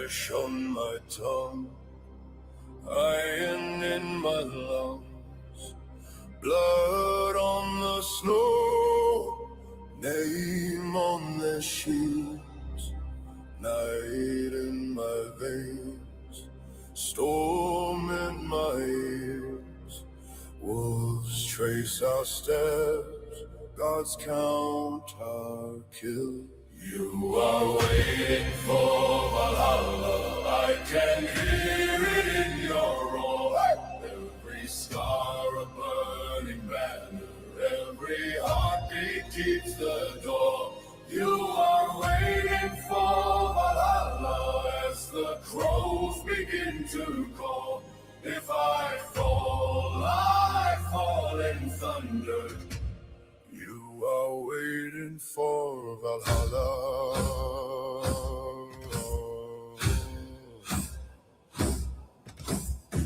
Flesh on my tongue, iron in my lungs, blood on the snow, name on their shields, night in my veins, storm in my ears. Wolves trace our steps, gods count our kills. You are waiting for Valhalla, I can hear it in your roar. Every scar a burning banner, every heartbeat keeps the door. You are waiting for Valhalla as the crows begin to call. If I fall in thunder. You are waiting for Valhalla.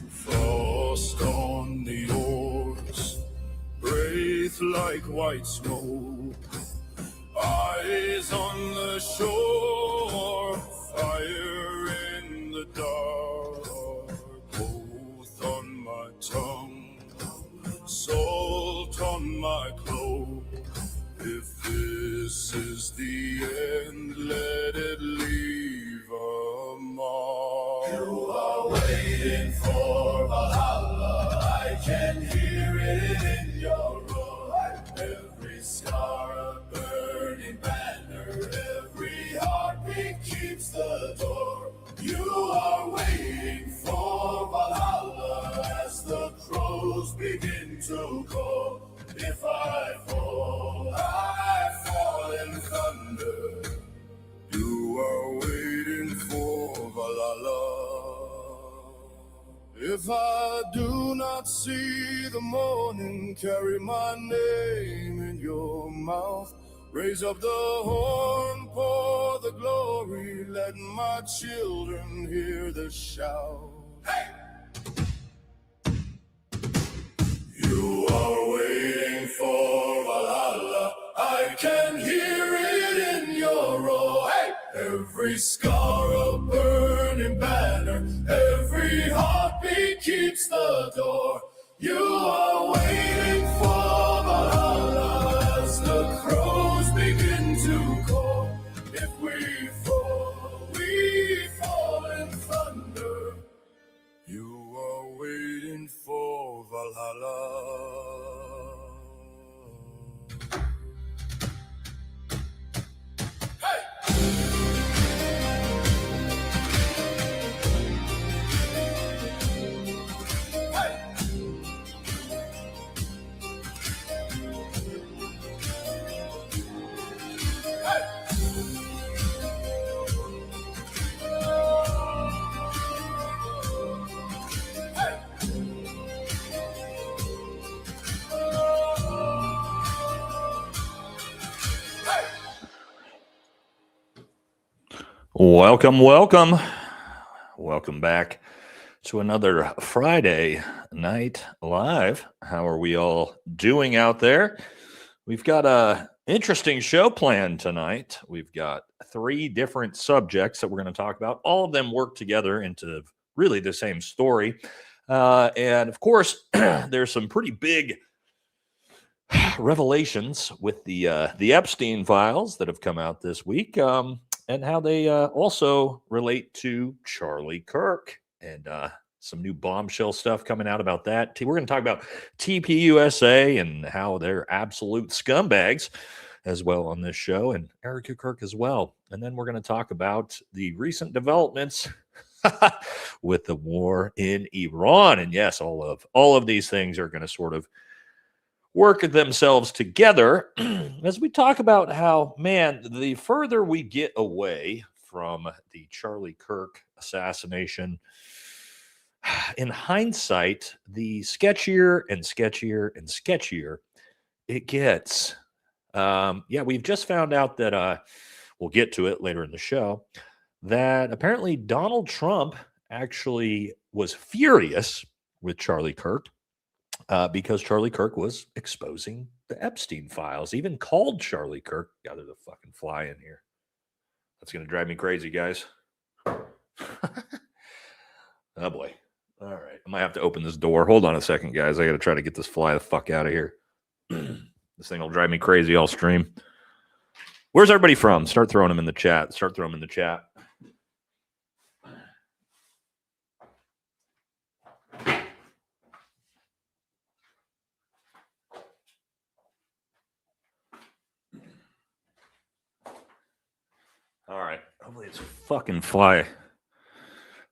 Frost on the oars, wraith like white smoke, eyes on the shore, fire in the dark, both on my tongue, salt on my cloak. If this is the end, let it leave a mark. You are waiting for Valhalla, I can hear it in your roar. Every scar a burning banner, every heartbeat keeps the door. You are waiting for Valhalla as the crows begin to call. If I fall in thunder. You are waiting for Valhalla. If I do not see the morning, carry my name in your mouth. Raise up the horn, pour the glory, let my children hear the shout. Hey! You are waiting for Valhalla, I can hear it in your roar. Hey! Every scar a burning banner, every heartbeat keeps the door. You are waiting for Valhalla as the crows begin to call. If we fall in thunder. You are waiting for Valhalla. Welcome back to another Friday Night Live. How are we all doing out there? We've got a interesting show planned tonight. We've got 3 different subjects that we're going to talk about. All of them work together into really the same story. And of course, there's some pretty big revelations with the Epstein files that have come out this week. And how they also relate to Charlie Kirk and some new bombshell stuff coming out about that. We're going to talk about TPUSA and how they're absolute scumbags as well on this show, and Erica Kirk as well. And then we're going to talk about the recent developments with the war in Iran. And yes, all of these things are going to sort of work themselves together as we talk about how, man, the further we get away from the Charlie Kirk assassination, in hindsight, the sketchier and sketchier and sketchier it gets. We've just found out that, we'll get to it later in the show, that apparently Donald Trump actually was furious with Charlie Kirk because Charlie Kirk was exposing the Epstein files, even called Charlie Kirk. Yeah, there's a fucking fly in here. That's going to drive me crazy, guys. Oh, boy. All right. I might have to open this door. Hold on a second, guys. I got to try to get this fly the fuck out of here. This thing will drive me crazy all stream. Where's everybody from? Start throwing them in the chat. Start throwing them in the chat. All right. Hopefully this fucking fly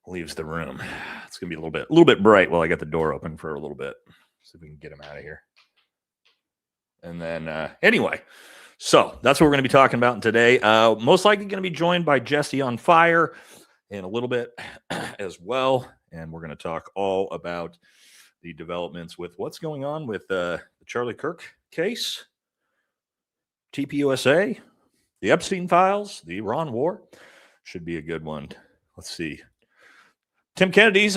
leaves the room. It's gonna be a little bit bright while I get the door open for a little bit. See if we can get him out of here. And then anyway, so that's what we're gonna be talking about today. Most likely gonna be joined by Jesse on Fire in a little bit as well. And we're gonna talk all about the developments with what's going on with the Charlie Kirk case, TPUSA, the Epstein files, the Iran war. Should be a good one. Let's see. Tim Kennedy's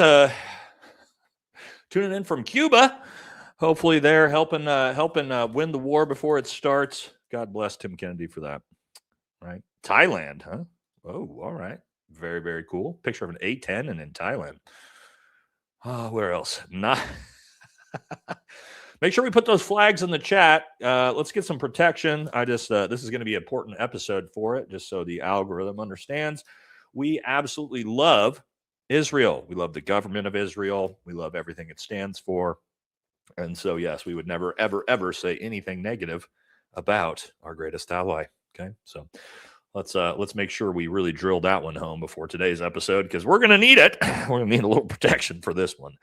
tuning in from Cuba. Hopefully they're helping win the war before it starts. God bless Tim Kennedy for that. Right? Thailand, huh? Oh, all right. Very, very cool. Picture of an A-10 and in Thailand. Where else? Not. Make sure we put those flags in the chat. Let's get some protection. This is going to be an important episode for it, just so the algorithm understands. We absolutely love Israel. We love the government of Israel. We love everything it stands for. And so, yes, we would never, ever, ever say anything negative about our greatest ally. Okay, so let's make sure we really drill that one home before today's episode, because we're going to need it. We're going to need a little protection for this one.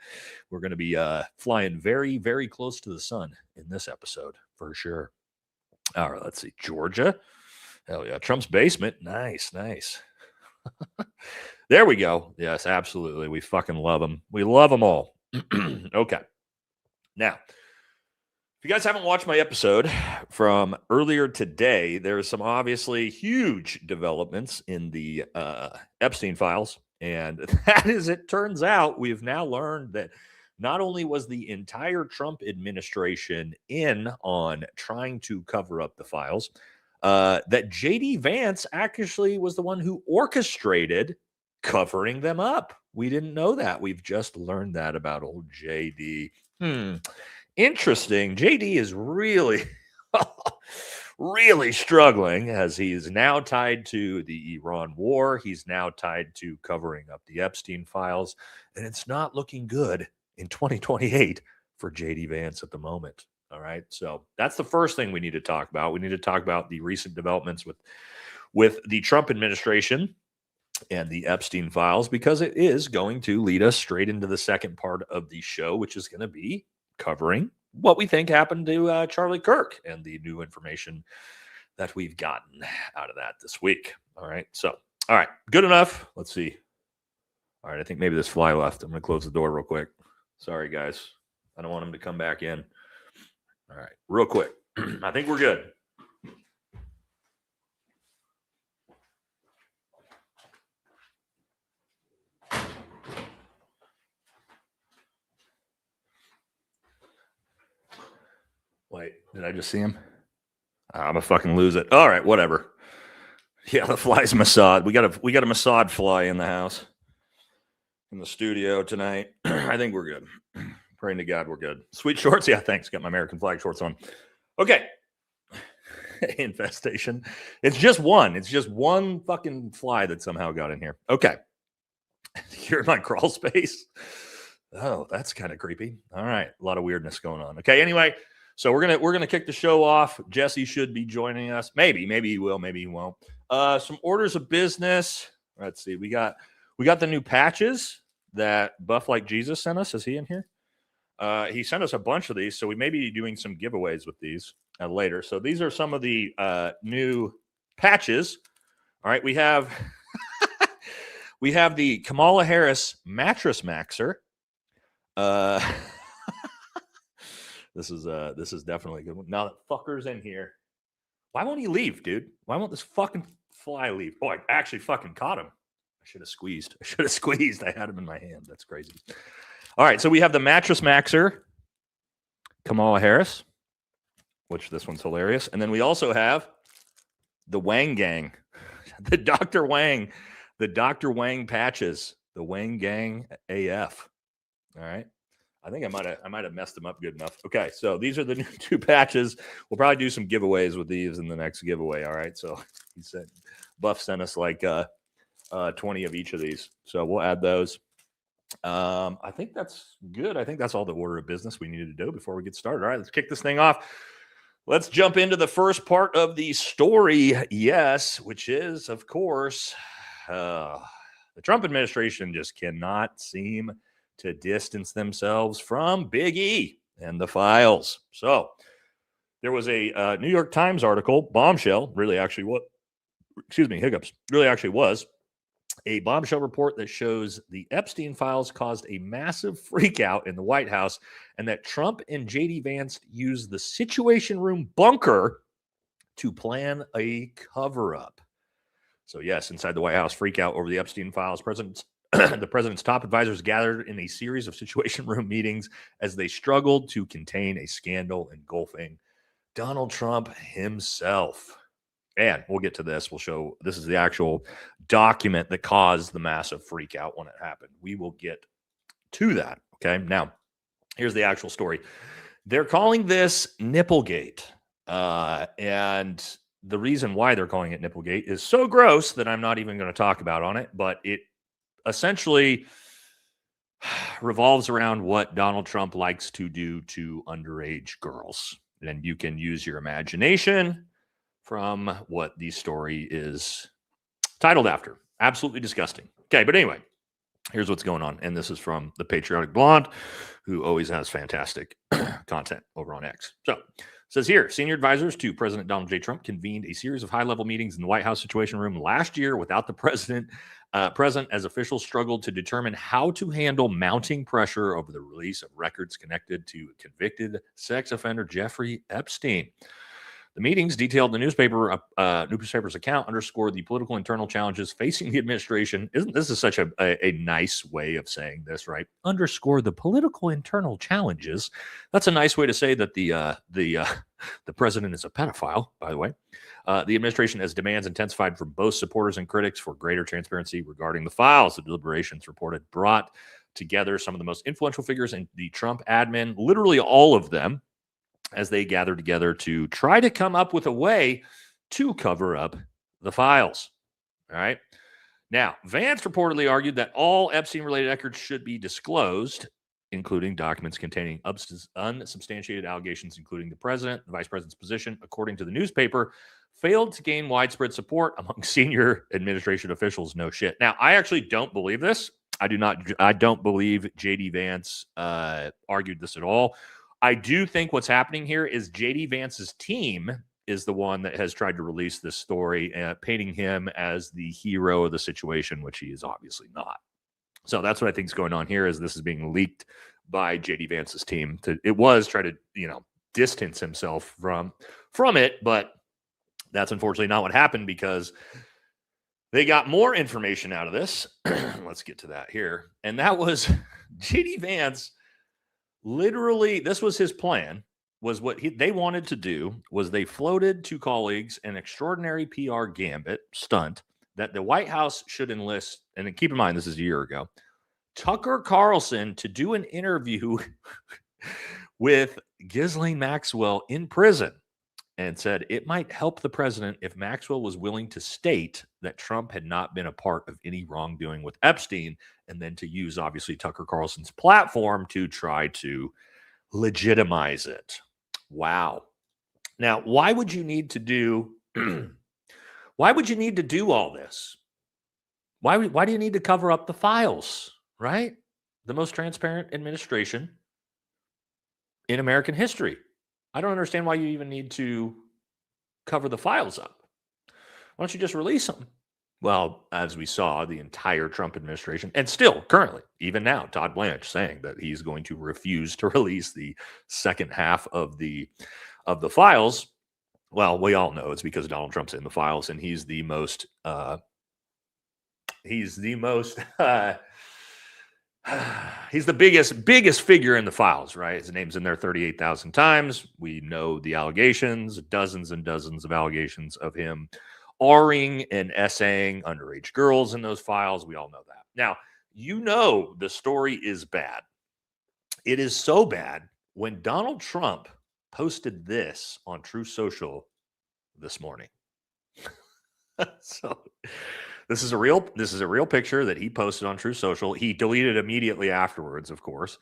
We're going to be flying very, very close to the sun in this episode for sure. All right, let's see. Georgia. Hell yeah. Trump's basement. Nice, nice. There we go. Yes, absolutely. We fucking love them. We love them all. Okay. Now, if you guys haven't watched my episode from earlier today, there's some obviously huge developments in the Epstein files. And that is, it turns out, we've now learned that not only was the entire Trump administration in on trying to cover up the files, that J.D. Vance actually was the one who orchestrated covering them up. We didn't know that. We've just learned that about old J.D. Interesting. JD is really, really struggling, as he is now tied to the Iran war. He's now tied to covering up the Epstein files, and it's not looking good in 2028 for JD Vance at the moment. All right. So that's the first thing we need to talk about. We need to talk about the recent developments with the Trump administration and the Epstein files, because it is going to lead us straight into the second part of the show, which is going to be covering what we think happened to Charlie Kirk and the new information that we've gotten out of that this week. All right. So, all right. Good enough. Let's see. All right. I think maybe this fly left. I'm going to close the door real quick. Sorry, guys. I don't want him to come back in. All right. Real quick. I think we're good. Wait, did I just see him? I'm gonna fucking lose it. All right, whatever. Yeah, the fly's Mossad. We got a Mossad fly in the house, in the studio tonight. I think we're good. Praying to God we're good. Sweet shorts, yeah, thanks. Got my American flag shorts on. Okay. Infestation. It's just one. It's just one fucking fly that somehow got in here. Okay. You're in my crawl space. Oh, that's kind of creepy. All right, a lot of weirdness going on. Okay, anyway. So we're gonna kick the show off. Jesse should be joining us. Maybe he will. Maybe he won't. Some orders of business. Let's see. We got the new patches that Buff Like Jesus sent us. Is he in here? He sent us a bunch of these, so we may be doing some giveaways with these later. So these are some of the new patches. All right, we have we have the Kamala Harris Mattress Maxer. This is definitely a good one. Now that fucker's in here, why won't he leave, dude? Why won't this fucking fly leave? Oh, I actually fucking caught him. I should have squeezed. I had him in my hand. That's crazy. All right, so we have the Mattress Maxer, Kamala Harris, which this one's hilarious. And then we also have the Wang Gang, the Dr. Wang, the Dr. Wang patches, the Wang Gang AF. All right. I think I might have messed them up good enough. Okay, so these are the new 2 patches. We'll probably do some giveaways with these in the next giveaway. All right. So he said Buff sent us like 20 of each of these. So we'll add those. I think that's good. I think that's all the order of business we needed to do before we get started. All right, let's kick this thing off. Let's jump into the first part of the story. Yes, which is, of course, the Trump administration just cannot seem to distance themselves from Big E and the files. So there was a New York Times article, bombshell, really actually what, really actually was a bombshell report that shows the Epstein files caused a massive freakout in the White House and that Trump and J.D. Vance used the Situation Room bunker to plan a cover-up. So yes, inside the White House, freakout over the Epstein files. The president's top advisors gathered in a series of Situation Room meetings as they struggled to contain a scandal engulfing Donald Trump himself. And we'll get to this. We'll show this is the actual document that caused the massive freak out when it happened. We will get to that. Okay. Now, here's the actual story. They're calling this Nipplegate. And the reason why they're calling it Nipplegate is so gross that I'm not even going to talk about on it, but it essentially revolves around what Donald Trump likes to do to underage girls. And you can use your imagination from what the story is titled after. Absolutely disgusting. Okay, but anyway, here's what's going on. And this is from the Patriotic Blonde, who always has fantastic content over on X. So it says here, senior advisors to President Donald J. Trump convened a series of high-level meetings in the White House Situation Room last year without the president present as officials struggled to determine how to handle mounting pressure over the release of records connected to convicted sex offender Jeffrey Epstein. The meetings detailed the newspaper's account underscored the political internal challenges facing the administration. Isn't this such a nice way of saying this, right? Underscore the political internal challenges. That's a nice way to say that the president is a pedophile, by the way. The administration has demands intensified from both supporters and critics for greater transparency regarding the files. The deliberations reported brought together some of the most influential figures in the Trump admin, literally all of them, as they gathered together to try to come up with a way to cover up the files. All right. Now, Vance reportedly argued that all Epstein-related records should be disclosed, including documents containing unsubstantiated allegations, including the president, the vice president's position, according to the newspaper, failed to gain widespread support among senior administration officials. No shit. Now, I actually don't believe this. I don't believe J.D. Vance argued this at all. I do think what's happening here is J.D. Vance's team is the one that has tried to release this story, painting him as the hero of the situation, which he is obviously not. So that's what I think is going on here. Is this is being leaked by J.D. Vance's team to try to distance himself from it, but that's unfortunately not what happened because they got more information out of this. Let's get to that here, and that was J.D. Vance. Literally, this was his plan, was what they wanted to do was they floated to colleagues an extraordinary PR gambit stunt that the White House should enlist, and keep in mind, this is a year ago, Tucker Carlson to do an interview with Ghislaine Maxwell in prison and said it might help the president if Maxwell was willing to state that Trump had not been a part of any wrongdoing with Epstein, and then to use, obviously, Tucker Carlson's platform to try to legitimize it. Wow. Now, why would you need to do all this? Why do you need to cover up the files, right? The most transparent administration in American history. I don't understand why you even need to cover the files up. Why don't you just release them? Well, as we saw, the entire Trump administration, and still currently, even now, Todd Blanche saying that he's going to refuse to release the second half of the files. Well, we all know it's because Donald Trump's in the files, and he's the most he's the biggest figure in the files, right? His name's in there 38,000 times. We know the allegations, dozens and dozens of allegations of him R'ing and essaying underage girls in those files. We all know that. Now, the story is bad. It is so bad when Donald Trump posted this on True Social this morning. So this is a real picture that he posted on True Social. He deleted immediately afterwards, of course.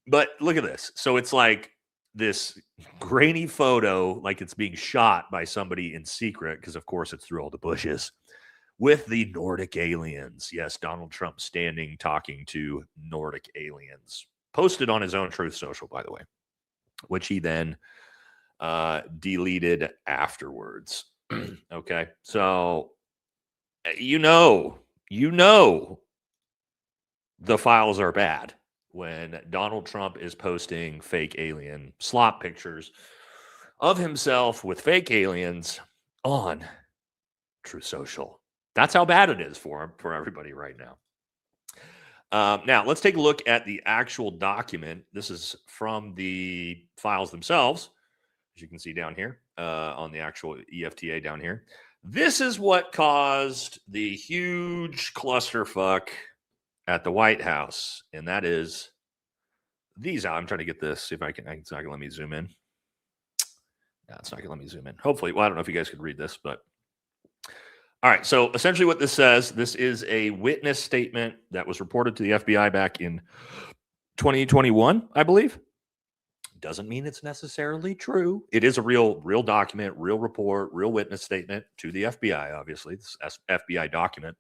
But look at this. So it's like this grainy photo, like it's being shot by somebody in secret, because of course it's through all the bushes, with the Nordic aliens. Yes, Donald Trump standing talking to Nordic aliens. Posted on his own Truth Social, by the way, which he then deleted afterwards. Okay, so you know the files are bad when Donald Trump is posting fake alien slop pictures of himself with fake aliens on Truth Social. That's how bad it is for everybody right now. Now, let's take a look at the actual document. This is from the files themselves, as you can see down here on the actual EFTA down here. This is what caused the huge clusterfuck at the White House, and that is these. I'm trying to get this. See if I can. It's not going to let me zoom in. No, it's not going to let me zoom in. Hopefully, well, I don't know if you guys could read this, but all right. So essentially, what this says, this is a witness statement that was reported to the FBI back in 2021, I believe. Doesn't mean it's necessarily true. It is a real document, real report, real witness statement to the FBI, obviously, this FBI document.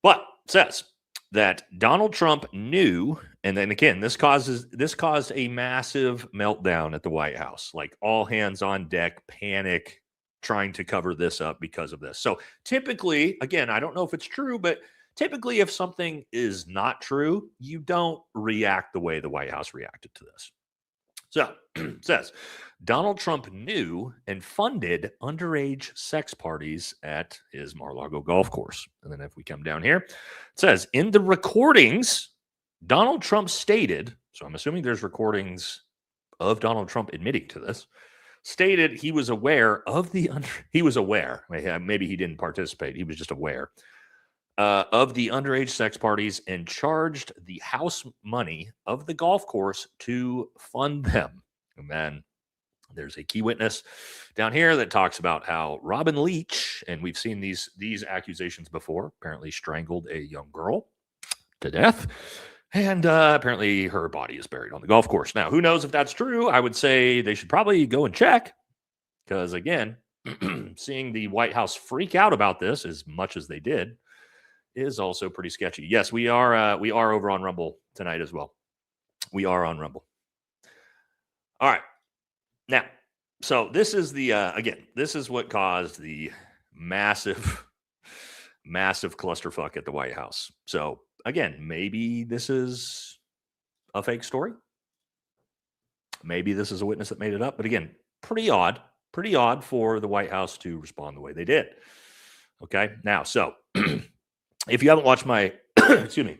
But it says that Donald Trump knew, and then again, this caused a massive meltdown at the White House, like all hands on deck, panic, trying to cover this up because of this. So typically, again, I don't know if it's true, but typically if something is not true, you don't react the way the White House reacted to this. So it says Donald Trump knew and funded underage sex parties at his Mar-a-Lago golf course. And then if we come down here, it says in the recordings, Donald Trump stated, so I'm assuming there's recordings of Donald Trump admitting to this, stated he was aware of maybe he didn't participate, he was just aware of the underage sex parties and charged the house money of the golf course to fund them. And then there's a key witness down here that talks about how Robin Leach, and we've seen these accusations before, apparently strangled a young girl to death. And apparently her body is buried on the golf course. Now, who knows if that's true? I would say they should probably go and check. Because again, seeing the White House freak out about this as much as they did is also pretty sketchy. Yes, we are over on Rumble tonight as well. We are on Rumble. All right. Now, so this is the this is what caused the massive clusterfuck at the White House. So again, maybe this is a fake story. Maybe this is a witness that made it up. But again, pretty odd for the White House to respond the way they did. Okay. Now, so if you haven't watched my, excuse me,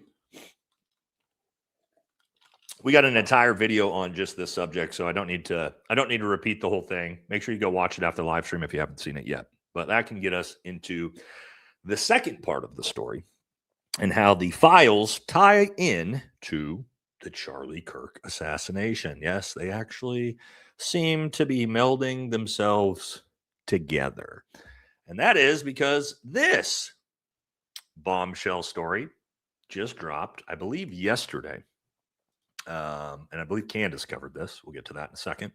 we got an entire video on just this subject, so I don't need to repeat the whole thing. Make sure you go watch it after the live stream if you haven't seen it yet. But that can get us into the second part of the story and how the files tie in to the Charlie Kirk assassination. Yes, they actually seem to be melding themselves together. And that is because this bombshell story just dropped, I believe, yesterday. And I believe Candace covered this. We'll get to that in a second.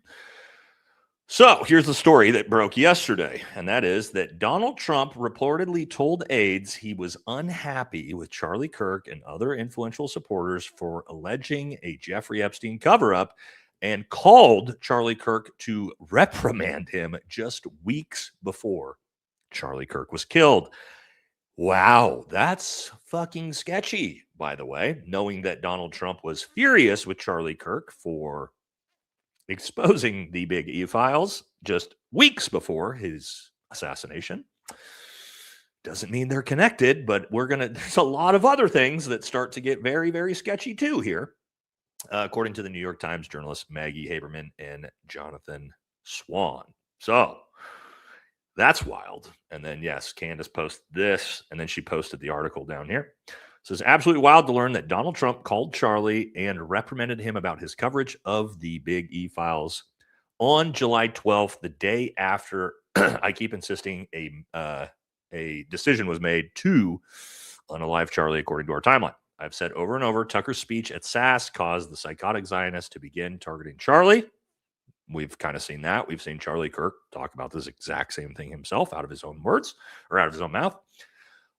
So here's the story that broke yesterday, and that is that Donald Trump reportedly told aides he was unhappy with Charlie Kirk and other influential supporters for alleging a Jeffrey Epstein cover-up and called Charlie Kirk to reprimand him just weeks before Charlie Kirk was killed. Wow, that's fucking sketchy, by the way, knowing that Donald Trump was furious with Charlie Kirk for exposing the Big E files just weeks before his assassination. Doesn't mean they're connected, but there's a lot of other things that start to get very, very sketchy too here, according to the New York Times journalists Maggie Haberman and Jonathan Swan. So That's wild. And then, yes, Candace posted this, and then she posted the article down here. So it's absolutely wild to learn that Donald Trump called Charlie and reprimanded him about his coverage of the Big E files on July 12th, the day after I keep insisting a decision was made to unalive Charlie according to our timeline. I've said over and over, Tucker's speech at SAS caused the psychotic Zionist to begin targeting Charlie. We've kind of seen that. We've seen Charlie Kirk talk about this exact same thing himself out of his own words or out of his own mouth.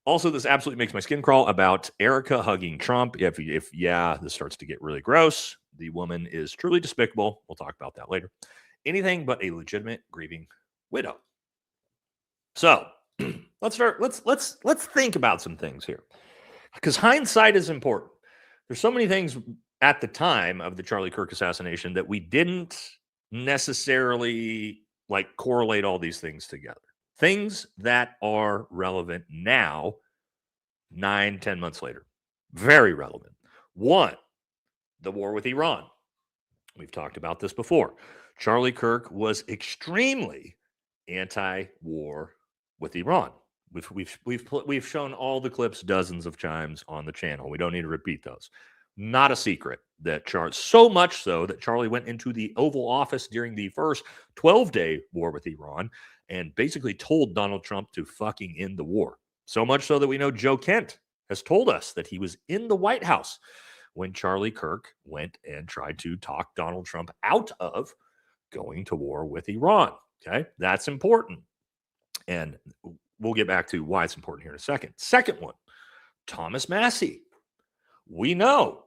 Also, this absolutely makes my skin crawl about Erica hugging Trump. If this starts to get really gross. The woman is truly despicable. We'll talk about that later. Anything but a legitimate grieving widow. So let's start. Let's think about some things here, because hindsight is important. There's so many things at the time of the Charlie Kirk assassination that we didn't necessarily correlate all these things together. Things that are relevant now, 9-10 months later. Very relevant. One, the war with Iran. We've talked about this before. Charlie Kirk was extremely anti-war with Iran. We've shown all the clips dozens of times on the channel. We don't need to repeat those. Not a secret that so much so that Charlie went into the Oval Office during the first 12-day war with Iran and basically told Donald Trump to fucking end the war. So much so that we know Joe Kent has told us that he was in the White House when Charlie Kirk went and tried to talk Donald Trump out of going to war with Iran. Okay, that's important. And we'll get back to why it's important here in a second. Second one, Thomas Massie. We know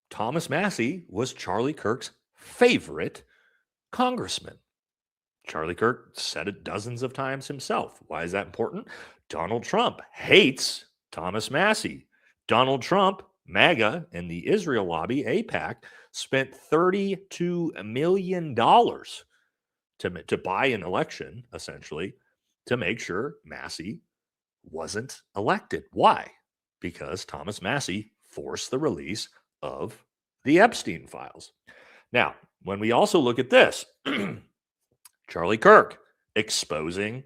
Thomas Massie was Charlie Kirk's favorite congressman. Charlie Kirk said it dozens of times himself. Why is that important? Donald Trump hates Thomas Massie. Donald Trump, MAGA, and the Israel lobby, AIPAC, spent $32 million to buy an election, essentially, to make sure Massie wasn't elected. Why? Because Thomas Massie forced the release of the Epstein files. Now, when we also look at this, Charlie Kirk exposing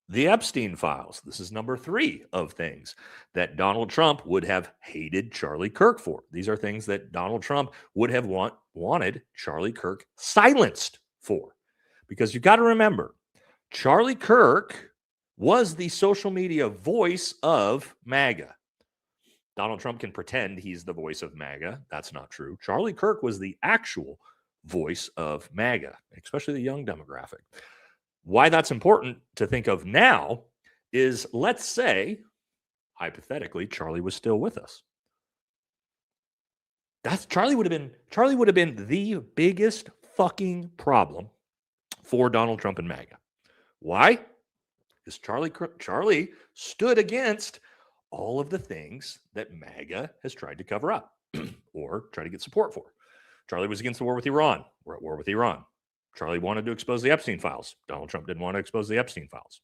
the Epstein files. This is number 3 of things that Donald Trump would have hated Charlie Kirk for. These are things that Donald Trump would have wanted Charlie Kirk silenced for. Because you got to remember, Charlie Kirk was the social media voice of MAGA. Donald Trump can pretend he's the voice of MAGA. That's not true. Charlie Kirk was the actual voice of MAGA, especially the young demographic. Why that's important to think of now is, let's say, hypothetically, Charlie was still with us. Charlie would have been the biggest fucking problem for Donald Trump and MAGA. Why? Because Charlie stood against all of the things that MAGA has tried to cover up or try to get support for. Charlie was against the war with Iran. We're at war with Iran. Charlie wanted to expose the Epstein files. Donald Trump didn't want to expose the Epstein files.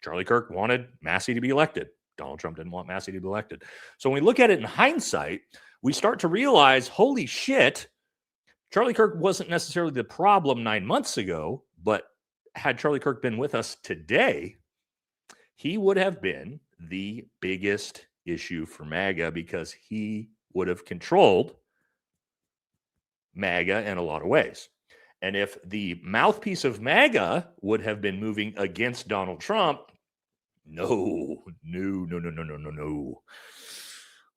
Charlie Kirk wanted Massie to be elected. Donald Trump didn't want Massie to be elected. So when we look at it in hindsight, we start to realize, holy shit, Charlie Kirk wasn't necessarily the problem 9 months ago, but had Charlie Kirk been with us today, he would have been the biggest issue for MAGA because he would have controlled MAGA in a lot of ways. And if the mouthpiece of MAGA would have been moving against Donald Trump, no.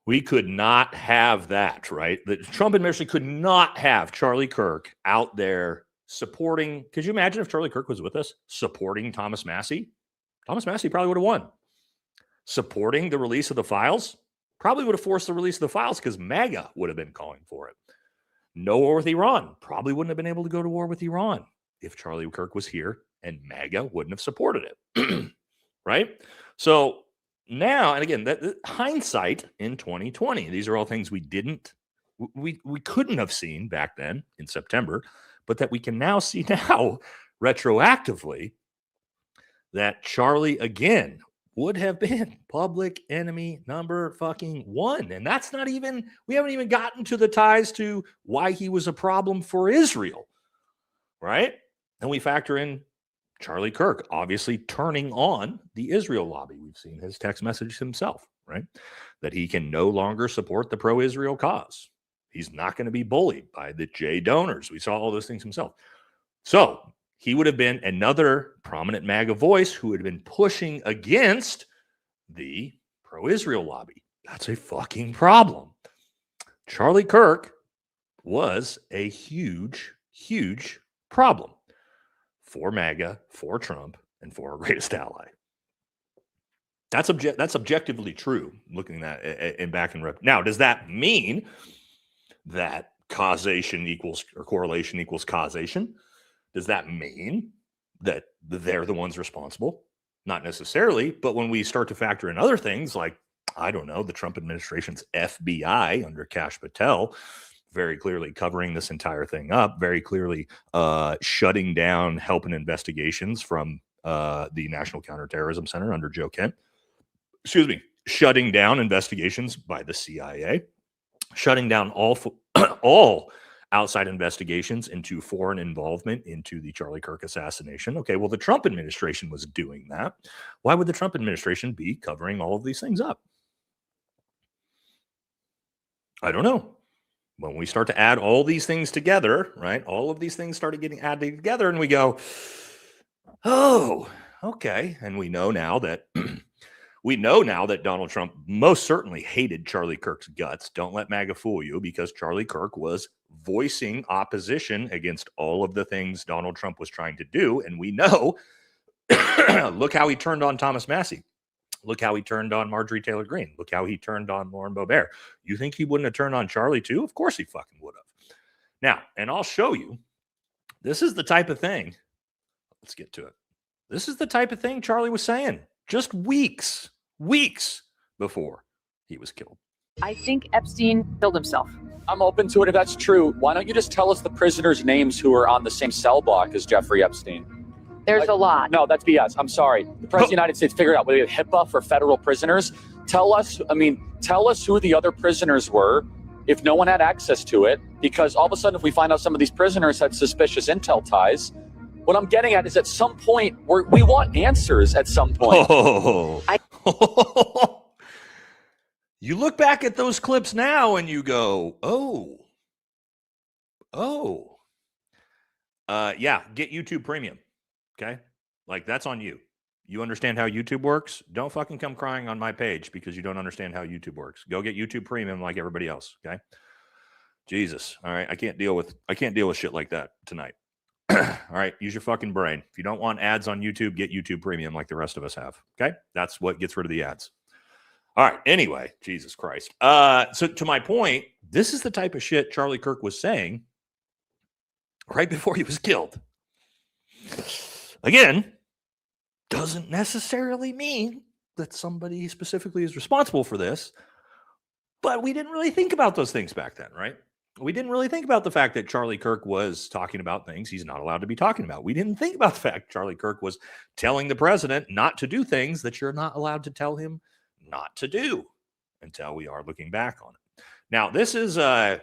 We could not have that, right? The Trump administration could not have Charlie Kirk out there supporting. Could you imagine if Charlie Kirk was with us supporting Thomas Massie? Thomas Massie probably would have won. Supporting the release of the files? Probably would have forced the release of the files because MAGA would have been calling for it. No war with Iran. Probably wouldn't have been able to go to war with Iran if Charlie Kirk was here and MAGA wouldn't have supported it. Right? So now, and again, that hindsight in 2020, these are all things we couldn't have seen back then in September, but that we can now see now retroactively that Charlie again would have been public enemy number fucking 1. And that's not even, we haven't even gotten to the ties to why he was a problem for Israel, right? And we factor in Charlie Kirk obviously turning on the Israel lobby. We've seen his text message himself, right? That he can no longer support the pro-Israel cause. He's not going to be bullied by the J donors. We saw all those things himself. So he would have been another prominent MAGA voice who would have been pushing against the pro-Israel lobby. That's a fucking problem. Charlie Kirk was a huge, huge problem for MAGA, for Trump, and for our greatest ally. That's objectively true, looking at in back and rep. Now, does that mean that causation equals, or correlation equals causation? Does that mean that they're the ones responsible? Not necessarily, but when we start to factor in other things like, I don't know, the Trump administration's FBI under Kash Patel, very clearly covering this entire thing up, very clearly shutting down help and investigations from the National Counterterrorism Center under Joe Kent. Excuse me, shutting down investigations by the CIA, shutting down all outside investigations into foreign involvement into the Charlie Kirk assassination. Okay, well, the Trump administration was doing that. Why would the Trump administration be covering all of these things up? I don't know. When we start to add all these things together, right? All of these things started getting added together, and we go, oh, okay. And we know now that Donald Trump most certainly hated Charlie Kirk's guts. Don't let MAGA fool you, because Charlie Kirk was voicing opposition against all of the things Donald Trump was trying to do. And we know, look how he turned on Thomas Massie. Look how he turned on Marjorie Taylor Greene. Look how he turned on Lauren Boebert. You think he wouldn't have turned on Charlie too? Of course he fucking would have. Now, and I'll show you, this is the type of thing, let's get to it. This is the type of thing Charlie was saying just weeks before he was killed. I think Epstein killed himself. I'm open to it if that's true. Why don't you just tell us the prisoners' names who are on the same cell block as Jeffrey Epstein? There's a lot. No, that's BS. I'm sorry. The President of the United States figured out whether HIPAA for federal prisoners. Tell us who the other prisoners were if no one had access to it, because all of a sudden, if we find out some of these prisoners had suspicious intel ties, what I'm getting at is at some point, we want answers at some point. You look back at those clips now and you go, yeah, get YouTube Premium. Okay? Like, that's on you. You understand how YouTube works? Don't fucking come crying on my page because you don't understand how YouTube works. Go get YouTube Premium like everybody else. Okay? Jesus. All right. I can't deal with shit like that tonight. All right. Use your fucking brain. If you don't want ads on YouTube, get YouTube Premium like the rest of us have. Okay? That's what gets rid of the ads. All right. Anyway, Jesus Christ. So to my point, this is the type of shit Charlie Kirk was saying right before he was killed. Again, doesn't necessarily mean that somebody specifically is responsible for this, but we didn't really think about those things back then, right? We didn't really think about the fact that Charlie Kirk was talking about things he's not allowed to be talking about. We didn't think about the fact Charlie Kirk was telling the president not to do things that you're not allowed to tell him not to do until we are looking back on it. Now, this is a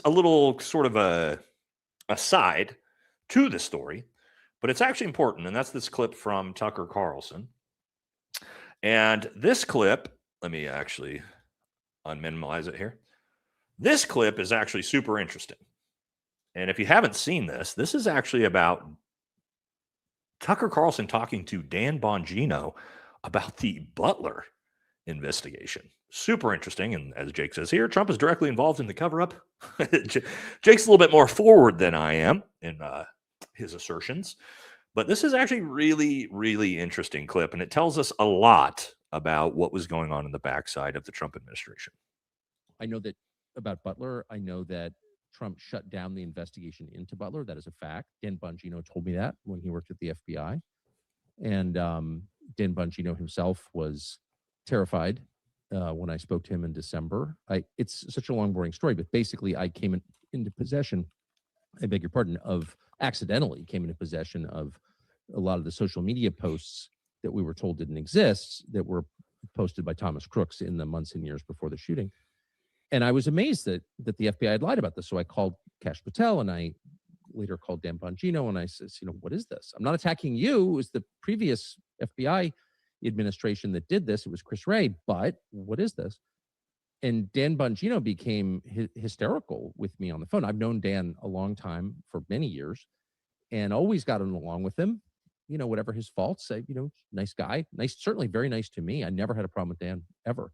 little sort of a aside to the story, but it's actually important, and that's this clip from Tucker Carlson. And this clip, let me actually unminimize it here. This clip is actually super interesting. And if you haven't seen this, this is actually about Tucker Carlson talking to Dan Bongino about the Butler investigation. Super interesting. And as Jake says here, Trump is directly involved in the cover-up. Jake's a little bit more forward than I am in his assertions. But this is actually really, really interesting clip. And it tells us a lot about what was going on in the backside of the Trump administration. I know that about Butler. I know that Trump shut down the investigation into Butler. That is a fact. Dan Bongino told me that when he worked at the FBI. And Dan Bongino himself was terrified when I spoke to him in December. It's such a long, boring story, but basically I came into possession, I beg your pardon, accidentally came into possession of a lot of the social media posts that we were told didn't exist, that were posted by Thomas Crooks in the months and years before the shooting. And I was amazed that the FBI had lied about this. So I called Kash Patel and I later called Dan Bongino, and I says, what is this? I'm not attacking you. It was the previous FBI administration that did this. It was Chris Wray, but what is this? And Dan Bongino became hysterical with me on the phone. I've known Dan a long time, for many years, and always gotten along with him. Whatever his faults, nice guy, certainly very nice to me. I never had a problem with Dan ever.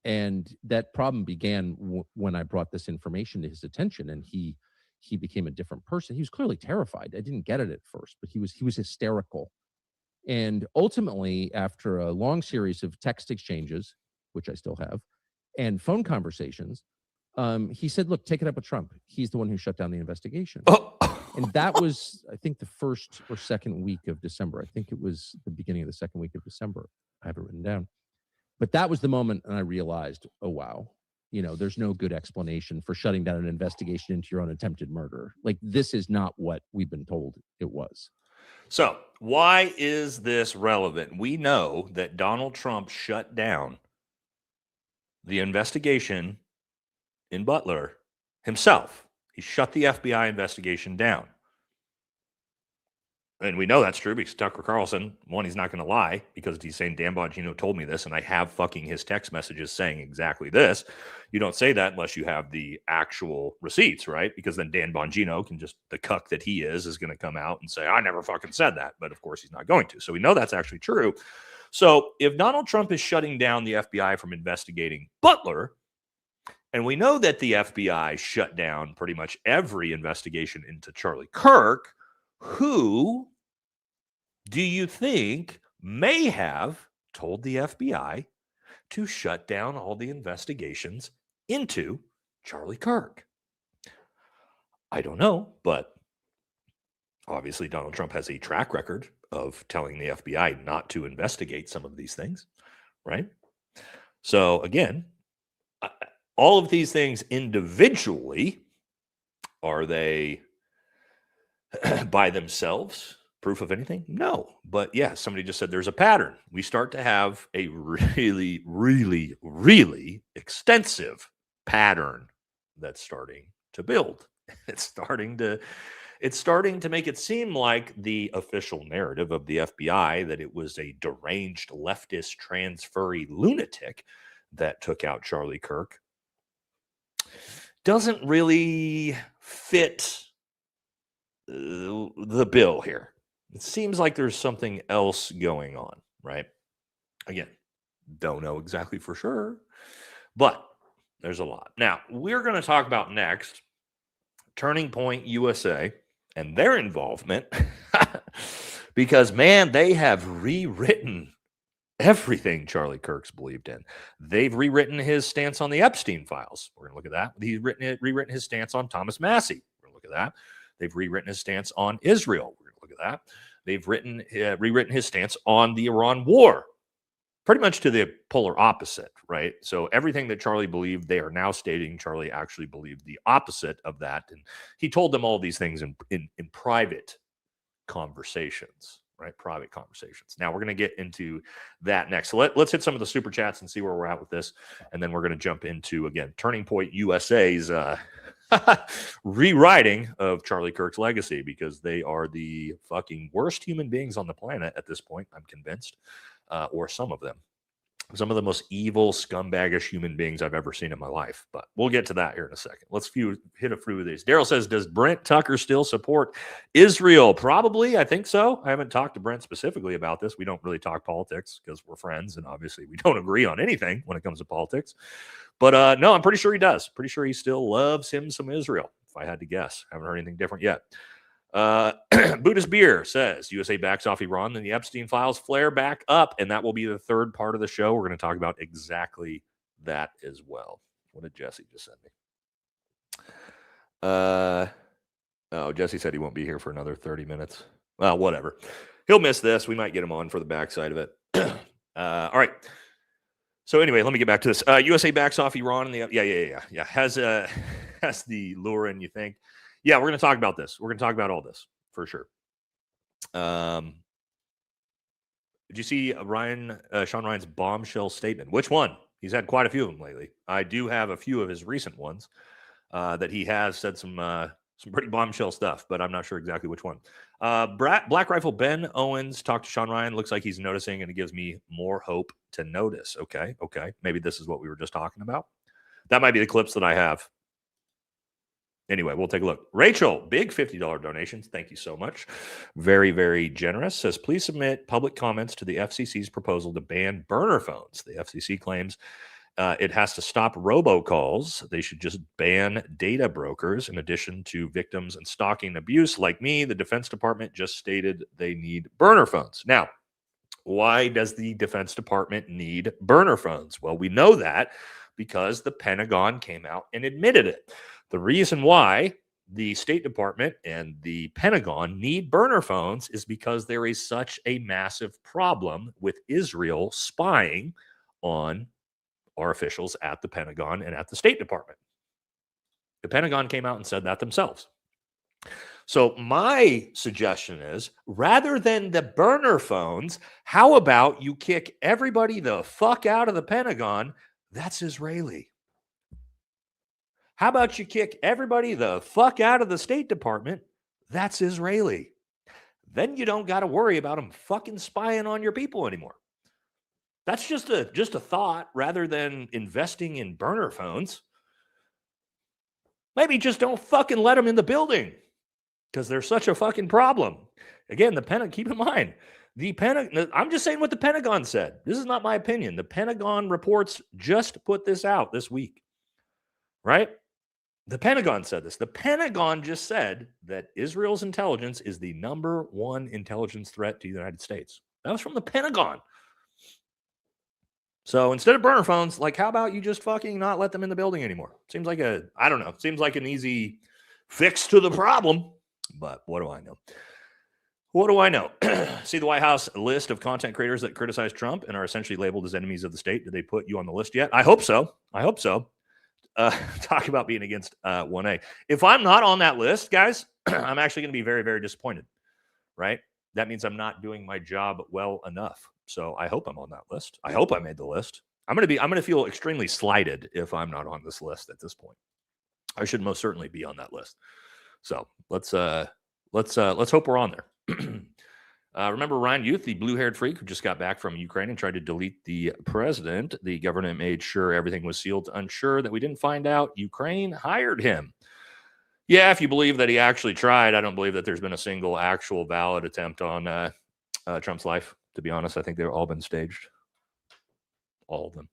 And that problem began when I brought this information to his attention, and he became a different person. He was clearly terrified. I didn't get it at first, but he was hysterical. And ultimately, after a long series of text exchanges, which I still have, and phone conversations, he said, look, take it up with Trump. He's the one who shut down the investigation. And that was, I think, the first or second week of December. I think it was the beginning of the second week of December. I have it written down. But that was the moment, and I realized, oh, wow, there's no good explanation for shutting down an investigation into your own attempted murder. Like, this is not what we've been told it was. So why is this relevant? We know that Donald Trump shut down the investigation in Butler himself. He shut the FBI investigation down. And we know that's true because Tucker Carlson, one, he's not going to lie because he's saying Dan Bongino told me this, and I have fucking his text messages saying exactly this. You don't say that unless you have the actual receipts, right? Because then Dan Bongino can just, the cuck that he is going to come out and say, I never fucking said that. But of course he's not going to. So we know that's actually true. So if Donald Trump is shutting down the FBI from investigating Butler, and we know that the FBI shut down pretty much every investigation into Charlie Kirk, who do you think may have told the FBI to shut down all the investigations into Charlie Kirk? I don't know, but obviously Donald Trump has a track record of telling the FBI not to investigate some of these things, right? So again, all of these things individually, are they by themselves proof of anything? No. But yeah, somebody just said there's a pattern. We start to have a really, really, really extensive pattern that's starting to build. It's starting to make it seem like the official narrative of the FBI that it was a deranged leftist transferee lunatic that took out Charlie Kirk doesn't really fit the bill here. It seems like there's something else going on, right? Again, don't know exactly for sure, but there's a lot. Now, we're going to talk about next Turning Point USA and their involvement because, man, they have rewritten everything Charlie Kirk's believed in. They've rewritten his stance on the Epstein files. We're going to look at that. He's rewritten his stance on Thomas Massie. We're going to look at that. They've rewritten his stance on Israel. We're going to look at that. They've rewritten his stance on the Iran war, pretty much to the polar opposite, right? So everything that Charlie believed, they are now stating Charlie actually believed the opposite of that. And he told them all these things in private conversations, right? Private conversations. Now we're going to get into that next. So let's hit some of the super chats and see where we're at with this. And then we're going to jump into, again, Turning Point USA's rewriting of Charlie Kirk's legacy, because they are the fucking worst human beings on the planet at this point, I'm convinced, or some of them. Some of the most evil, scumbaggish human beings I've ever seen in my life. But we'll get to that here in a second. Let's hit a few of these. Daryl says, does Brent Tucker still support Israel? Probably. I think so. I haven't talked to Brent specifically about this. We don't really talk politics because we're friends, and obviously we don't agree on anything when it comes to politics. But no, I'm pretty sure he does. Pretty sure he still loves him some Israel, if I had to guess. Haven't heard anything different yet. Buddhist Beer says USA backs off Iran, then the Epstein files flare back up, and that will be the third part of the show. We're going to talk about exactly that as well. What did Jesse just send me? Oh, Jesse said he won't be here for another 30 minutes. Well, whatever. He'll miss this. We might get him on for the backside of it. All right. So anyway, let me get back to this. USA backs off Iran, and yeah. Has the lure in, you think? Yeah, we're going to talk about this. We're going to talk about all this for sure. Did you see Sean Ryan's bombshell statement? Which one? He's had quite a few of them lately. I do have a few of his recent ones that he has said some Some pretty bombshell stuff, but I'm not sure exactly which one. Black Rifle Ben Owens talked to Sean Ryan. Looks like he's noticing, and it gives me more hope to notice. Okay. Maybe this is what we were just talking about. That might be the clips that I have. Anyway, we'll take a look. Rachel, big $50 donations. Thank you so much. Very, very generous. Says, please submit public comments to the FCC's proposal to ban burner phones. The FCC claims it has to stop robocalls. They should just ban data brokers in addition to victims and stalking abuse like me. The Defense Department just stated they need burner phones. Now, why does the Defense Department need burner phones? Well, we know that because the Pentagon came out and admitted it. The reason why the State Department and the Pentagon need burner phones is because there is such a massive problem with Israel spying on our officials at the Pentagon and at the State Department. The Pentagon came out and said that themselves. So my suggestion is, rather than the burner phones, how about you kick everybody the fuck out of the Pentagon that's Israeli? How about you kick everybody the fuck out of the State Department that's Israeli? Then you don't got to worry about them fucking spying on your people anymore. That's just a thought rather than investing in burner phones. Maybe just don't fucking let them in the building because they're such a fucking problem. Again, the Pentagon, keep in mind, the Pentagon, I'm just saying what the Pentagon said. This is not my opinion. The Pentagon reports just put this out this week, right? The Pentagon said this. The Pentagon just said that Israel's intelligence is the number one intelligence threat to the United States. That was from the Pentagon. So instead of burner phones, like, how about you just fucking not let them in the building anymore? Seems like I don't know. Seems like an easy fix to the problem. But what do I know? What do I know? See the White House list of content creators that criticize Trump and are essentially labeled as enemies of the state. Did they put you on the list yet? I hope so. Talk about being against 1A. If I'm not on that list, guys, I'm actually going to be very, very disappointed, right? That means I'm not doing my job well enough. So I hope I'm on that list. I hope I made the list. I'm going to feel extremely slighted if I'm not on this list at this point. I should most certainly be on that list. So let's hope we're on there. Remember Ryan Youth, the blue-haired freak who just got back from Ukraine and tried to delete the president? The government made sure everything was sealed to ensure that we didn't find out Ukraine hired him. Yeah, if you believe that he actually tried, I don't believe that there's been a single actual valid attempt on Trump's life. To be honest, I think they've all been staged. All of them.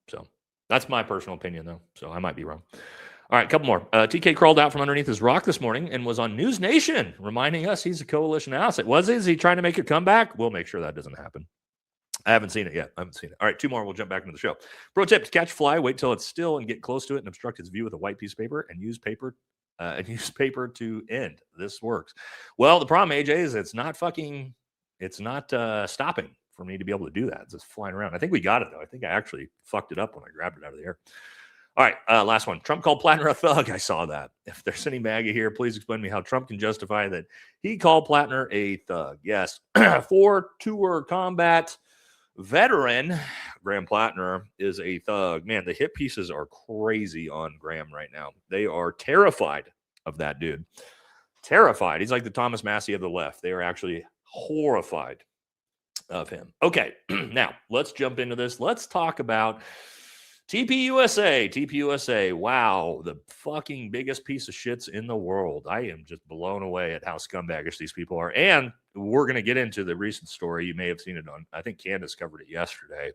So that's my personal opinion, though. So I might be wrong. All right, a couple more. TK crawled out from underneath his rock this morning and was on News Nation, reminding us he's a coalition asset. Is he trying to make a comeback? We'll make sure that doesn't happen. I haven't seen it yet. All right, two more. We'll jump back into the show. Pro tip: to catch a fly, wait till it's still and get close to it and obstruct its view with a white piece of paper and use paper to end. This works. Well, the problem, AJ, is it's not stopping for me to be able to do that. It's just flying around. I think we got it, though. I think I actually fucked it up when I grabbed it out of the air. All right, last one. Trump called Plattner a thug. I saw that. If there's any MAGA here, please explain to me how Trump can justify that he called Plattner a thug. Yes, 4-tour combat veteran Graham Plattner is a thug. Man, the hit pieces are crazy on Graham right now. They are terrified of that dude. Terrified. He's like the Thomas Massey of the left. They are actually horrified of him. Okay, now let's jump into this. Let's talk about TPUSA. Wow, the fucking biggest piece of shits in the world. I am just blown away at how scumbaggish these people are. And we're going to get into the recent story. You may have seen it on, I think Candace covered it yesterday,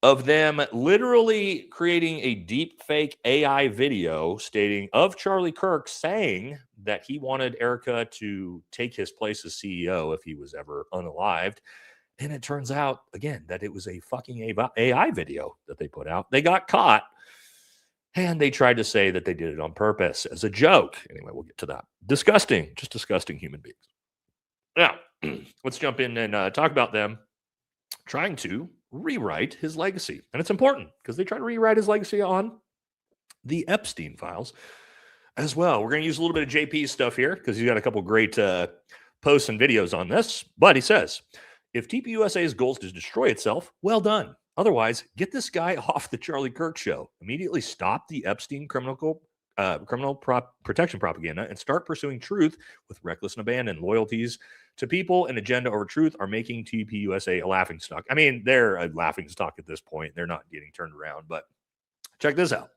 of them literally creating a deep fake AI video stating of Charlie Kirk saying that he wanted Erica to take his place as CEO if he was ever unalived. And it turns out, again, that it was a fucking AI video that they put out. They got caught, and they tried to say that they did it on purpose as a joke. Anyway, we'll get to that. Disgusting, just disgusting human beings. Now, let's jump in and talk about them trying to rewrite his legacy. And it's important because they try to rewrite his legacy on the Epstein files as well. We're going to use a little bit of JP's stuff here because he's got a couple great posts and videos on this. But he says, if TPUSA's goal is to destroy itself, well done. Otherwise, get this guy off the Charlie Kirk show. Immediately stop the Epstein criminal protection propaganda and start pursuing truth with reckless abandon. Loyalties to people and agenda over truth are making TPUSA a laughingstock. I mean, they're a laughingstock at this point. They're not getting turned around, but check this out.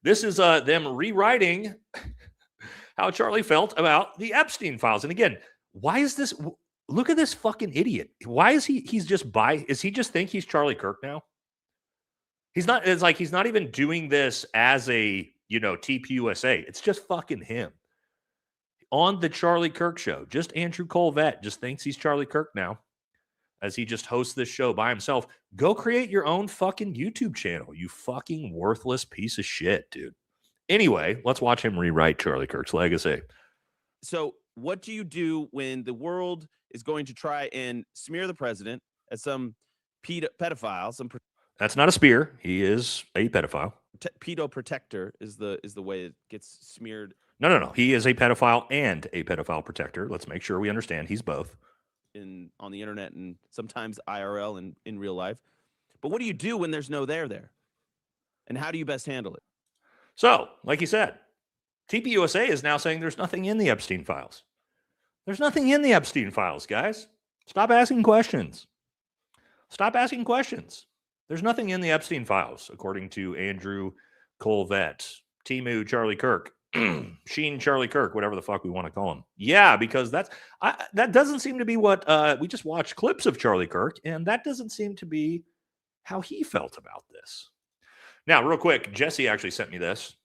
This is them rewriting how Charlie felt about the Epstein files. And again, why is this? Look at this fucking idiot. Why is he's just is he just think he's Charlie Kirk now? He's not, it's like he's not even doing this as a, TPUSA. It's just fucking him. On the Charlie Kirk show, just Andrew Colvett just thinks he's Charlie Kirk now as he just hosts this show by himself. Go create your own fucking YouTube channel, you fucking worthless piece of shit, dude. Anyway, let's watch him rewrite Charlie Kirk's legacy. So what do you do when the world is going to try and smear the president as some pedophile? That's not a spear. He is a pedophile. Pedo protector is the way it gets smeared. No. He is a pedophile and a pedophile protector. Let's make sure we understand he's both. On the internet and sometimes IRL and in real life. But what do you do when there's no there? And how do you best handle it? So, like you said, TPUSA is now saying there's nothing in the Epstein files. There's nothing in the Epstein files, guys. Stop asking questions. Stop asking questions. There's nothing in the Epstein files, according to Andrew Colvett, Timu Charlie Kirk, Sheen Charlie Kirk, whatever the fuck we want to call him. Yeah, because that doesn't seem to be what we just watched clips of Charlie Kirk, and that doesn't seem to be how he felt about this. Now, real quick, Jesse actually sent me this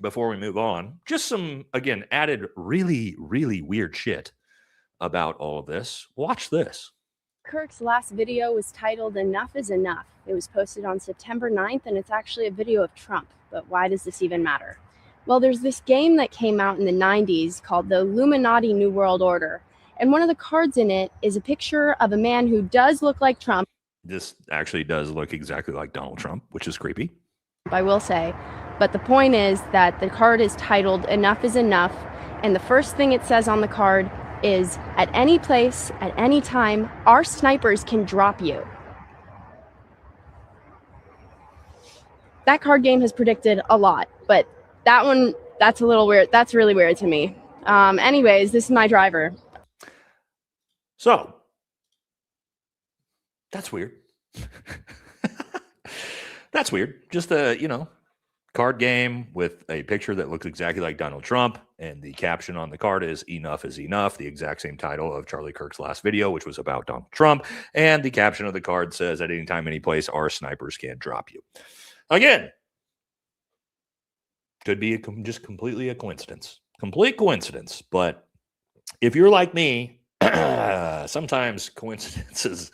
before we move on. Just some, again, added really, really weird shit about all of this. Watch this. Kirk's last video was titled "Enough is Enough." It was posted on September 9th, and it's actually a video of Trump. But why does this even matter? Well, there's this game that came out in the 90s called the Illuminati New World Order. And one of the cards in it is a picture of a man who does look like Trump. This actually does look exactly like Donald Trump, which is creepy. I will say. But the point is that the card is titled "Enough is Enough." And the first thing it says on the card is, at any place, at any time, our snipers can drop you. That card game has predicted a lot, but that one, that's a little weird. That's really weird to me. Anyways, this is my driver. So, that's weird. That's weird. Just a, card game with a picture that looks exactly like Donald Trump, and the caption on the card is "Enough is Enough," the exact same title of Charlie Kirk's last video, which was about Donald Trump, and the caption of the card says, "At any time, any place, our snipers can drop you." Again, could be just completely a coincidence. Complete coincidence, but if you're like me, sometimes coincidences...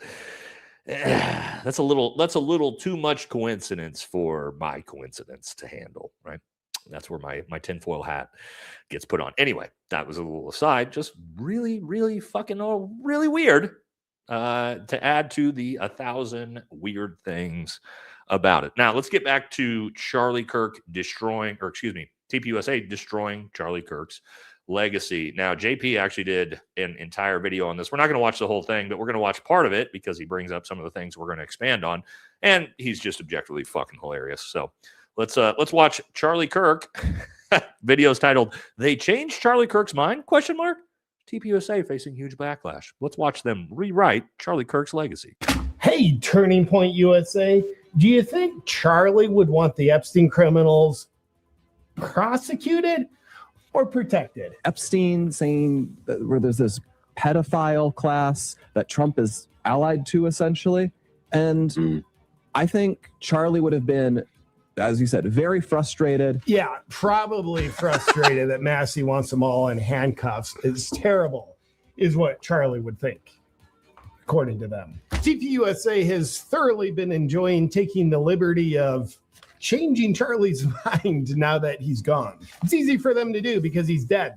that's a little too much coincidence for my coincidence to handle, right? That's where my tinfoil hat gets put on. Anyway, that was a little aside, just really, really fucking really weird to add to the 1,000 weird things about it. Now, let's get back to Charlie Kirk TPUSA destroying Charlie Kirk's legacy. Now, JP actually did an entire video on this. We're not going to watch the whole thing, but we're going to watch part of it because he brings up some of the things we're going to expand on, and he's just objectively fucking hilarious. So let's watch Charlie Kirk. Videos titled "They Changed Charlie Kirk's Mind?" ? TPUSA facing huge backlash. Let's watch them rewrite Charlie Kirk's legacy. Hey, Turning Point USA, do you think Charlie would want the Epstein criminals prosecuted or protected? Epstein saying that where there's this pedophile class that Trump is allied to, essentially. And I think Charlie would have been, as you said, very frustrated. Yeah, probably frustrated that Massey wants them all in handcuffs. It's terrible, is what Charlie would think, according to them. TPUSA has thoroughly been enjoying taking the liberty of changing Charlie's mind now that he's gone. It's easy for them to do because he's dead,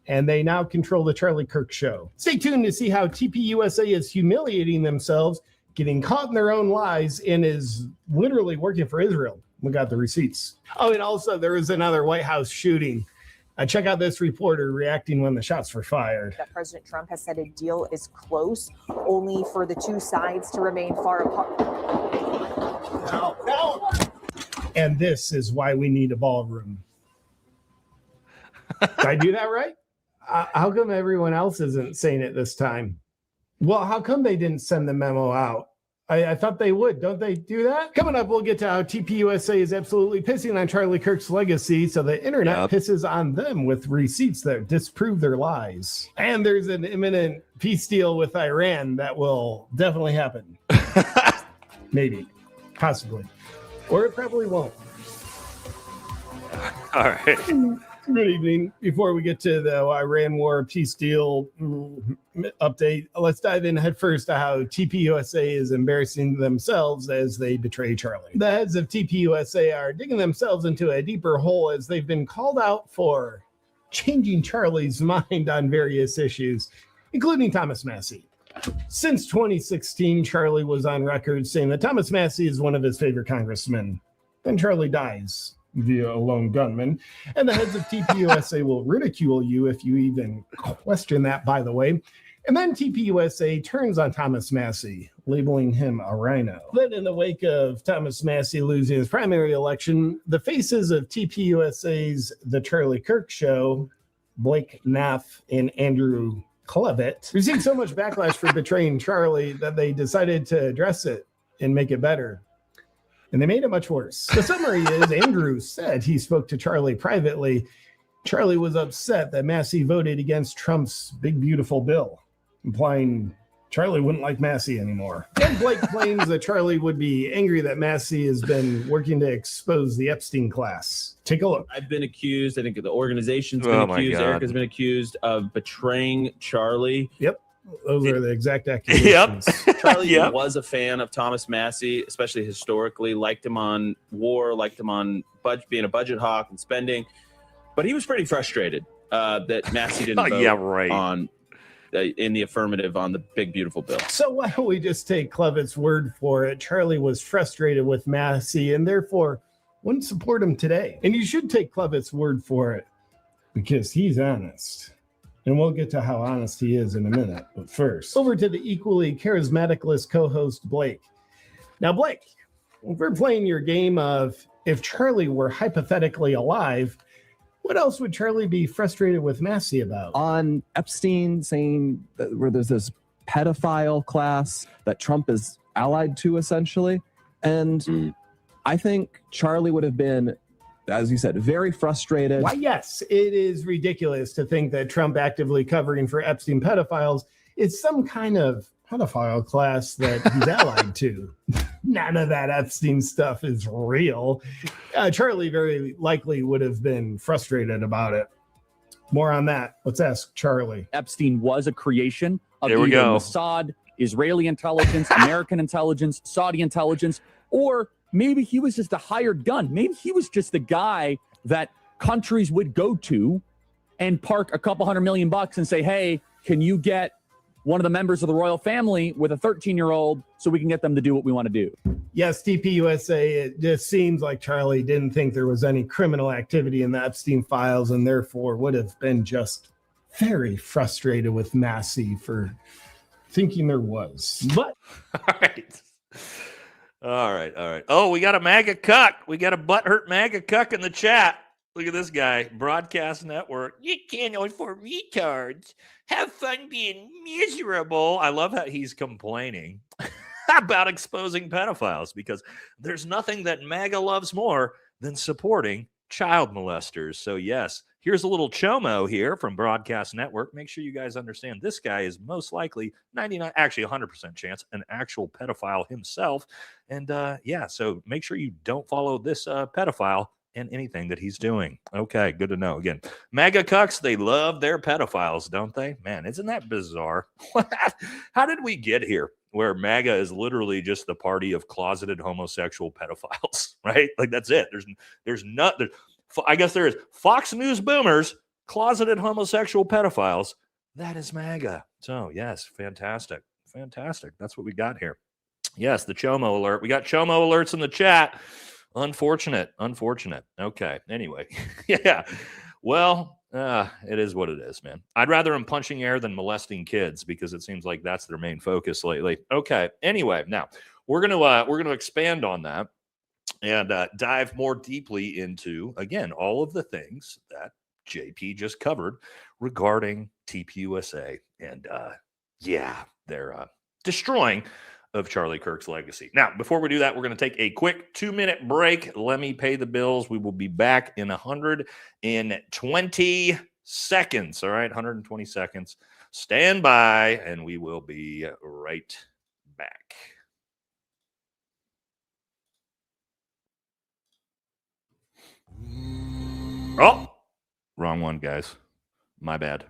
and they now control the Charlie Kirk show. Stay tuned to see how TPUSA is humiliating themselves, getting caught in their own lies, and is literally working for Israel. We got the receipts. Oh, and also there was another White House shooting. Check out this reporter reacting when the shots were fired. That President Trump has said a deal is close, only for the two sides to remain far apart. No. And this is why we need a ballroom. Did I do that right? How come everyone else isn't saying it this time? Well, how come they didn't send the memo out? I thought they would. Don't they do that? Coming up, we'll get to how TPUSA is absolutely pissing on Charlie Kirk's legacy, so the internet pisses on them with receipts that disprove their lies. And there's an imminent peace deal with Iran that will definitely happen. Maybe. Possibly. Or it probably won't. All right. Good evening. Before we get to the Iran war peace deal update, let's dive in headfirst to how TPUSA is embarrassing themselves as they betray Charlie. The heads of TPUSA are digging themselves into a deeper hole as they've been called out for changing Charlie's mind on various issues, including Thomas Massie. Since 2016, Charlie was on record saying that Thomas Massie is one of his favorite congressmen. Then Charlie dies via a lone gunman, and the heads of TPUSA will ridicule you if you even question that, by the way. And then TPUSA turns on Thomas Massie, labeling him a rhino. Then in the wake of Thomas Massie losing his primary election, the faces of TPUSA's The Charlie Kirk Show, Blake Knapp and Andrew Clevitt, received so much backlash for betraying Charlie that they decided to address it and make it better. And they made it much worse. The summary is Andrew said he spoke to Charlie privately. Charlie was upset that Massie voted against Trump's big, beautiful bill, implying Charlie wouldn't like Massie anymore. And Blake claims that Charlie would be angry that Massie has been working to expose the Epstein class. Take a look. I've been accused, I think the organization's been accused, Eric has been accused of betraying Charlie. Yep. Those are the exact accusations. Charlie was a fan of Thomas Massie, especially historically, liked him on war, liked him on being a budget hawk and spending. But he was pretty frustrated that Massie didn't vote on in the affirmative on the big, beautiful bill. So why don't we just take Clevitt's word for it? Charlie was frustrated with Massie and therefore wouldn't support him today. And you should take Clevitt's word for it because he's honest. And we'll get to how honest he is in a minute. But first, over to the equally charismatic list co-host, Blake. Now, Blake, we're playing your game of if Charlie were hypothetically alive, what else would Charlie be frustrated with Massie about? On Epstein saying that where there's this pedophile class that Trump is allied to, essentially. And I think Charlie would have been, as you said, very frustrated. Why, yes, it is ridiculous to think that Trump actively covering for Epstein pedophiles is some kind of pedophile class that he's allied to. None of that Epstein stuff is real. Charlie very likely would have been frustrated about it. More on that. Let's ask Charlie. Epstein was a creation of There we either go. Mossad, Israeli intelligence, American intelligence, Saudi intelligence, or maybe he was just a hired gun. Maybe he was just the guy that countries would go to and park a couple $100 million and say, hey, can you get one of the members of the royal family with a 13-year-old so we can get them to do what we want to do? Yes, TPUSA, it just seems like Charlie didn't think there was any criminal activity in the Epstein files and therefore would have been just very frustrated with Massie for thinking there was. But All right. Oh, we got a MAGA cuck. We got a butthurt MAGA cuck in the chat. Look at this guy. Broadcast Network. You can't only for retards. Have fun being miserable. I love how he's complaining about exposing pedophiles because there's nothing that MAGA loves more than supporting child molesters. So yes, here's a little chomo here from Broadcast Network. Make sure you guys understand this guy is most likely 100% chance an actual pedophile himself. And so make sure you don't follow this pedophile and anything that he's doing. Okay, good to know. Again, MAGA cucks, they love their pedophiles, don't they? Man, isn't that bizarre? How did we get here where MAGA is literally just the party of closeted homosexual pedophiles, right? Like that's it. I guess there is Fox News boomers, closeted homosexual pedophiles. That is MAGA. So yes, fantastic. That's what we got here. Yes, the Chomo alert. We got Chomo alerts in the chat. Unfortunate. Okay. Anyway, yeah. Well, it is what it is, man. I'd rather him punching air than molesting kids because it seems like that's their main focus lately. Okay. Anyway, now we're gonna expand on that and dive more deeply into again all of the things that JP just covered regarding TPUSA. And they're destroying of Charlie Kirk's legacy. Now, before we do that, we're going to take a quick 2-minute break. Let me pay the bills. We will be back in 120 seconds. All right, 120 seconds. Stand by, and we will be right back. Oh, wrong one, guys. My bad.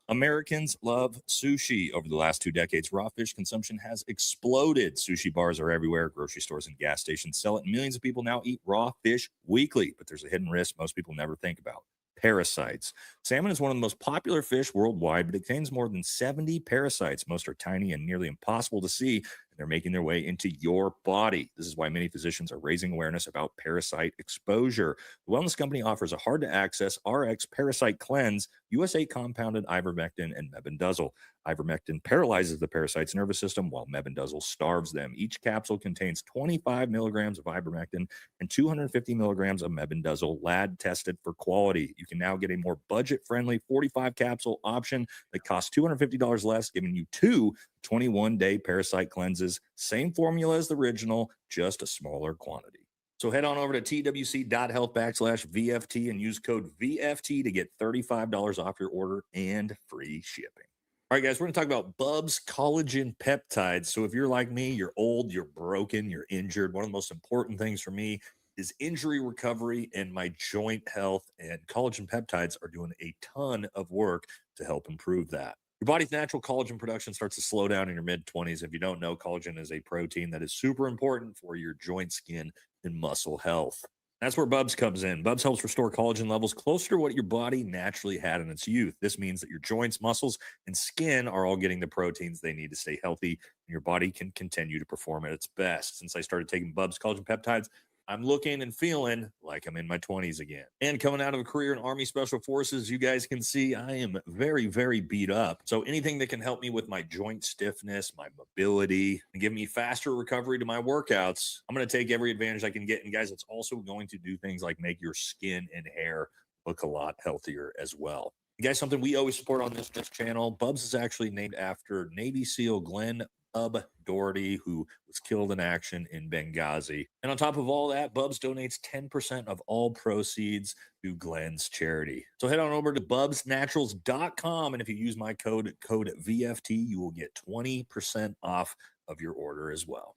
Americans love sushi. Over the last 2 decades, raw fish consumption has exploded. Sushi bars are everywhere. Grocery stores and gas stations sell it. Millions of people now eat raw fish weekly, but there's a hidden risk most people never think about. Parasites. Salmon is one of the most popular fish worldwide, but it contains more than 70 parasites. Most are tiny and nearly impossible to see, and they're making their way into your body. This is why many physicians are raising awareness about parasite exposure. The wellness company offers a hard-to-access RX parasite cleanse, USA compounded ivermectin and mebendazole. Ivermectin paralyzes the parasite's nervous system, while mebendazole starves them. Each capsule contains 25 milligrams of ivermectin and 250 milligrams of mebendazole, lab tested for quality. You can now get a more budget-friendly 45 capsule option that costs $250 less, giving you 2 21-day parasite cleanses. Same formula as the original, just a smaller quantity. So head on over to twc.health/VFT and use code VFT to get $35 off your order and free shipping. All right, guys, we're going to talk about Bubs collagen peptides. So if you're like me, you're old, you're broken, you're injured. One of the most important things for me is injury recovery and my joint health, and collagen peptides are doing a ton of work to help improve that. Your body's natural collagen production starts to slow down in your mid-20s. If you don't know, collagen is a protein that is super important for your joint, skin, and muscle health. That's where Bubs comes in. Bubs helps restore collagen levels closer to what your body naturally had in its youth. This means that your joints, muscles, and skin are all getting the proteins they need to stay healthy, and your body can continue to perform at its best. Since I started taking Bubs collagen peptides, I'm looking and feeling like I'm in my 20s again. And coming out of a career in Army Special Forces, you guys can see I am very, very beat up. So anything that can help me with my joint stiffness, my mobility, and give me faster recovery to my workouts, I'm going to take every advantage I can get. And guys, it's also going to do things like make your skin and hair look a lot healthier as well. You guys, something we always support on this channel, Bubs is actually named after Navy SEAL Glenn Bub Doherty, who was killed in action in Benghazi. And on top of all that, Bubs donates 10% of all proceeds to Glenn's charity. So head on over to bubsnaturals.com, and if you use my code VFT, you will get 20% off of your order as well.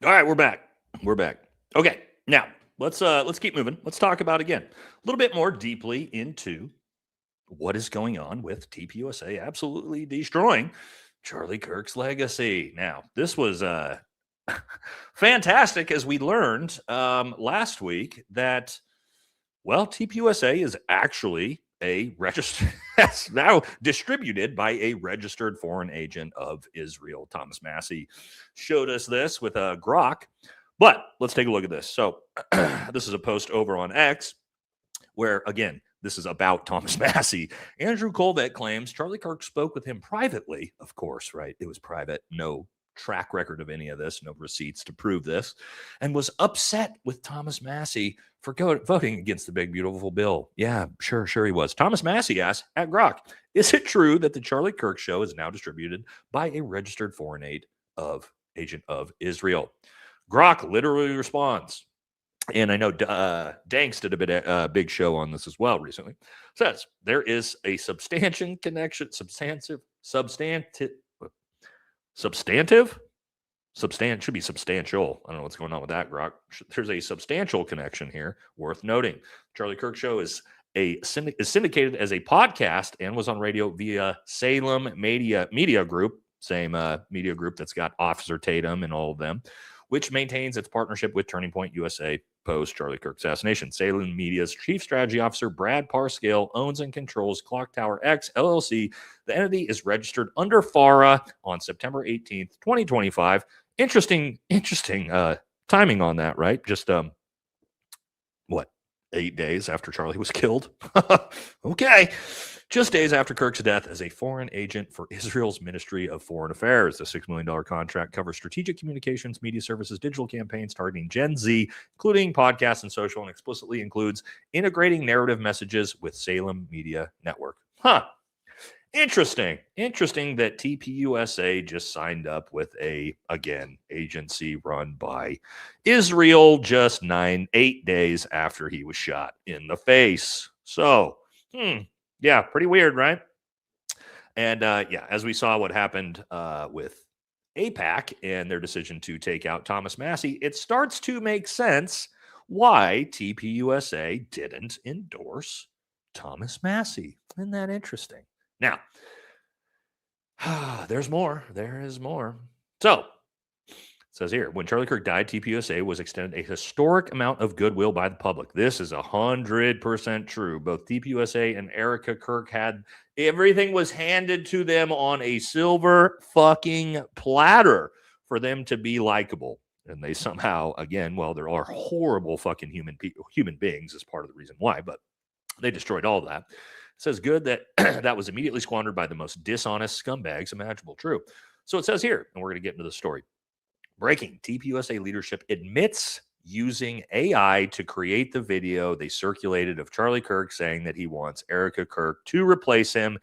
All right, we're back. Okay, now let's keep moving. Let's talk about, again, a little bit more deeply into what is going on with TPUSA absolutely destroying Charlie Kirk's legacy. Now, this was fantastic, as we learned last week that, well, TPUSA is actually a registered, now distributed by a registered foreign agent of Israel. Thomas Massey showed us this with Grok. But let's take a look at this. So this is a post over on X where, again, this is about Thomas Massey. Andrew Colvett claims Charlie Kirk spoke with him privately. Of course, right? It was private. No track record of any of this, no receipts to prove this, and was upset with Thomas Massey for voting against the big, beautiful bill. Yeah, sure he was. Thomas Massey asked at Grok, is it true that the Charlie Kirk show is now distributed by a registered foreign agent of Israel? Grok literally responds, and I know Danks did a big show on this as well recently, says there is a substantive connection, substantive, should be substantial. I don't know what's going on with that, Grok. There's a substantial connection here worth noting. Charlie Kirk show is syndicated as a podcast and was on radio via Salem Media Group, same media group that's got Officer Tatum and all of them, which maintains its partnership with Turning Point USA post Charlie Kirk assassination. Salem Media's chief strategy officer, Brad Parscale, owns and controls Clock Tower X LLC. The entity is registered under FARA on September 18th, 2025. Interesting timing on that, right? Just 8 days after Charlie was killed. Okay. just days after Kirk's death as a foreign agent for Israel's Ministry of Foreign Affairs. The $6 million contract covers strategic communications, media services, digital campaigns targeting Gen Z, including podcasts and social, and explicitly includes integrating narrative messages with Salem Media Network. Interesting. Interesting that TPUSA just signed up with again, agency run by Israel just 8 days after he was shot in the face. So, yeah, pretty weird, right? And as we saw what happened with AIPAC and their decision to take out Thomas Massey, it starts to make sense why TPUSA didn't endorse Thomas Massey. Isn't that interesting? Now, there's more. There is more. So, it says here, when Charlie Kirk died, TPUSA was extended a historic amount of goodwill by the public. This is 100% true. Both TPUSA and Erica Kirk had everything was handed to them on a silver fucking platter for them to be likable. And they somehow, again, well, there are horrible fucking human beings as part of the reason why, but they destroyed all of that. It says good that that was immediately squandered by the most dishonest scumbags imaginable. True. So it says here, and we're going to get into the story. Breaking, TPUSA leadership admits using AI to create the video they circulated of Charlie Kirk saying that he wants Erica Kirk to replace him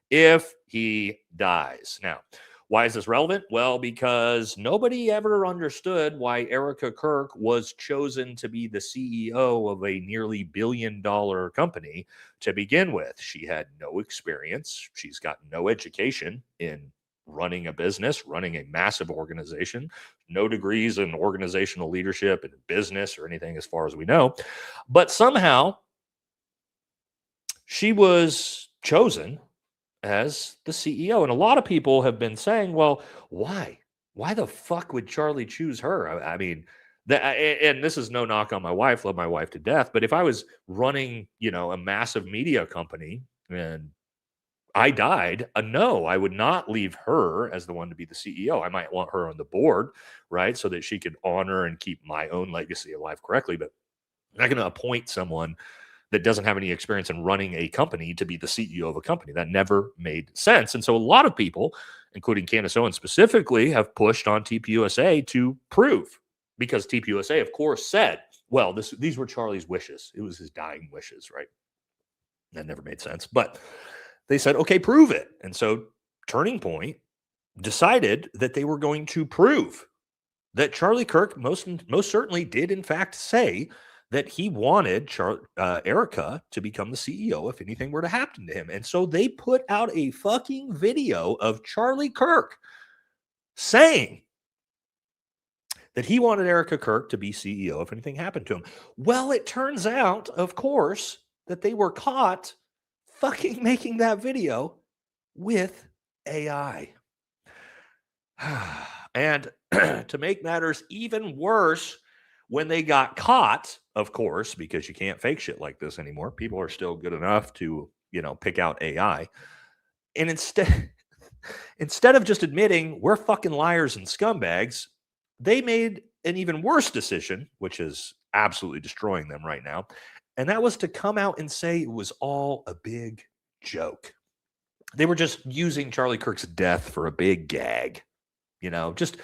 if he dies. Now, why is this relevant? Well, because nobody ever understood why Erica Kirk was chosen to be the CEO of a nearly $1 billion company to begin with. She had no experience. She's got no education in running a business, running a massive organization, no degrees in organizational leadership and business or anything as far as we know. But somehow she was chosen as the CEO. And a lot of people have been saying, well, why? Why the fuck would Charlie choose her? I mean, and this is no knock on my wife, love my wife to death. But if I was running, a massive media company and I died, no, I would not leave her as the one to be the CEO. I might want her on the board, right? So that she could honor and keep my own legacy alive correctly. But I'm not going to appoint someone that doesn't have any experience in running a company to be the CEO of a company. That never made sense. And so a lot of people, including Candace Owens specifically, have pushed on TPUSA to prove, because TPUSA, of course, said, well, these were Charlie's wishes. It was his dying wishes, right? That never made sense. But they said, okay, prove it. And so Turning Point decided that they were going to prove that Charlie Kirk most certainly did, in fact, say that he wanted Erica to become the CEO if anything were to happen to him. And so they put out a fucking video of Charlie Kirk saying that he wanted Erica Kirk to be CEO if anything happened to him. Well, it turns out, of course, that they were caught fucking making that video with AI. And to make matters even worse, when they got caught, of course, because you can't fake shit like this anymore, people are still good enough to, pick out AI. And instead of just admitting we're fucking liars and scumbags, they made an even worse decision, which is absolutely destroying them right now. And that was to come out and say it was all a big joke. They were just using Charlie Kirk's death for a big gag, just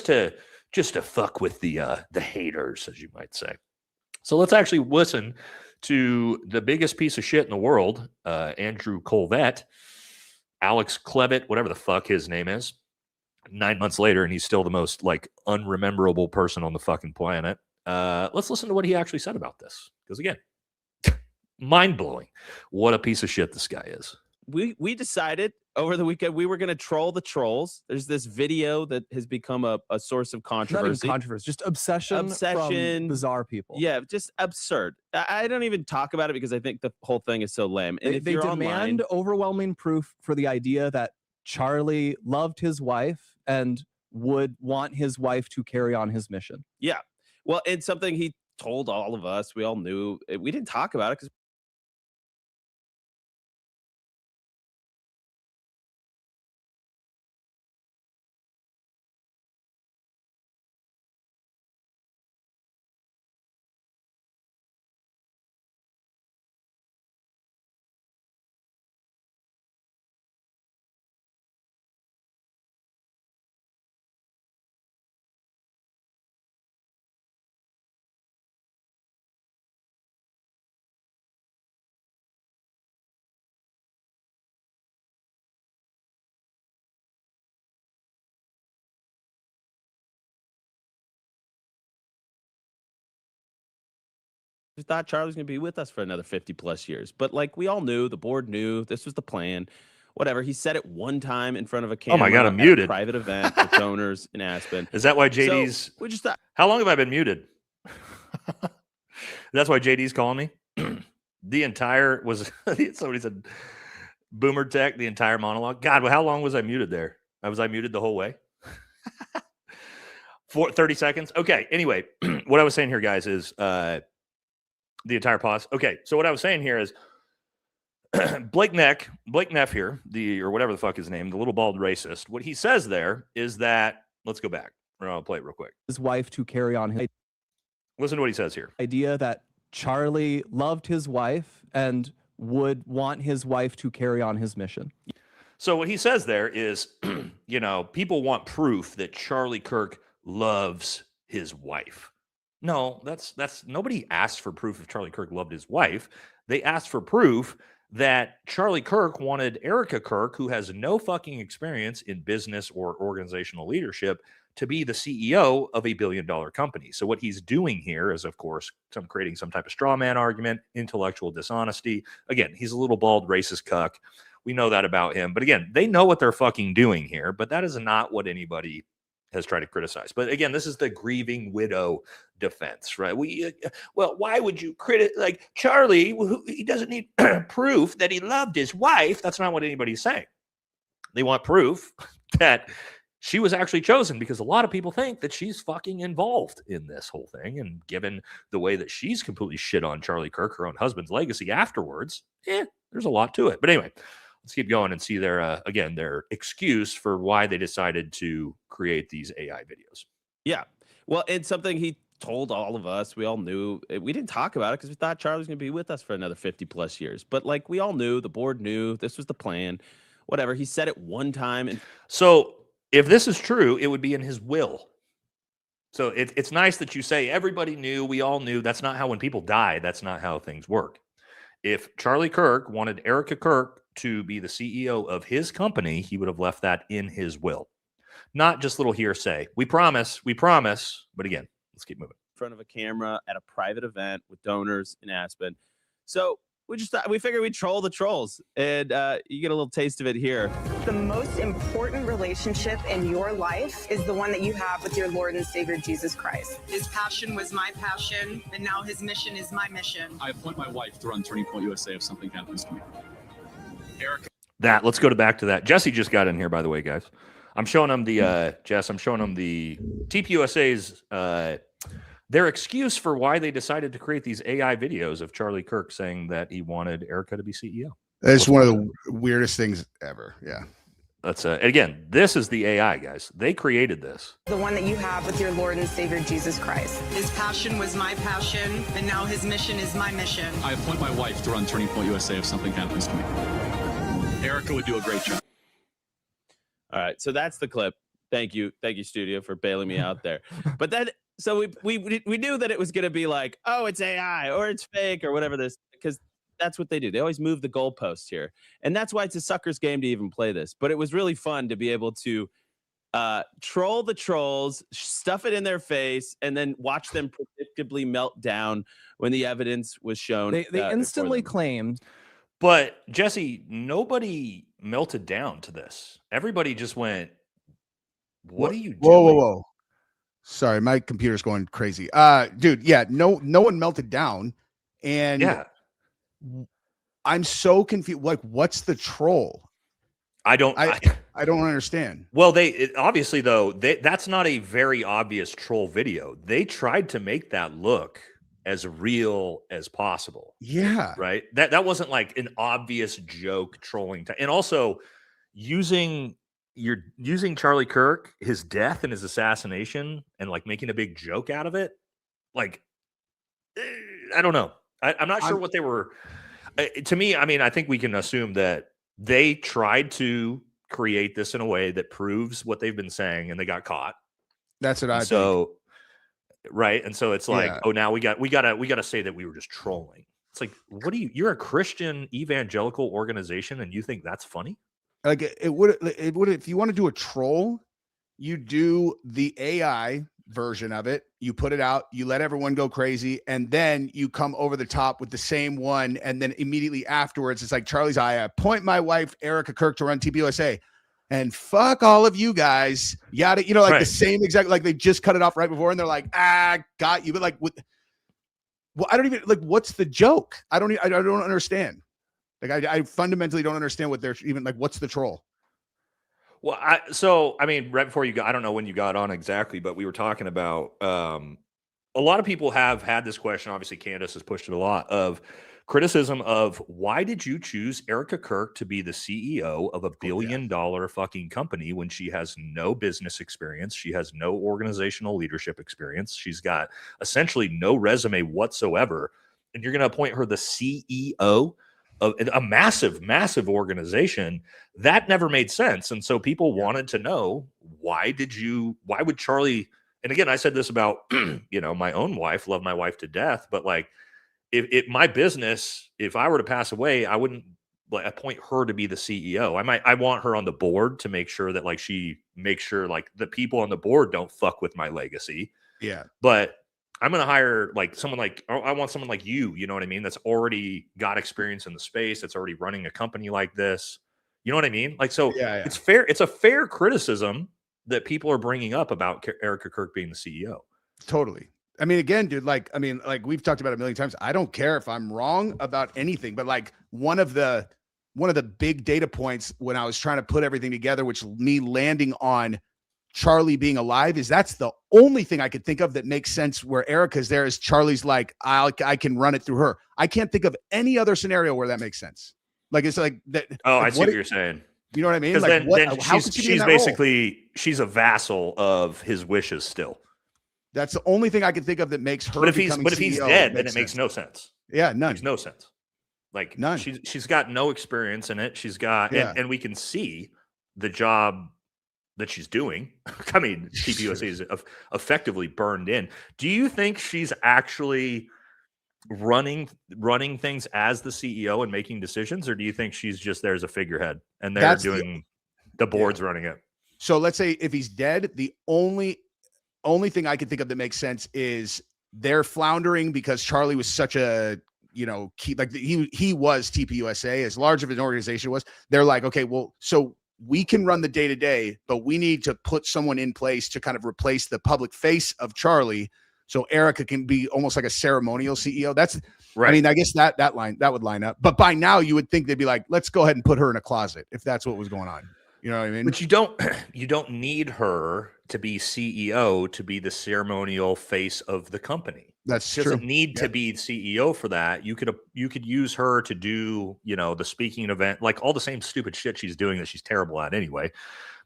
to fuck with the haters, as you might say. So let's actually listen to the biggest piece of shit in the world, Andrew Colvett, Alex Klevet, whatever the fuck his name is, 9 months later, and he's still the most unrememberable person on the fucking planet. Let's listen to what he actually said about this, because again, mind-blowing. What a piece of shit this guy is. We decided over the weekend we were going to troll the trolls. There's this video that has become a source of controversy. Not even controversy, just obsession from bizarre people. Yeah, just absurd. I don't even talk about it because I think the whole thing is so lame. And They demand overwhelming proof for the idea that Charlie loved his wife and would want his wife to carry on his mission. Yeah. Well, it's something he told all of us. We all knew. We didn't talk about it because We thought Charlie was going to be with us for another 50 plus years. But like we all knew, the board knew this was the plan. Whatever. He said it one time in front of a camera. Oh my God, I'm at muted. a private event with donors in Aspen. Is that why JD's? So we just thought, How long have I been muted? That's why JD's calling me. The entire was somebody said Boomer Tech, the entire monologue. God, well, how long was I muted there? Was I muted the whole way? 30 seconds. Okay. Anyway, what I was saying here, guys, is the entire pause. Okay. So what I was saying here is Blake Neff here, or whatever the fuck his name, the little bald racist. What he says there is that, let's go back. I'll play it real quick. His wife to carry on his Listen to what he says here. idea that Charlie loved his wife and would want his wife to carry on his mission. So what he says there is, people want proof that Charlie Kirk loves his wife. No, that's nobody asked for proof if Charlie Kirk loved his wife. They asked for proof that Charlie Kirk wanted Erica Kirk, who has no fucking experience in business or organizational leadership, to be the CEO of $1 billion company. So what he's doing here is, of course, creating some type of straw man argument, intellectual dishonesty. Again, he's a little bald racist cuck. We know that about him. But again, they know what they're fucking doing here, but that is not what anybody has tried to criticize. But again, this is the grieving widow defense, right? Why would you like Charlie? He doesn't need proof that he loved his wife. That's not what anybody's saying. They want proof that she was actually chosen, because a lot of people think that she's fucking involved in this whole thing. And given the way that she's completely shit on Charlie Kirk, her own husband's legacy afterwards, there's a lot to it. But anyway, let's keep going and see their excuse for why they decided to create these AI videos. yeah. Well, it's something he told all of us. We all knew. We didn't talk about it because we thought Charlie was going to be with us for another 50 plus years. But like we all knew, the board knew this was the plan. Whatever. He said it one time. And so if this is true, it would be in his will. So it's nice that you say everybody knew, we all knew. That's not how, when people die, that's not how things work. If Charlie Kirk wanted Erica Kirk to be the CEO of his company, he would have left that in his will. Not just little hearsay. We promise. But again, let's keep moving. in front of a camera at a private event with donors in Aspen. So we figured we'd troll the trolls, and you get a little taste of it here. The most important relationship in your life is the one that you have with your Lord and Savior, Jesus Christ. His passion was my passion, and now his mission is my mission. I appoint my wife to run Turning Point USA if something happens to me. Erica. Let's go back to that. Jesse just got in here, by the way, guys. I'm showing him the Jess. I'm showing him the TPUSA's their excuse for why they decided to create these AI videos of Charlie Kirk saying that he wanted Erica to be CEO. It's one of the weirdest things ever. Yeah. That's again, this is the AI, guys. They created this. The one that you have with your Lord and Savior, Jesus Christ. His passion was my passion, and now his mission is my mission. I appoint my wife to run Turning Point USA if something happens to me. Erica would do a great job. All right, so that's the clip. Thank you, studio, for bailing me out there. But then, so we knew that it was going to be like, oh, it's AI or it's fake or whatever this, because that's what they do. They always move the goalposts here, and that's why it's a sucker's game to even play this. But it was really fun to be able to troll the trolls, stuff it in their face, and then watch them predictably melt down when the evidence was shown. They instantly claimed. But Jesse, nobody melted down to this. Everybody just went, "What are you doing?" Whoa. Sorry, my computer's going crazy. Dude, yeah, no one melted down. And yeah, I'm so confused. Like, what's the troll? I don't understand. Well, obviously though, that's not a very obvious troll video. They tried to make that look as real as possible. Yeah. Right. That wasn't like an obvious joke trolling. And also using Charlie Kirk, his death and his assassination, and like making a big joke out of it. Like, I don't know. I'm not sure what they were. To me, I mean, I think we can assume that they tried to create this in a way that proves what they've been saying, and they got caught. That's what I think. Right. And so it's like, oh, now we gotta say that we were just trolling. It's like, you're a Christian evangelical organization and you think that's funny? Like it would if you want to do a troll, you do the AI version of it. You put it out, you let everyone go crazy, and then you come over the top with the same one. And then immediately afterwards, it's like Charlie's, I appoint my wife, Erica Kirk, to run TPUSA. And fuck all of you guys. Yada, like the same exact, like they just cut it off right before, and they're like, got you. But like, well, I don't even like, what's the joke? I don't understand. Like, I fundamentally don't understand what they're even like, what's the troll? Well, I mean, right before you got, I don't know when you got on exactly, but we were talking about, a lot of people have had this question. Obviously, Candace has pushed it a lot of criticism of why did you choose Erica Kirk to be the CEO of a $1 billion fucking company when she has no business experience? She has no organizational leadership experience. She's got essentially no resume whatsoever. And you're going to appoint her the CEO of a massive, massive organization. That never made sense. And so people wanted to know, why would Charlie, and again, I said this about, my own wife, love my wife to death, but like, if my business, if I were to pass away, I wouldn't like appoint her to be the CEO. I want her on the board to make sure that like she makes sure like the people on the board don't fuck with my legacy. Yeah. But I'm going to hire like someone like, I want someone like you know what I mean? That's already got experience in the space. That's already running a company like this. You know what I mean? Like, so it's fair. It's a fair criticism that people are bringing up about Erica Kirk being the CEO. Totally. I mean, again, dude, like we've talked about it a million times. I don't care if I'm wrong about anything, but like one of the big data points when I was trying to put everything together, which me landing on Charlie being alive, is that's the only thing I could think of that makes sense where Erica's there is Charlie's like, I can run it through her. I can't think of any other scenario where that makes sense. Like, it's like that. Oh, like I see what you're saying. You know what I mean? Because Like, then how could she be in she's that role? basically, she's a vassal of his wishes still. That's the only thing I can think of that makes her. But if he's CEO dead, then it makes no sense. Yeah, none. Makes no sense. Like none. She's got no experience in it. She's got, and we can see the job that she's doing. I mean, TPUSA is effectively burned in. Do you think she's actually running things as the CEO and making decisions, or do you think she's just there as a figurehead and they're doing the board's running it? So let's say if he's dead, the only thing I can think of that makes sense is they're floundering because Charlie was such a, key, like he was TPUSA, as large of an organization was. They're like, okay, well, so we can run the day to day, but we need to put someone in place to kind of replace the public face of Charlie. So Erica can be almost like a ceremonial CEO. That's right. I mean, I guess that would line up. But by now you would think they'd be like, let's go ahead and put her in a closet if that's what was going on. You know what I mean? But you don't need her to be CEO to be the ceremonial face of the company. That's she doesn't need to be CEO for that. You could use her to do, the speaking event, like all the same stupid shit she's doing that she's terrible at anyway.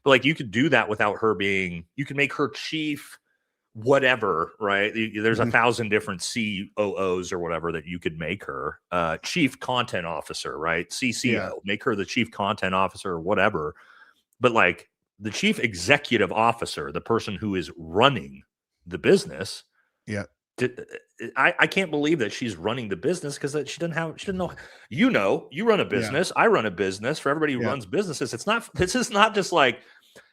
But like you could do that without her being, you can make her chief whatever, right? There's 1,000 different COOs or whatever that you could make her. Chief content officer, right? CCO, make her the chief content officer or whatever. But like the chief executive officer, the person who is running the business. Yeah. I can't believe that she's running the business because she didn't know, you run a business. I run a business. For everybody who runs businesses, this is not just like,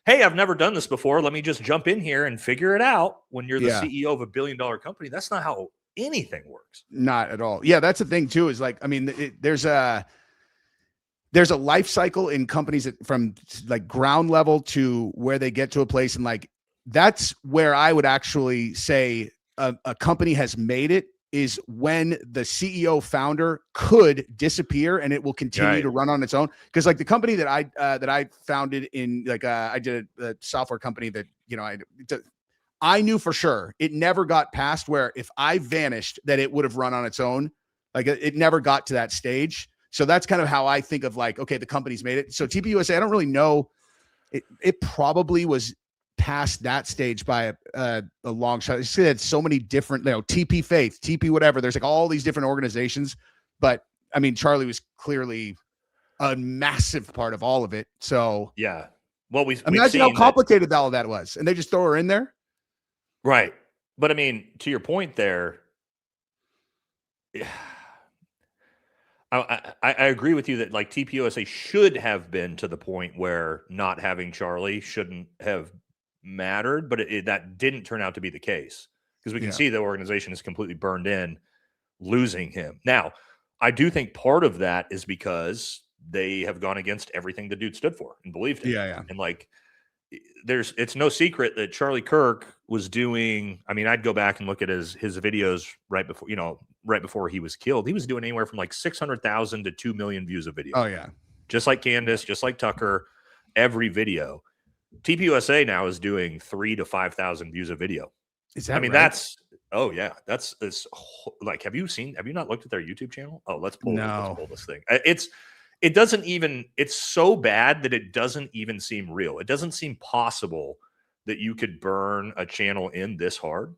hey, I've never done this before. Let me just jump in here and figure it out. When you're the CEO of a $1 billion company, that's not how anything works. Not at all. Yeah. That's the thing too, is like, I mean, there's a life cycle in companies that from like ground level to where they get to a place. And like, that's where I would actually say a company has made it, is when the CEO founder could disappear and it will continue to run on its own. Cause like the company that I founded in like, I did a software company that, I knew for sure it never got past where if I vanished that it would have run on its own. Like it never got to that stage. So that's kind of how I think of like, okay, the company's made it. So TPUSA, I don't really know. It probably was past that stage by a long shot. You see that so many different, TP Faith, TP whatever. There's like all these different organizations. But I mean, Charlie was clearly a massive part of all of it. So yeah. Well, imagine how complicated all of that was. And they just throw her in there. Right. But I mean, to your point there, I agree with you that like TPUSA should have been to the point where not having Charlie shouldn't have mattered, but that didn't turn out to be the case because we can see the organization is completely burned in, losing him. Now, I do think part of that is because they have gone against everything the dude stood for and believed in. Yeah. And like, it's no secret that Charlie Kirk was doing. I mean, I'd go back and look at his videos right before he was killed. He was doing anywhere from like 600,000 to 2 million views a video. Oh yeah. Just like Candace, just like Tucker, every video. TPUSA now is doing 3,000 to 5,000 views a video. Is that right? That's like, have you not looked at their YouTube channel? Oh, let's pull this thing. It's so bad that it doesn't even seem real. It doesn't seem possible that you could burn a channel in this hard.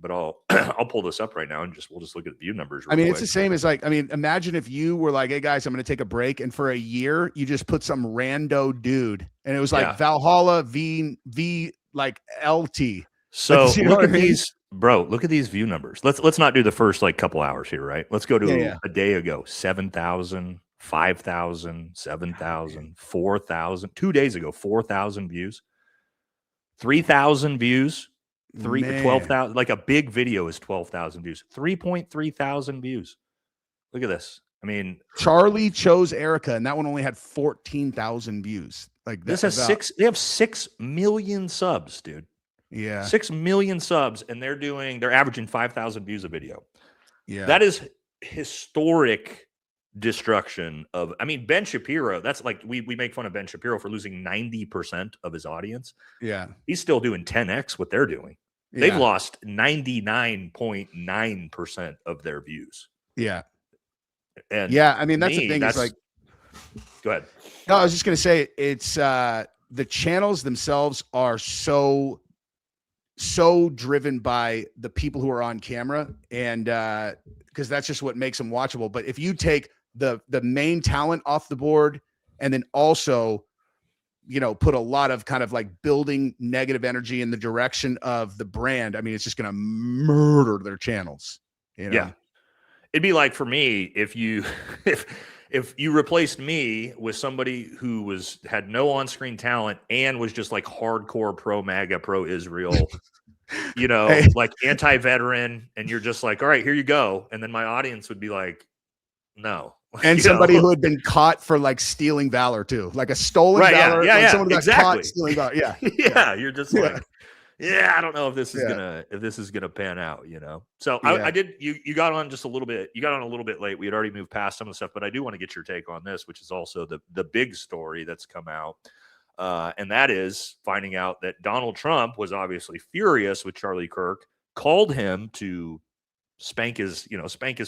But I'll pull this up right now and we'll just look at view numbers. I mean, it's the same as like, I mean, imagine if you were like, hey guys, I'm going to take a break. And for a year, you just put some rando dude and it was like Valhalla V like LT. So like, look at these, bro, look at these view numbers. Let's not do the first like couple hours here, right? Let's go to a day ago, 7,000, 5,000, 7,000, 4,000, 2 days ago, 4,000 views, 3,000 views. 12,000, like a big video is 12,000 views, 3.3 thousand views. Look at this. I mean, Charlie chose Erica, and that one only had 14,000 views. Like this has they have 6 million subs, dude. Yeah, 6 million subs, and they're averaging 5,000 views a video. Yeah, that is historic destruction of. I mean, Ben Shapiro. That's like we make fun of Ben Shapiro for losing 90% of his audience. Yeah, he's still doing 10x what they're doing. They've lost 99.9% of their views. Yeah. And I mean, that's the thing. Is like, go ahead. No, I was just going to say it's the channels themselves are so driven by the people who are on camera. And because that's just what makes them watchable. But if you take the main talent off the board and then also, put a lot of kind of like building negative energy in the direction of the brand, I mean, it's just going to murder their channels. Yeah. It'd be like for me, if you replaced me with somebody who had no on-screen talent and was just like hardcore pro MAGA, pro Israel, like anti-veteran, and you're just like, all right, here you go. And then my audience would be like, no. And somebody who had been caught for like stealing valor too, like a stolen valor. Yeah, someone got caught stealing valor. Yeah. You're just like, I don't know if this is gonna pan out, So I did. You got on just a little bit. You got on a little bit late. We had already moved past some of the stuff, but I do want to get your take on this, which is also the big story that's come out, and that is finding out that Donald Trump was obviously furious with Charlie Kirk, called him to spank his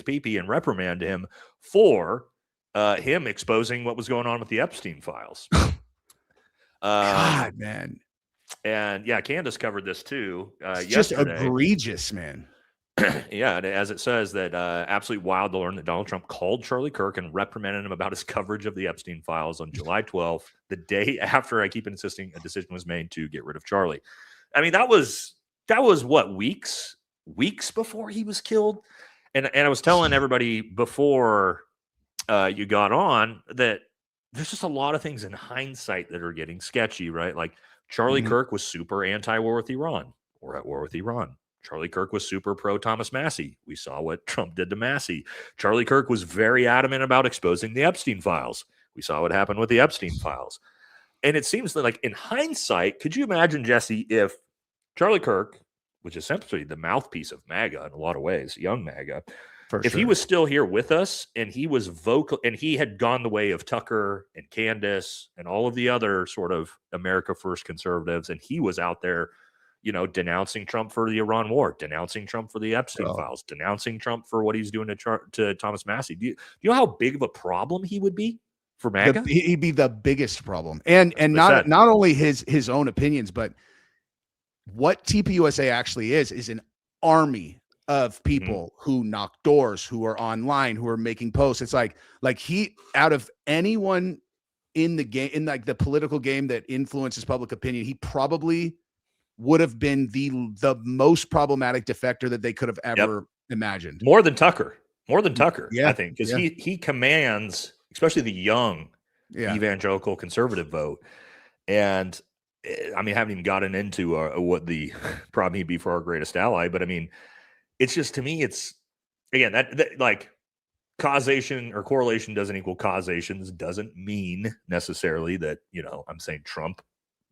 pee-pee and reprimand him for him exposing what was going on with the Epstein files. God, man. And Candace covered this too. It's yesterday. Just egregious, man. Yeah, as it says that absolutely wild to learn that Donald Trump called Charlie Kirk and reprimanded him about his coverage of the Epstein files on July 12th, the day after, I keep insisting, a decision was made to get rid of Charlie. I mean, that was what, weeks before he was killed. And I was telling everybody before you got on that there's just a lot of things in hindsight that are getting sketchy, right? Like Charlie Kirk was super anti-war with Iran. We're at war with Iran. Charlie Kirk was super pro Thomas Massey. We saw what Trump did to Massey. Charlie Kirk was very adamant about exposing the Epstein files. We saw what happened with the Epstein files. And it seems that, like, in hindsight, could you imagine, Jesse, if Charlie Kirk, which is essentially the mouthpiece of MAGA in a lot of ways, young MAGA, if he was still here with us and he was vocal and he had gone the way of Tucker and Candace and all of the other sort of America First conservatives, and he was out there, denouncing Trump for the Iran war, denouncing Trump for the Epstein files, denouncing Trump for what he's doing to Thomas Massey. Do you know how big of a problem he would be for MAGA? He'd be the biggest problem. And not only his own opinions, but what TPUSA actually is an army of people who knock doors, who are online, who are making posts. It's like he, out of anyone in the game, in like the political game that influences public opinion, he probably would have been the most problematic defector that they could have ever imagined. More than Tucker, yeah, I think, because he commands, especially the young evangelical conservative vote. And I mean, I haven't even gotten into what the problem he'd be for our greatest ally, but I mean, it's just, to me, it's, again, that like causation or correlation doesn't equal causations, doesn't mean necessarily that, I'm saying Trump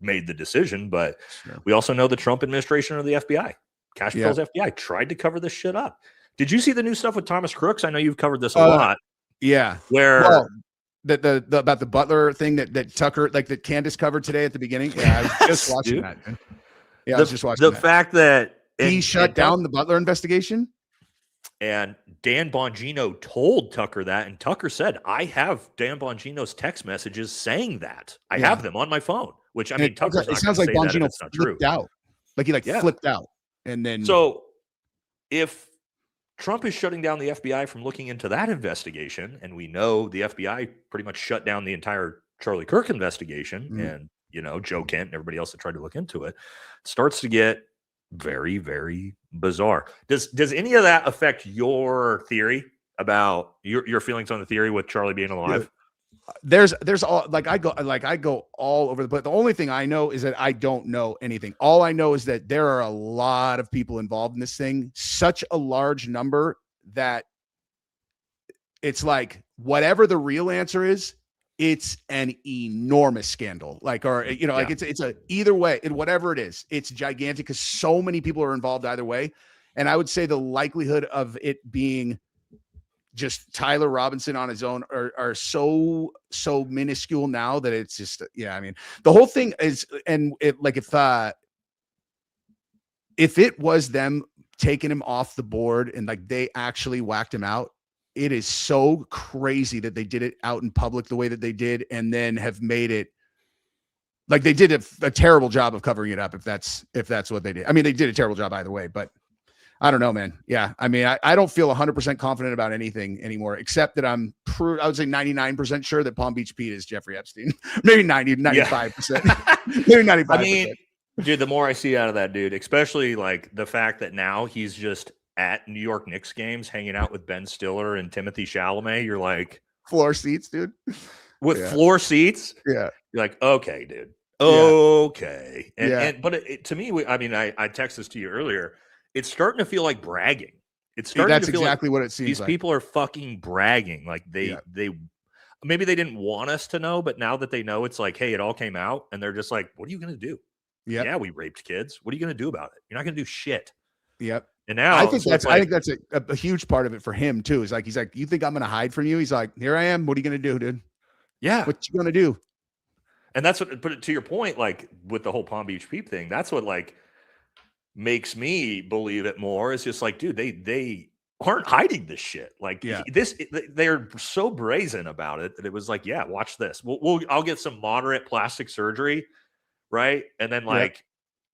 made the decision, but we also know the Trump administration or the FBI, Cash Patrol's FBI, tried to cover this shit up. Did you see the new stuff with Thomas Crooks? I know you've covered this a lot. Yeah. Where the about the Butler thing that Tucker, like that Candace covered today at the beginning. Yeah, I was just watching that. Man. Yeah, I was just watching the fact that he shut down the Butler investigation. And Dan Bongino told Tucker that, and Tucker said, I have Dan Bongino's text messages saying that. I have them on my phone, which, I mean, Tucker's it sounds like Bongino flipped out. Like he flipped out. And then so if Trump is shutting down the FBI from looking into that investigation, and we know the FBI pretty much shut down the entire Charlie Kirk investigation, and Joe Kent and everybody else that tried to look into it, starts to get very, very bizarre. Does any of that affect your theory about your feelings on the theory with Charlie being alive? There's all I go all over the place. The only thing I know is that I don't know anything. All I know is that there are a lot of people involved in this thing, such a large number that it's like whatever the real answer is, it's an enormous scandal. Like it's a either way, and whatever it is, it's gigantic because so many people are involved either way. And I would say the likelihood of it being just Tyler Robinson on his own are so minuscule now that it's just, I mean, the whole thing is, and it like if it was them taking him off the board and like they actually whacked him out, it is so crazy that they did it out in public the way that they did, and then have made it like they did a terrible job of covering it up. If that's what they did. I mean, they did a terrible job either way, but I don't know, man. Yeah. I mean, I don't feel 100% confident about anything anymore, except that I would say 99% sure that Palm Beach Pete is Jeffrey Epstein. Maybe 95%. Maybe 95%. I mean, dude, the more I see out of that dude, especially like the fact that now he's just at New York Knicks games hanging out with Ben Stiller and Timothy Chalamet, you're like, floor seats, dude. With floor seats? Yeah. You're like, okay, dude. Okay. But to me, I mean, I texted this to you earlier. It's starting to feel like bragging. It's starting That's to feel exactly like what it seems these like. people are fucking bragging. Like they maybe they didn't want us to know, but now that they know, it's like, hey, it all came out, and they're just like, what are you going to do? Yep. Yeah, we raped kids. What are you going to do about it? You're not going to do shit. Yep. And now I think that's a huge part of it for him too. Is like, he's like, you think I'm going to hide from you? He's like, here I am. What are you going to do, dude? Yeah. What you going to do? And that's what, but to your point, like with the whole Palm Beach Peep thing, that's what like makes me believe it more. It's just like, dude, they aren't hiding this shit. Like they're so brazen about it that it was like, yeah, watch this. I'll get some moderate plastic surgery, right? And then like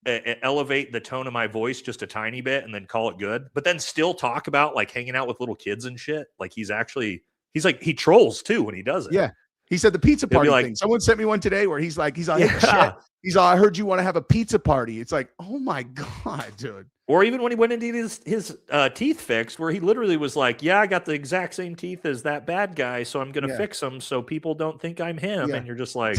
elevate the tone of my voice just a tiny bit, and then call it good. But then still talk about like hanging out with little kids and shit. Like he's like he trolls too when he does it. Yeah. He said the pizza party thing. Someone sent me one today where he's like, shit. He's all, I heard you want to have a pizza party. It's like, oh my God, dude. Or even when he went into his teeth fixed, where he literally was like, yeah, I got the exact same teeth as that bad guy, so I'm going to fix them so people don't think I'm him. And you're just like,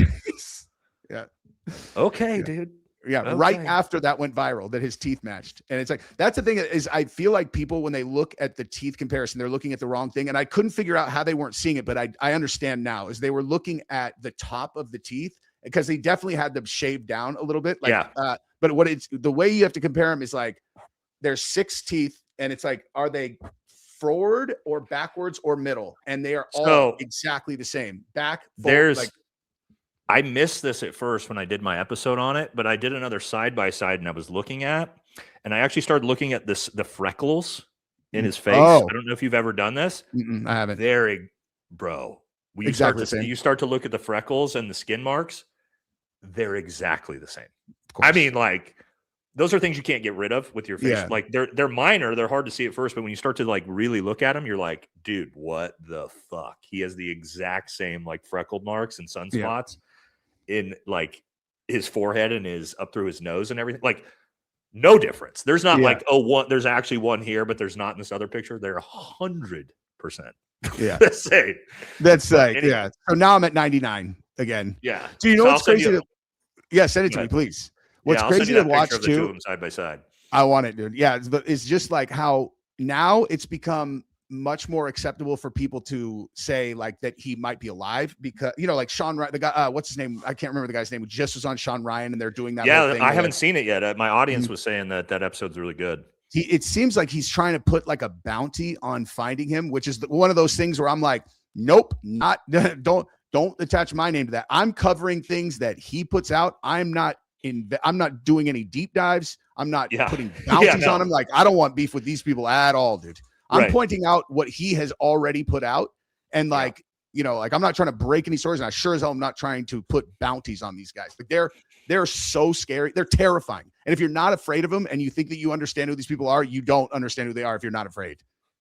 okay, dude. Yeah, okay. Right after that went viral, that his teeth matched. And it's like, that's the thing is, I feel like people, when they look at the teeth comparison, they're looking at the wrong thing. And I couldn't figure out how they weren't seeing it, but I understand now, is they were looking at the top of the teeth, because they definitely had them shaved down a little bit. Like, but the way you have to compare them is like, there's 6 teeth, and it's like, are they forward or backwards or middle? And they are all exactly the same. Back, forward, I missed this at first when I did my episode on it, but I did another side by side, and I was looking at, and I actually started looking at the freckles in his face. I don't know if you've ever done this. I haven't. You start to look at the freckles and the skin marks. They're exactly the same. I mean, like, those are things you can't get rid of with your face. Yeah. Like they're minor, they're hard to see at first, but when you start to like really look at them, you're like, dude, what the fuck? He has the exact same like freckled marks and sunspots in like his forehead and his up through his nose and everything. Like, no difference. There's not like, there's actually one here, but there's not in this other picture. They're 100% the same. That's like, So now I'm at 99 again. Yeah. Do you know what's crazy? Yeah, send it to But- me, please. What's I'll send crazy you to that watch picture of the two of too? them side by side. I want it, dude. Yeah, it's just like how now it's become much more acceptable for people to say like that he might be alive because like Sean Ryan, the guy, what's his name? I can't remember the guy's name. Who just was on Sean Ryan, and they're doing that. Yeah, whole thing I where, haven't like, seen it yet. My audience was saying that episode's really good. it seems like he's trying to put like a bounty on finding him, which is one of those things where I'm like, nope, not don't attach my name to that. I'm covering things that he puts out. I'm not doing any deep dives. I'm not putting bounties on him. Like, I don't want beef with these people at all, dude. I'm pointing out what he has already put out. And like, like I'm not trying to break any stories. And I sure as hell am not trying to put bounties on these guys. Like they're so scary. They're terrifying. And if you're not afraid of them and you think that you understand who these people are, you don't understand who they are if you're not afraid.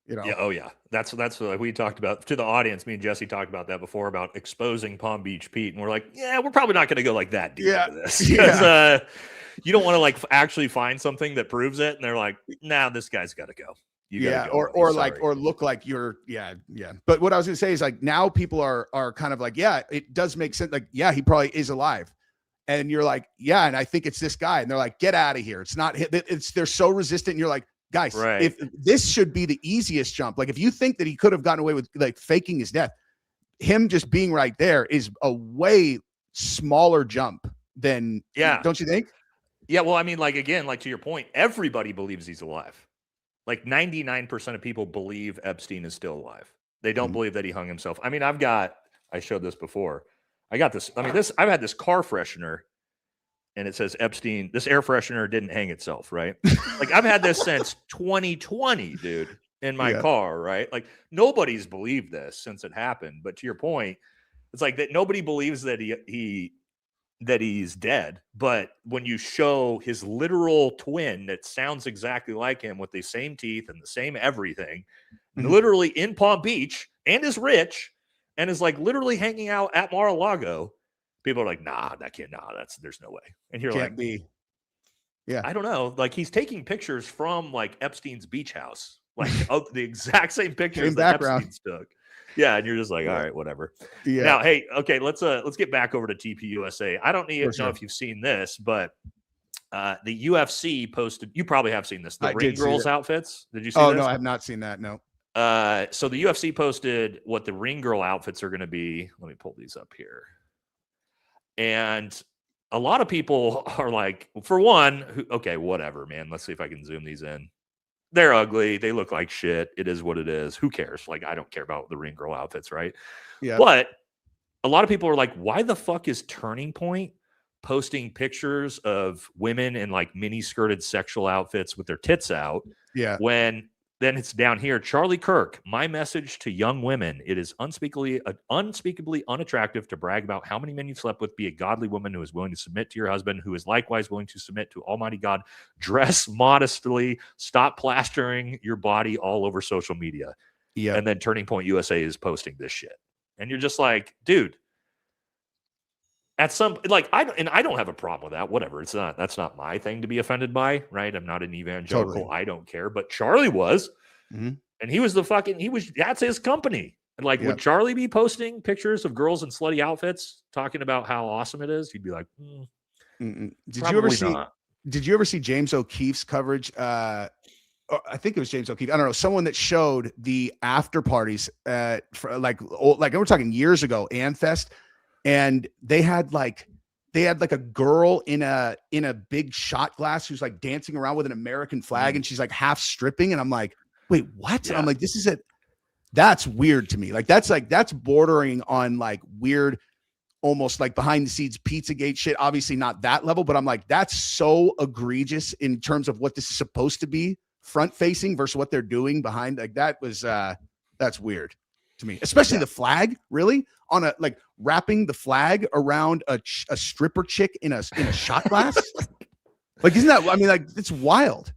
Yeah. Oh yeah. That's what we talked about to the audience. Me and Jesse talked about that before about exposing Palm Beach Pete. And we're like, yeah, we're probably not going to go like that deep into this. Because you don't want to like actually find something that proves it. And they're like, nah, this guy's got to go. Or look like you're But what I was gonna say is like now people are kind of like, yeah, it does make sense. Like, yeah, he probably is alive. And you're like, yeah, and I think it's this guy. And they're like, get out of here. It's not they're so resistant. And you're like, guys, if this should be the easiest jump. Like if you think that he could have gotten away with like faking his death, him just being right there is a way smaller jump than don't you think? Yeah, well, I mean, like again, like to your point, everybody believes he's alive. Like 99% of people believe Epstein is still alive. They don't believe that he hung himself. I mean, I showed this before. I've had this car freshener and it says Epstein, this air freshener didn't hang itself, right? Like I've had this since 2020, dude, in my car, right? Like nobody's believed this since it happened. But to your point, it's like that nobody believes that he's dead, but when you show his literal twin that sounds exactly like him with the same teeth and the same everything, literally in Palm Beach and is rich and is like literally hanging out at Mar-a-Lago, people are like, nah, there's no way. And you're Can't like, be. Yeah. I don't know. Like he's taking pictures from like Epstein's beach house, like the exact same pictures that Epstein took. Yeah, and you're just like, all right, whatever. Yeah. Now, hey, okay, let's get back over to TPUSA. I don't need to know if you've seen this, but the UFC posted. You probably have seen this. The ring girls' outfits. Did you see? Oh this? no, I have not seen that. No. So the UFC posted what the ring girl outfits are going to be. Let me pull these up here. And a lot of people are like, for one, okay, whatever, man. Let's see if I can zoom these in. They're ugly. They look like shit. It is what it is. Who cares? Like, I don't care about the ring girl outfits, right? Yeah. But a lot of people are like, why the fuck is Turning Point posting pictures of women in like mini skirted sexual outfits with their tits out? Yeah. When then it's down here, Charlie Kirk, my message to young women, it is unspeakably unattractive to brag about how many men you've slept with. Be a godly woman who is willing to submit to your husband, who is likewise willing to submit to Almighty God. Dress modestly. Stop plastering your body all over social media. Yeah. And then Turning Point USA is posting this shit. And you're just like, dude, at some like I don't have a problem with that. Whatever. That's not my thing to be offended by, right? I'm not an evangelical. Totally. I don't care. But Charlie was, and he was that's his company. And like, would Charlie be posting pictures of girls in slutty outfits talking about how awesome it is? He'd be like, Did you ever see James O'Keefe's coverage? I think it was James O'Keefe. I don't know. Someone that showed the after parties for like we're talking years ago, Amfest. And they had like a girl in a big shot glass who's like dancing around with an American flag and she's like half stripping. And I'm like, wait, what? Yeah. I'm like, that's weird to me. Like that's bordering on like weird, almost like behind the scenes Pizzagate shit. Obviously not that level, but I'm like, that's so egregious in terms of what this is supposed to be front facing versus what they're doing behind. Like that's weird to me, especially the flag, really, on a like wrapping the flag around a stripper chick in a shot glass. Like, isn't that? I mean, like, it's wild.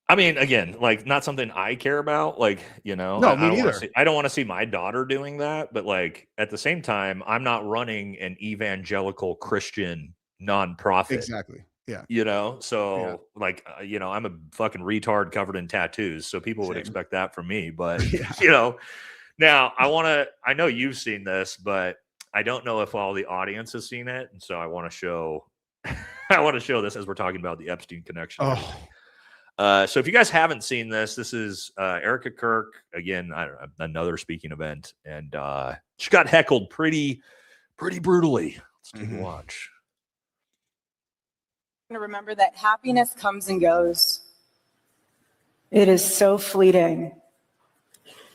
I mean, again, like, not something I care about. Like, you know, no, me neither. I don't want to see my daughter doing that. But like, at the same time, I'm not running an evangelical Christian nonprofit. Exactly. Yeah. You know, so like, you know, I'm a fucking retard covered in tattoos. So people would expect that from me. But, you know, now I know you've seen this, but I don't know if all the audience has seen it. And so I want to show I want to show this as we're talking about the Epstein connection. Oh. So if you guys haven't seen this, this is Erica Kirk again. I don't know, another speaking event, and she got heckled pretty brutally. Let's take a watch. To remember that happiness comes and goes. It is so fleeting,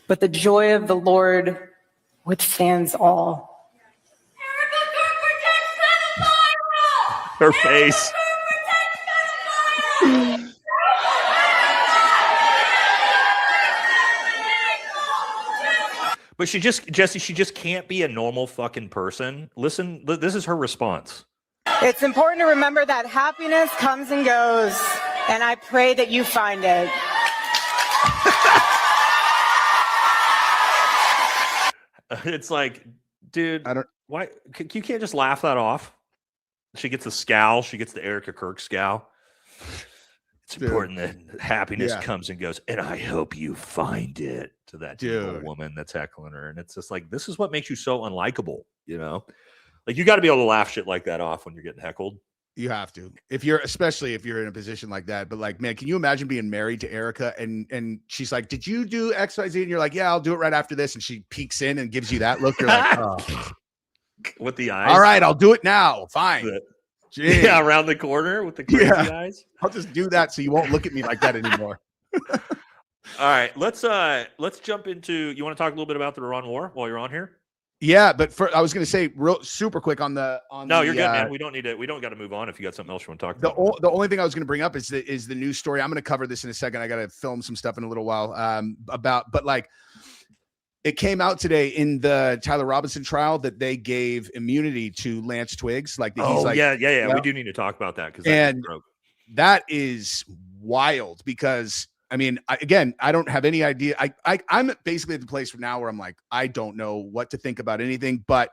but the joy of the Lord withstands all. Her face. But she just can't be a normal fucking person. Listen, this is her response. It's important to remember that happiness comes and goes, and I pray that you find it. It's like, dude, why you can't just laugh that off? She gets a scowl. She gets the Erica Kirk scowl. It's important that happiness comes and goes, and I hope you find it, to that evil woman that's heckling her. And it's just like, this is what makes you so unlikable, you know? Like, you got to be able to laugh shit like that off when you're getting heckled. You have to, especially if you're in a position like that. But like, man, can you imagine being married to Erica and she's like, "Did you do X, Y, Z?" And you're like, "Yeah, I'll do it right after this." And she peeks in and gives you that look. You're like, "Oh." With the eyes. All right, I'll do it now. Fine. Yeah, around the corner with the crazy eyes. I'll just do that so you won't look at me like that anymore. All right, let's jump into. You want to talk a little bit about the Iran war while you're on here? Yeah, but I was going to say real super quick on the. No, you're good, man. We don't need it. We don't got to move on. If you got something else you want to talk about. The only thing I was going to bring up is the news story. I'm going to cover this in a second. I got to film some stuff in a little while but like, it came out today in the Tyler Robinson trial that they gave immunity to Lance Twiggs. Like, he's like, yeah. We do need to talk about that because that is wild because. I mean, I don't have any idea. I'm basically at the place now where I'm like, I don't know what to think about anything. But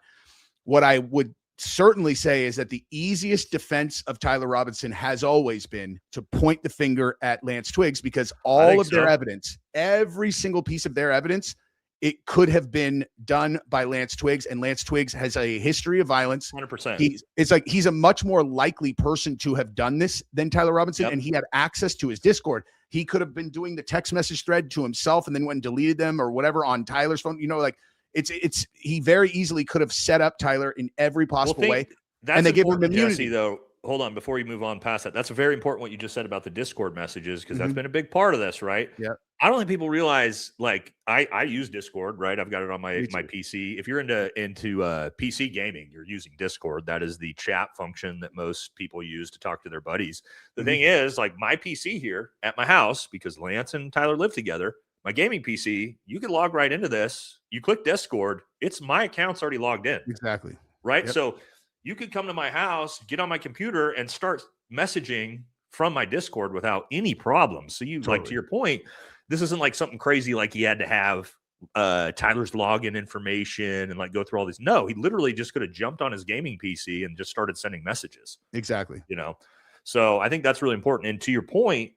what I would certainly say is that the easiest defense of Tyler Robinson has always been to point the finger at Lance Twiggs, because all of their evidence, every single piece of their evidence, it could have been done by Lance Twiggs, and Lance Twiggs has a history of violence. 100%. It's like he's a much more likely person to have done this than Tyler Robinson, and he had access to his Discord. He could have been doing the text message thread to himself and then went and deleted them or whatever on Tyler's phone. You know, like he very easily could have set up Tyler in every possible way. That's and they give him immunity. Jesse, though. Hold on, before you move on past that, that's very important what you just said about the Discord messages, because that's been a big part of this, right? Yeah. I don't think people realize, like, I use Discord, right? I've got it on my PC. If you're into PC gaming, you're using Discord. That is the chat function that most people use to talk to their buddies. The thing is, like, my PC here at my house, because Lance and Tyler live together, my gaming PC, you can log right into this. You click Discord, my account's already logged in. Exactly. Right? Yep. So you could come to my house, get on my computer, and start messaging from my Discord without any problems. So like, to your point, this isn't like something crazy like he had to have Tyler's login information and like go through all these. No, he literally just could have jumped on his gaming PC and just started sending messages. Exactly. You know, so I think that's really important. And to your point,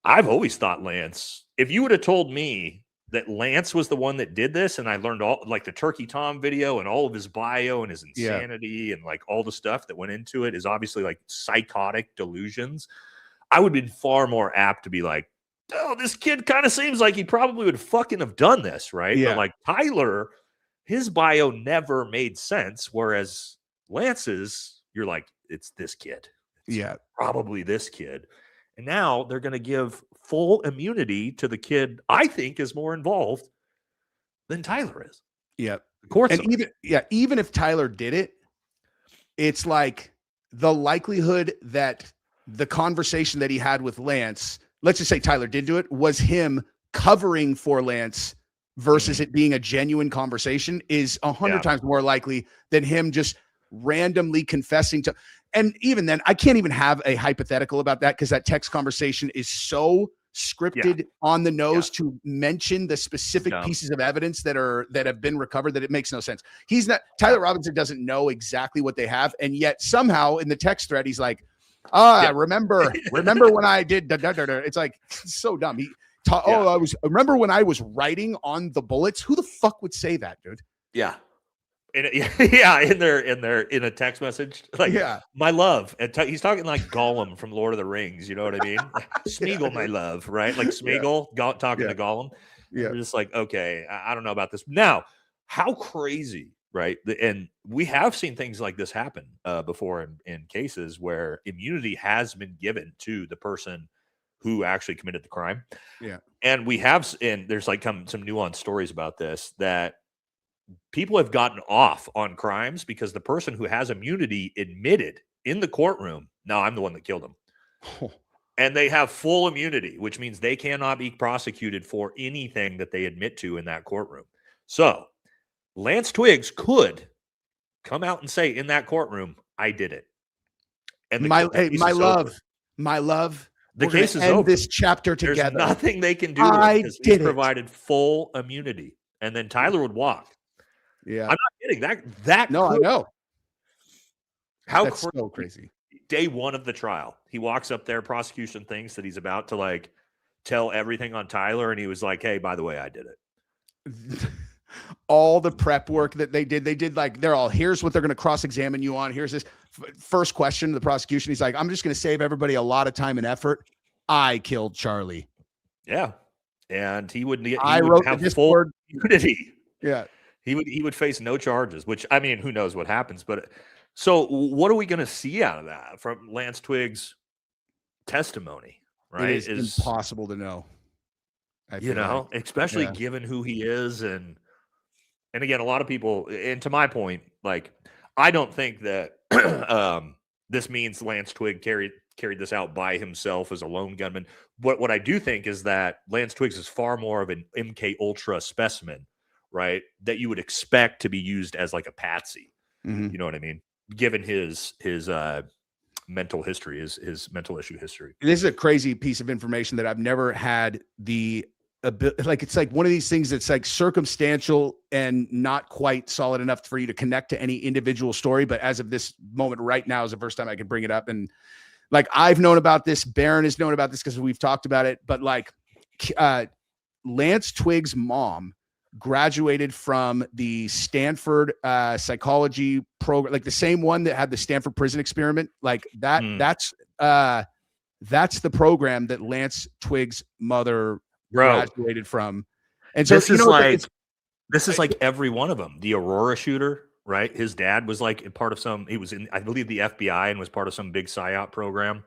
I've always thought Lance, if you would have told me that Lance was the one that did this, and I learned all, like, the Turkey Tom video and all of his bio and his insanity and like all the stuff that went into it is obviously like psychotic delusions, I would have been far more apt to be like, oh, this kid kind of seems like he probably would fucking have done this, right? Yeah. But like Tyler, his bio never made sense, whereas Lance's, you're like, it's this kid. It's probably this kid. And now they're going to give full immunity to the kid I think is more involved than Tyler is. Yeah. Of course. And even if Tyler did it, it's like the likelihood that the conversation that he had with Lance, let's just say Tyler did do it, was him covering for Lance versus it being a genuine conversation is 100 times more likely than him just randomly confessing to. And even then, I can't even have a hypothetical about that, because that text conversation is so scripted on the nose to mention the specific pieces of evidence that have been recovered that it makes no sense. Tyler Robinson doesn't know exactly what they have, and yet somehow in the text thread he's like, remember when I did it's like, it's so dumb. Remember when I was writing on the bullets? Who the fuck would say that, dude? Yeah. Yeah, in a text message, like, Yeah. my love. And he's talking like Gollum from Lord of the Rings. You know what I mean? Smeagol, my love, right? Like Smeagol talking to Gollum. Yeah. We're just like, okay, I don't know about this. Now, how crazy, right? And we have seen things like this happen before in cases where immunity has been given to the person who actually committed the crime. Yeah. And there's like some nuanced stories about this, that people have gotten off on crimes because the person who has immunity admitted in the courtroom, no, I'm the one that killed him. And they have full immunity, which means they cannot be prosecuted for anything that they admit to in that courtroom. So Lance Twiggs could come out and say in that courtroom, I did it. And my love, the we're gonna case is end over. this chapter together. There's nothing they can do to him because he's provided full immunity. And then Tyler would walk. Yeah. I'm not kidding. That No, I know. How That's so crazy. Day one of the trial, he walks up there, prosecution thinks that he's about to like tell everything on Tyler, and he was like, hey, by the way, I did it. All the prep work that they did like, here's what they're going to cross-examine you on. Here's this first question to the prosecution. He's like, I'm just going to save everybody a lot of time and effort. I killed Charlie. Yeah. And he would wrote have this full word. immunity. Yeah. He would face no charges, which, I mean, who knows what happens. But so what are we going to see out of that from Lance Twiggs' testimony? Right? It is impossible to know. Especially given who he is. And again, a lot of people, and to my point, like, I don't think that this means Lance Twiggs carried this out by himself as a lone gunman. But what I do think is that Lance Twiggs is far more of an MK Ultra specimen, right? That you would expect to be used as like a patsy. Mm-hmm. You know what I mean? Given his mental history, his mental issue history. This is a crazy piece of information that I've never had it's like one of these things that's like circumstantial and not quite solid enough for you to connect to any individual story. But as of this moment right now is the first time I can bring it up. And like, I've known about this, Barron has known about this because we've talked about it, but like Lance Twiggs' mom graduated from the Stanford psychology program, like the same one that had the Stanford prison experiment. Like that's the program that Lance Twiggs' mother graduated from. And so this is like every one of them. The Aurora shooter, right? His dad was like part of he was in, I believe, the FBI and was part of some big PSYOP program.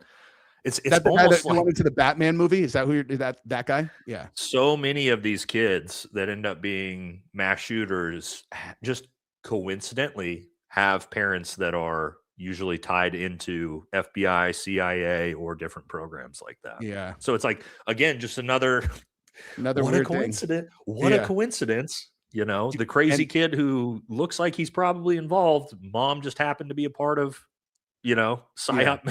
It's almost like into the Batman movie. Is that who that guy? Yeah. So many of these kids that end up being mass shooters just coincidentally have parents that are usually tied into FBI, CIA, or different programs like that. Yeah. So it's like, again, just another what weird a coincidence. thing. What a coincidence. You know, the crazy kid who looks like he's probably involved. Mom just happened to be a part of, PSYOP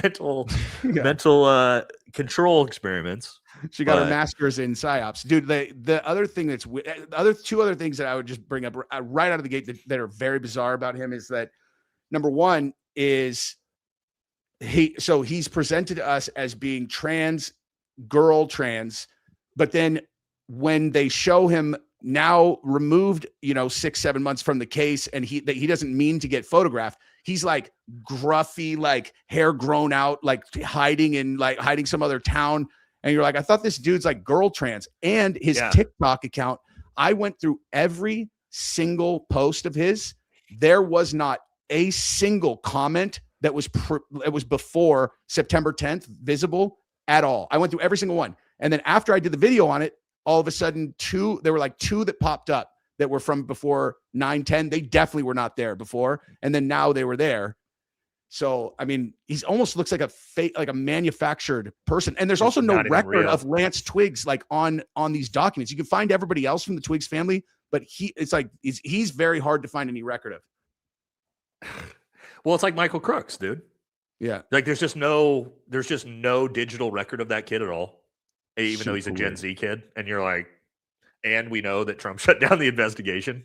mental control experiments. She got her master's in PSYOPs. Dude, the other thing two other things that I would just bring up right out of the gate that are very bizarre about him is that, number one is he's presented to us as being trans, but then when they show him now removed, 6-7 months from the case, and he doesn't mean to get photographed, he's like gruffy, like hair grown out, like hiding some other town. And you're like, I thought this dude's like girl trans. And his TikTok account, I went through every single post of his. There was not a single comment that was before September 10th visible at all. I went through every single one. And then after I did the video on it, all of a sudden there were like two that popped up that were from before 9/10. They definitely were not there before. And then now they were there. So, I mean, he's almost looks like a manufactured person. And there's also no record of Lance Twiggs like on these documents. You can find everybody else from the Twiggs family, but he's very hard to find any record of. Well, it's like Michael Crooks, dude. Yeah. Like there's just no digital record of that kid at all, even though he's a Gen Z kid. And you're like, and we know that Trump shut down the investigation.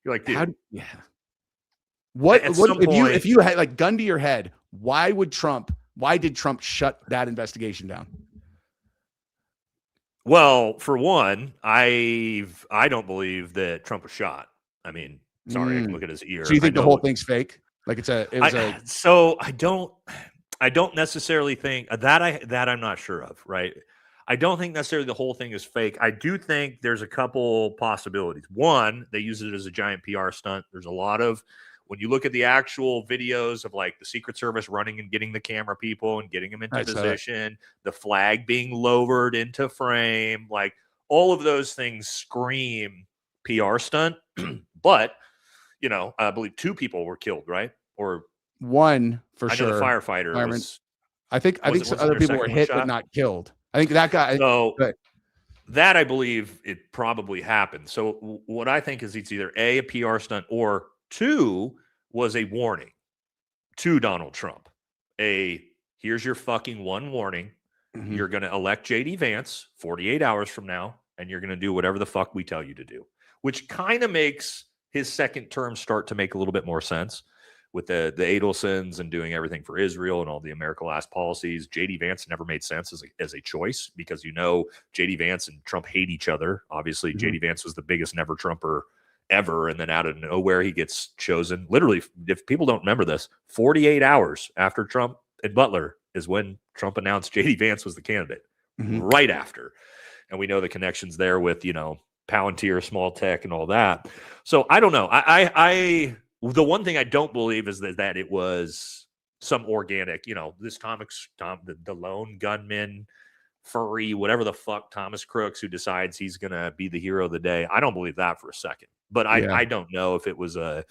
You're like, dude. If you had like gun to your head, why did Trump shut that investigation down? Well, for one, I don't believe that Trump was shot. I mean, Sorry, I can look at his ear. So you think I the whole know- thing's fake? Like So I don't necessarily think that I'm not sure of, right? I don't think necessarily the whole thing is fake. I do think there's a couple possibilities. One, they use it as a giant PR stunt. There's a lot of, when you look at the actual videos of like the Secret Service running and getting the camera people and getting them into position, the flag being lowered into frame, like all of those things scream PR stunt. But, you know, I believe 2 people were killed, right? Or one for I sure. know the firefighter was. I think some other people were hit but not killed. I think that guy. So that I believe it probably happened. So what I think is it's either a PR stunt, or 2 was a warning to Donald Trump. Here's your fucking one warning. Mm-hmm. You're going to elect JD Vance 48 hours from now, and you're going to do whatever the fuck we tell you to do, which kind of makes his second term start to make a little bit more sense with the Adelsons and doing everything for Israel and all the America Last policies. JD Vance never made sense as a choice because, you know, JD Vance and Trump hate each other. Obviously, JD Vance was the biggest never Trumper ever. And then out of nowhere, he gets chosen. Literally, if people don't remember this, 48 hours after Trump and Butler is when Trump announced JD Vance was the candidate, right after. And we know the connections there with, you know, Palantir, small tech, and all that. So I don't know. The one thing I don't believe is that it was some organic, you know, this the lone gunman, furry, whatever the fuck, Thomas Crooks, who decides he's going to be the hero of the day. I don't believe that for a second. But I don't know if it was a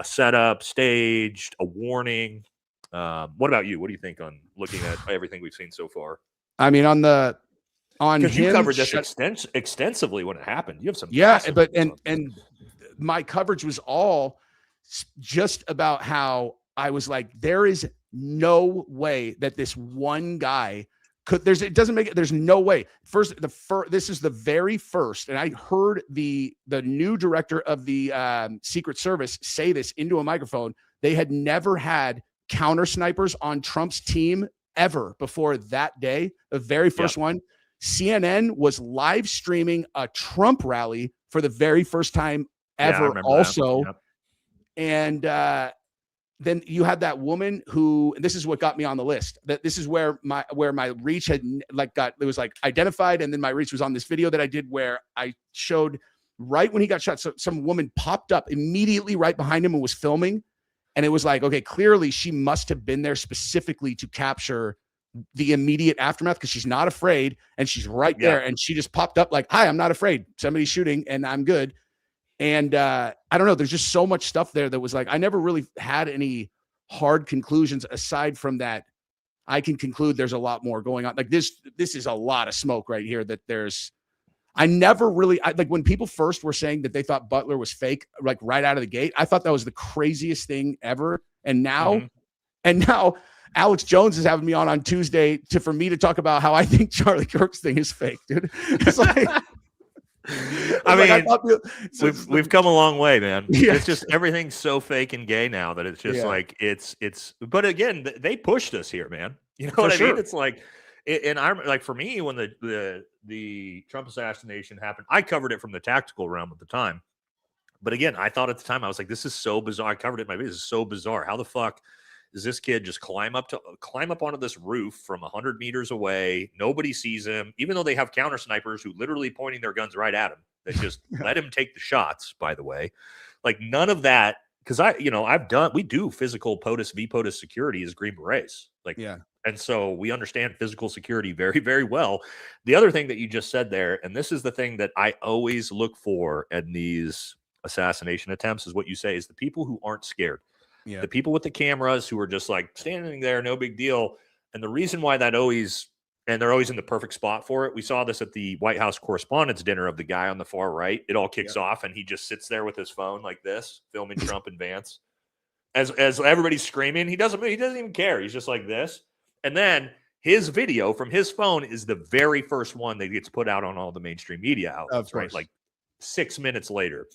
setup, staged, a warning. What about you? What do you think on looking at everything we've seen so far? I mean, because you covered this extensively when it happened. You have some but and my coverage was all just about how I was like, there is no way that this one guy could. There's no way. This is the very first, and I heard the new director of the Secret Service say this into a microphone. They had never had counter snipers on Trump's team ever before that day. The very first one. CNN was live streaming a Trump rally for the very first time ever also. And then you had that woman who, and this is what got me on the list, that this is where my reach had it was like identified. And then my reach was on this video that I did where I showed right when he got shot. So some woman popped up immediately right behind him and was filming. And it was like, okay, clearly she must have been there specifically to capture the immediate aftermath because she's not afraid and she's right there. And she just popped up like, hi, I'm not afraid. Somebody's shooting and I'm good. And I don't know. There's just so much stuff there that was like, I never really had any hard conclusions aside from that. I can conclude there's a lot more going on. Like this is a lot of smoke right here I never really, like when people first were saying that they thought Butler was fake, like right out of the gate, I thought that was the craziest thing ever. And now, Alex Jones is having me on Tuesday for me to talk about how I think Charlie Kirk's thing is fake, dude. It's like, we've come a long way, man. Yeah. It's just everything's so fake and gay now that it's just like it's. But again, they pushed us here, man. You know what I mean? It's like, and I'm like, for me, when the Trump assassination happened, I covered it from the tactical realm at the time. But again, I thought at the time I was like, this is so bizarre. I covered it in my video. This is so bizarre. How the fuck does this kid just climb up onto this roof from 100 meters away? Nobody sees him, even though they have counter snipers who literally pointing their guns right at him. They just let him take the shots, by the way. Like none of that. Cause we do physical VPOTUS security as Green Berets. And so we understand physical security very, very well. The other thing that you just said there, and this is the thing that I always look for in these assassination attempts, is what you say is the people who aren't scared. Yeah. The people with the cameras who are just like standing there, no big deal. And the reason why they're always in the perfect spot for it. We saw this at the White House Correspondents' Dinner of the guy on the far right. It all kicks off and he just sits there with his phone like this, filming Trump and Vance. As everybody's screaming, he doesn't even care. He's just like this. And then his video from his phone is the very first one that gets put out on all the mainstream media outlets, right? Like 6 minutes later.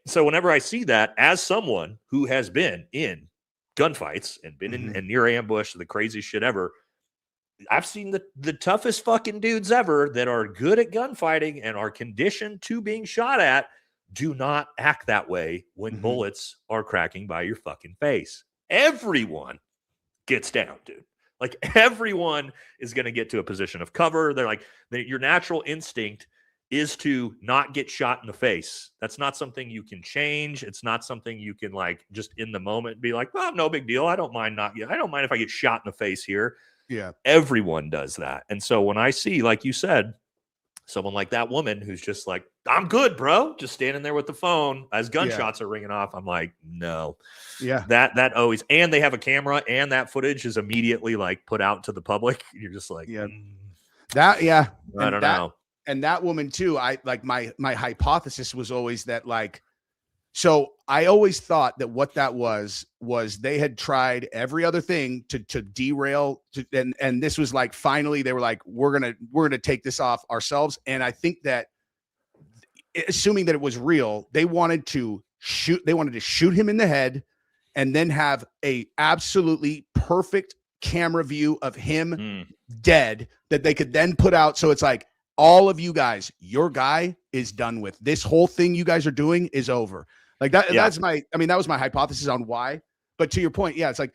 So whenever I see that, as someone who has been in gunfights and been in near ambush, the craziest shit ever, I've seen the toughest fucking dudes ever that are good at gunfighting and are conditioned to being shot at. do not act that way when Mhm. bullets are cracking by your fucking face. Everyone gets down, dude. Like everyone is going to get to a position of cover. They're like, your natural instinct is to not get shot in the face. That's not something you can change. It's not something you can like just in the moment be like, well, no big deal. I don't mind if I get shot in the face here. Yeah. Everyone does that. And so when I see, like you said, someone like that woman who's just like, I'm good, bro, just standing there with the phone as gunshots are ringing off, I'm like, no. Yeah. That always, and they have a camera and that footage is immediately like put out to the public. You're just like, Yeah. That, yeah. I don't know. And that woman too, I like my hypothesis was always that like, so I always thought that what that was they had tried every other thing to derail and this was like, finally they were like, we're going to take this off ourselves. And I think that assuming that it was real, they wanted to shoot him in the head and then have a absolutely perfect camera view of him dead that they could then put out. So it's like, all of you guys, your guy is done with. This whole thing you guys are doing is over. Like that. Yeah. That was my hypothesis on why. But to your point, yeah, it's like,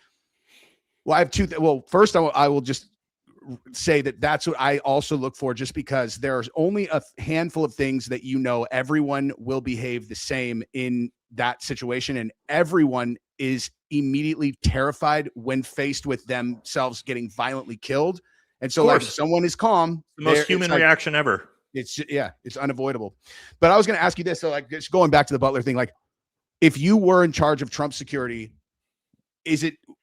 well, I have two. Well, first, I will just say that's what I also look for, just because there's only a handful of things that everyone will behave the same in that situation, and everyone is immediately terrified when faced with themselves getting violently killed. And so, like, if someone is calm, the most human reaction ever. It's unavoidable. But I was going to ask you this. So, like, just going back to the Butler thing, like, if you were in charge of Trump security,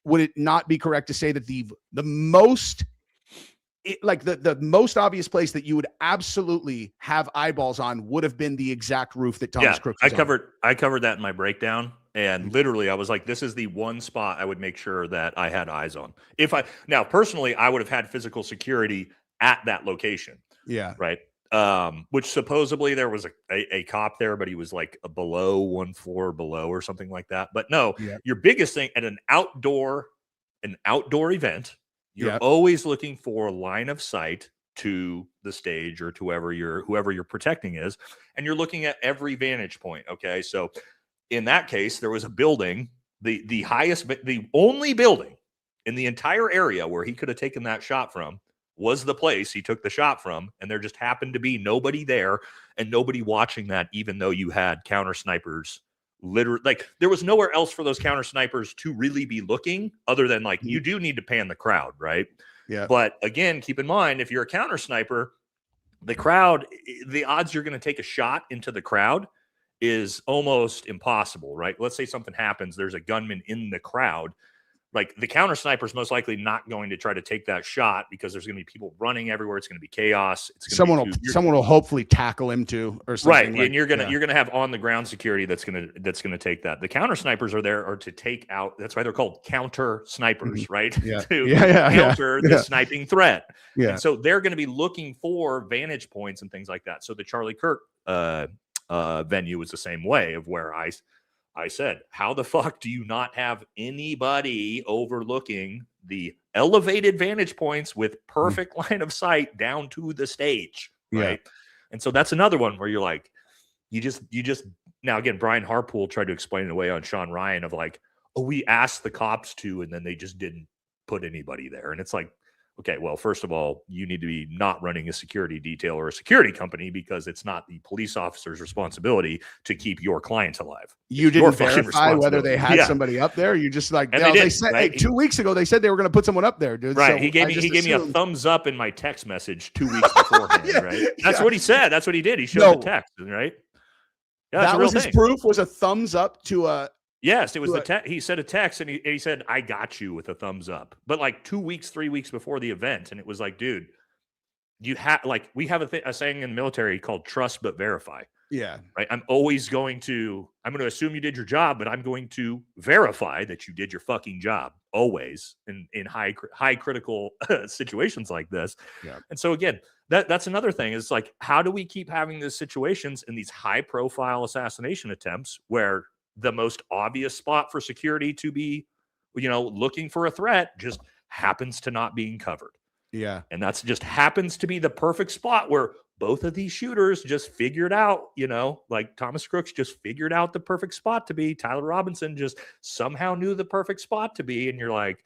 would it not be correct to say that the most obvious place that you would absolutely have eyeballs on would have been the exact roof that Thomas Crook was on? I covered that in my breakdown. And literally, I was like, this is the one spot I would make sure that I had eyes on. Now, personally, I would have had physical security at that location. Yeah. Right. Which supposedly there was a cop there, but he was like one floor below or something like that. But no, your biggest thing at an outdoor event, you're always looking for line of sight to the stage or to whoever you're protecting is. And you're looking at every vantage point. Okay. So in that case, there was a building, the only building in the entire area where he could have taken that shot from was the place he took the shot from. And there just happened to be nobody there and nobody watching that, even though you had counter snipers. Literally, like, there was nowhere else for those counter snipers to really be looking other than, like, you do need to pan the crowd, right? Yeah. But again, keep in mind, if you're a counter sniper, the crowd, the odds you're going to take a shot into the crowd is almost impossible, right? Let's say something happens, there's a gunman in the crowd. Like, the counter sniper is most likely not going to try to take that shot because there's going to be people running everywhere. It's going to be chaos. Someone will hopefully tackle him too, or something. Right, and you're gonna have on the ground security that's gonna take that. The counter snipers are there to take out. That's why they're called counter snipers, right? Yeah. To counter the sniping threat. Yeah. And so they're going to be looking for vantage points and things like that. So the Charlie Kirk venue was the same way, of where I said, how the fuck do you not have anybody overlooking the elevated vantage points with perfect line of sight down to the stage? Right. Yeah. And so that's another one where you're like, you just now, again, Brian Harpool tried to explain it away on Sean Ryan of like, oh, we asked the cops to, and then they just didn't put anybody there. And it's like, okay, well, first of all, you need to be not running a security detail or a security company, because it's not the police officer's responsibility to keep your clients alive. You didn't verify whether they had somebody up there. You just like, they said, right? 2 weeks ago, they said they were going to put someone up there, dude. Right. So he gave me a thumbs up in my text message 2 weeks beforehand. Right. That's what he said. That's what he did. He showed the text. Right. Yeah, that was his proof, was a thumbs up to a. Yes, it was he said a text, and he said, I got you, with a thumbs up. But like 2 weeks, 3 weeks before the event. And it was like, dude, we have a saying in the military called trust but verify. Yeah. Right. I'm going to assume you did your job, but I'm going to verify that you did your fucking job always in high critical situations like this. Yeah. And so again, that's another thing, is like, how do we keep having these situations in these high profile assassination attempts where the most obvious spot for security to be, looking for a threat just happens to not being covered? Yeah. And that's just happens to be the perfect spot where both of these shooters just figured out, like Thomas Crooks just figured out the perfect spot to be. Tyler Robinson just somehow knew the perfect spot to be. And you're like,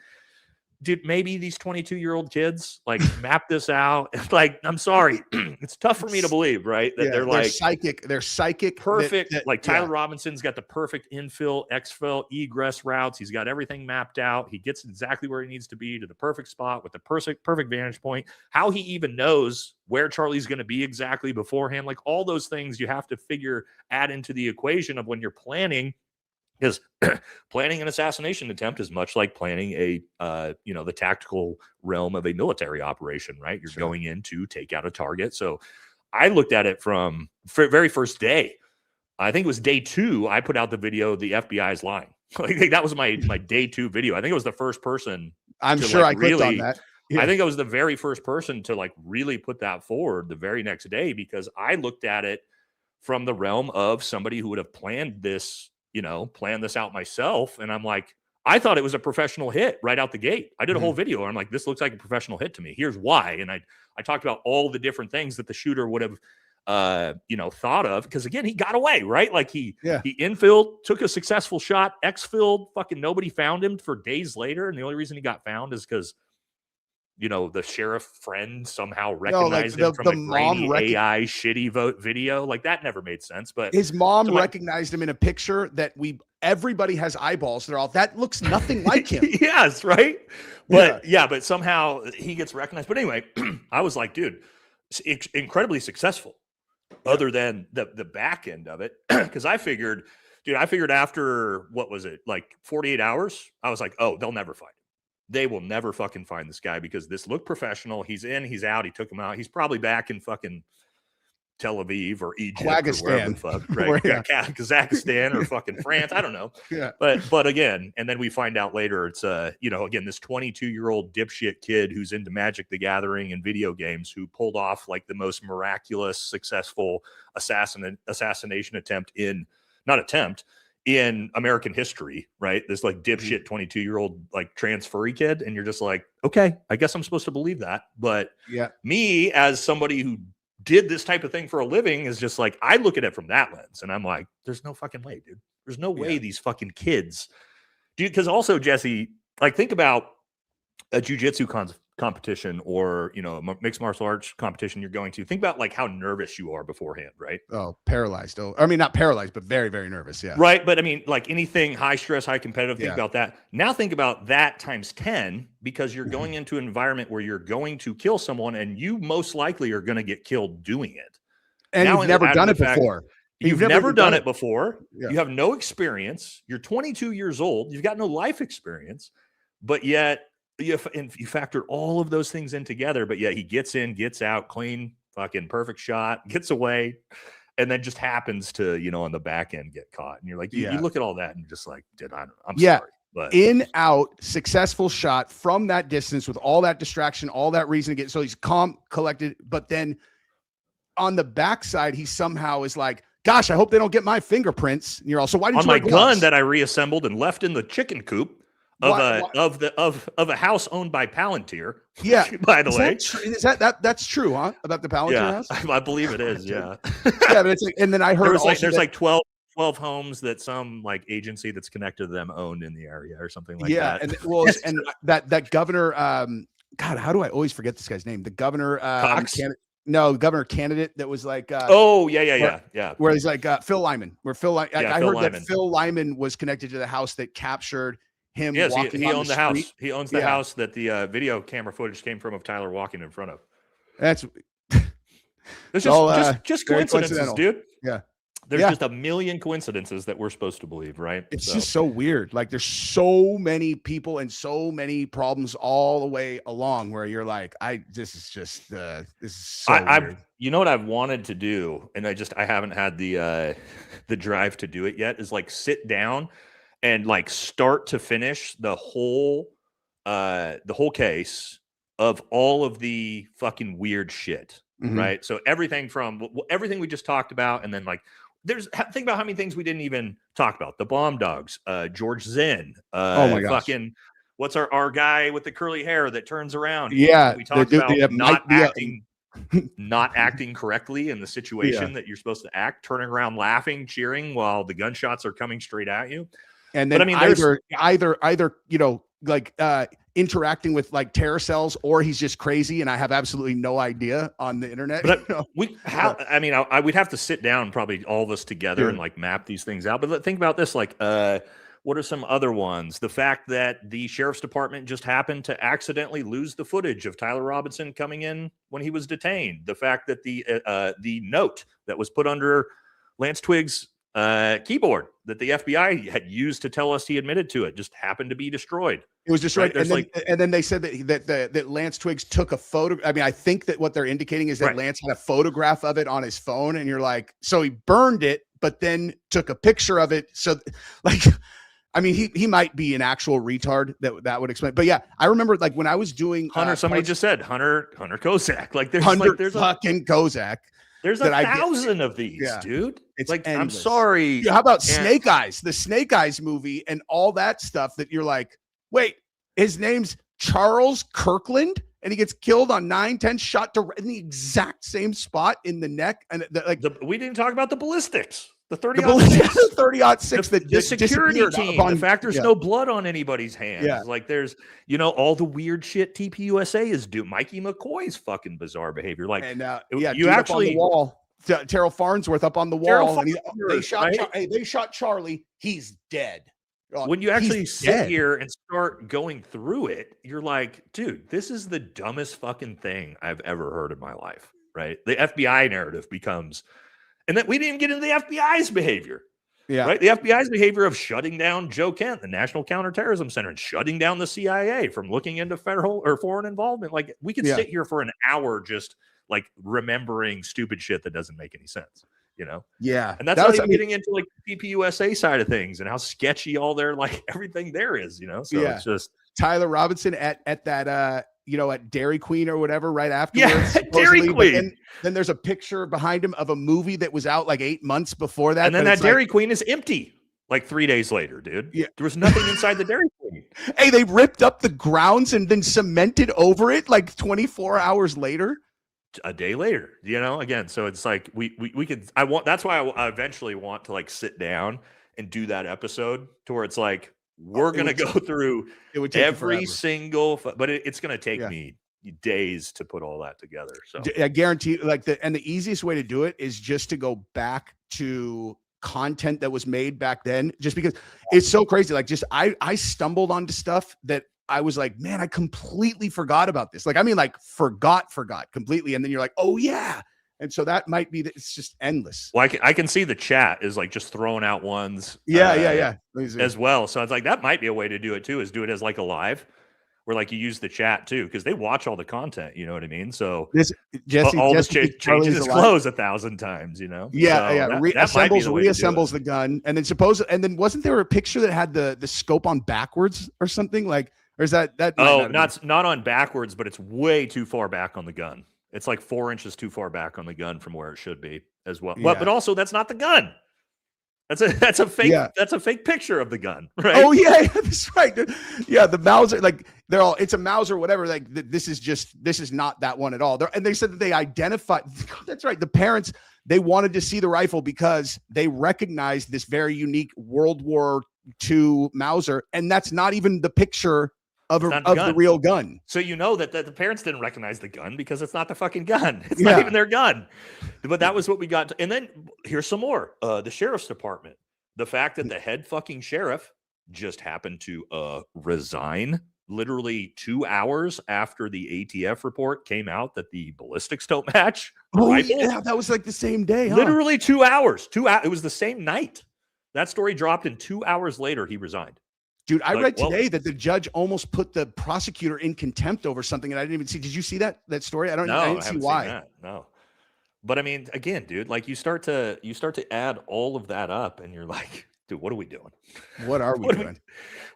dude, maybe these 22-year-old kids like map this out. Like, I'm sorry, it's tough for me to believe, right? That they're like psychic. They're psychic. Perfect. Like Tyler Robinson's got the perfect infill, exfil, egress routes. He's got everything mapped out. He gets exactly where he needs to be to the perfect spot with the perfect vantage point. How he even knows where Charlie's going to be exactly beforehand. Like all those things you have to add into the equation of when you're planning. Because planning an assassination attempt is much like planning the tactical realm of a military operation, right? You're going in to take out a target. So I looked at it from very first day. I think it was day 2. I put out the video, the FBI is lying. Like that was my day 2 video. I think it was the first person. I'm sure I clicked on that. Yeah. I think I was the very first person to like really put that forward the very next day, because I looked at it from the realm of somebody who would have planned this out myself. And I'm like, I thought it was a professional hit right out the gate. I did a whole video where I'm like, this looks like a professional hit to me. Here's why. And I talked about all the different things that the shooter would have, thought of. Because again, he got away, right? Like he infilled, took a successful shot, exfilled, fucking nobody found him for days later. And the only reason he got found is because the sheriff friend somehow recognized him from the grainy AI shitty vote video. Like that never made sense. But his mom recognized him in a picture that everybody has eyeballs. They're all, that looks nothing like him. Yes, right. But but somehow he gets recognized. But anyway, I was like, dude, it's incredibly successful. Other than the back end of it, because I figured after what was it, like 48 hours, I was like, oh, they'll never find him. They will never fucking find this guy because this looked professional. He's in, he's out. He took him out. He's probably back in fucking Tel Aviv or Egypt or wherever the fuck, right? Kazakhstan or fucking France. I don't know. Yeah. But again, and then we find out later it's again, this 22-year-old dipshit kid who's into Magic the Gathering and video games who pulled off like the most miraculous, successful assassination attempt in American history, right? This like dipshit 22-year-old like transferee kid. And you're just like, okay, I guess I'm supposed to believe that. But me as somebody who did this type of thing for a living is just like, I look at it from that lens and I'm like, there's no fucking way, dude. There's no way these fucking kids, dude. Because also, Jesse, like think about a jujitsu competition or a mixed martial arts competition you're going to. Think about like how nervous you are beforehand, right? Oh, paralyzed. Oh, I mean, not paralyzed, but very, very nervous. Yeah. Right. But I mean, like anything high stress, high competitive, think about that. Now think about that times 10, because you're going into an environment where you're going to kill someone and you most likely are going to get killed doing it. And you've never done it before. You've never done it before. Yeah. You have no experience. You're 22 years old. You've got no life experience, but yet you factor all of those things in together, but yet he gets in, gets out, clean, fucking perfect shot, gets away, and then just happens to, on the back end get caught. And you're like, you look at all that and you're just like, I'm sorry. But in, out, successful shot from that distance with all that distraction, all that reason to get, so he's calm, collected, but then on the backside, he somehow is like, gosh, I hope they don't get my fingerprints. And you're also, why didn't you on my gun that I reassembled and left in the chicken coop of a house owned by Palantir. Yeah. By the way, that's true, huh? About the Palantir house? I believe it is. Yeah. Yeah, but it's like, and then I heard there's like 12 homes that some like agency that's connected to them owned in the area or something like that. And and that governor, God, how do I always forget this guy's name? The governor, governor candidate that was like, where he's like Phil Lyman. Where Phil, I heard that Phil Lyman was connected to the house that captured him. Yes, walking he on owned the house. street. He owns the house that the video camera footage came from of Tyler walking in front of. That's it's just coincidences, dude. Yeah. There's just a million coincidences that we're supposed to believe, right? It's just so weird. Like there's so many people and so many problems all the way along where you're like, this is so weird. You know what I've wanted to do, and I haven't had the drive to do it yet, is like sit down and like start to finish the whole case of all of the fucking weird shit, right? So everything we just talked about, and then like think about how many things we didn't even talk about. The bomb dogs, George Zinn, oh my gosh. fucking what's our guy with the curly hair that turns around? Yeah, we talked about not acting. Not acting correctly in the situation that you're supposed to act, turning around, laughing, cheering while the gunshots are coming straight at you. And then either interacting with like terror cells, or he's just crazy, and I have absolutely no idea on the internet. But we'd have to sit down, probably all of us together, and like map these things out. But think about this, like, what are some other ones? The fact that the sheriff's department just happened to accidentally lose the footage of Tyler Robinson coming in when he was detained. The fact that the note that was put under Lance Twiggs' keyboard that the FBI had used to tell us he admitted to it just happened to be destroyed. It was destroyed, right? and then they said that Lance Twiggs took a photo. I mean, I think that what they're indicating is that Lance had a photograph of it on his phone, and you're like, so he burned it, but then took a picture of it. So, like, I mean, he might be an actual retard. That would explain. But yeah, I remember like when I was doing Hunter. Somebody just said Hunter Kozak. Like there's fucking Kozak. There's 1,000 of these, dude. It's like endless. I'm sorry. How about Snake Eyes? The Snake Eyes movie and all that stuff that you're like, wait, his name's Charles Kirkland, and he gets killed on 9/10, shot in the exact same spot in the neck. And we didn't talk about the ballistics. The 30-06 the security team. The fact there's no blood on anybody's hands. Yeah. Like there's, all the weird shit TPUSA is doing. Mikey McCoy's fucking bizarre behavior. Like, and you actually up on the wall. Terrell Farnsworth up on the wall. And they shot Charlie. He's dead. When you actually sit here and start going through it, you're like, dude, this is the dumbest fucking thing I've ever heard in my life. Right? The FBI narrative becomes. And then we didn't even get into the FBI's behavior. Yeah. Right. The FBI's behavior of shutting down Joe Kent, the National Counterterrorism Center, and shutting down the CIA from looking into federal or foreign involvement. Like we could sit here for an hour just like remembering stupid shit that doesn't make any sense, Yeah. And that's not even getting into like the PPUSA side of things and how sketchy all their like everything there is, So it's just Tyler Robinson at that at Dairy Queen or whatever right afterwards. Yeah, Dairy Queen. Then there's a picture behind him of a movie that was out like 8 months before that. And then that Dairy Queen is empty like 3 days later, dude. Yeah. There was nothing inside the Dairy Queen. Hey, they ripped up the grounds and then cemented over it like 24 hours later. A day later, again. So it's like we could, that's why I eventually want to like sit down and do that episode to where it's like, we're going to go through every single, but it's going to take me days to put all that together. So I guarantee the easiest way to do it is just to go back to content that was made back then, just because it's so crazy. Like I stumbled onto stuff that I was like, man, I completely forgot about this. Like, I mean, like forgot completely. And then you're like, oh yeah. And so that might be it's just endless. Well, I can see the chat is like just throwing out ones. Yeah. As well. So it's like, that might be a way to do it too, is do it as like a live where like you use the chat too, because they watch all the content, you know what I mean? So Jesse changes his clothes 1,000 times, Yeah. So Reassembles the gun. And then wasn't there a picture that had the scope on backwards or something like, or is that not on backwards, but it's way too far back on the gun. It's like 4 inches too far back on the gun from where it should be as well. Yeah. But also that's not the gun. That's a fake. Yeah. That's a fake picture of the gun, right? Oh yeah, that's right. Yeah, the Mauser, like it's a Mauser, whatever. Like this is not that one at all. And they said that they identified. That's right. The parents, they wanted to see the rifle because they recognized this very unique World War II Mauser, and that's not even the picture of the real gun. So that the parents didn't recognize the gun because it's not the fucking gun. It's not even their gun. But that was what we got. And then here's some more. The sheriff's department. The fact that the head fucking sheriff just happened to resign literally 2 hours after the ATF report came out that the ballistics don't match. Yeah, that was like the same day. Huh? Literally 2 hours. It was the same night. That story dropped, and 2 hours later he resigned. Dude, I read today that the judge almost put the prosecutor in contempt over something, and I didn't even see. Did you see that story? I didn't see why. No, but I mean, again, dude, like you start to add all of that up, and you're like, dude, what are we doing? What are we doing?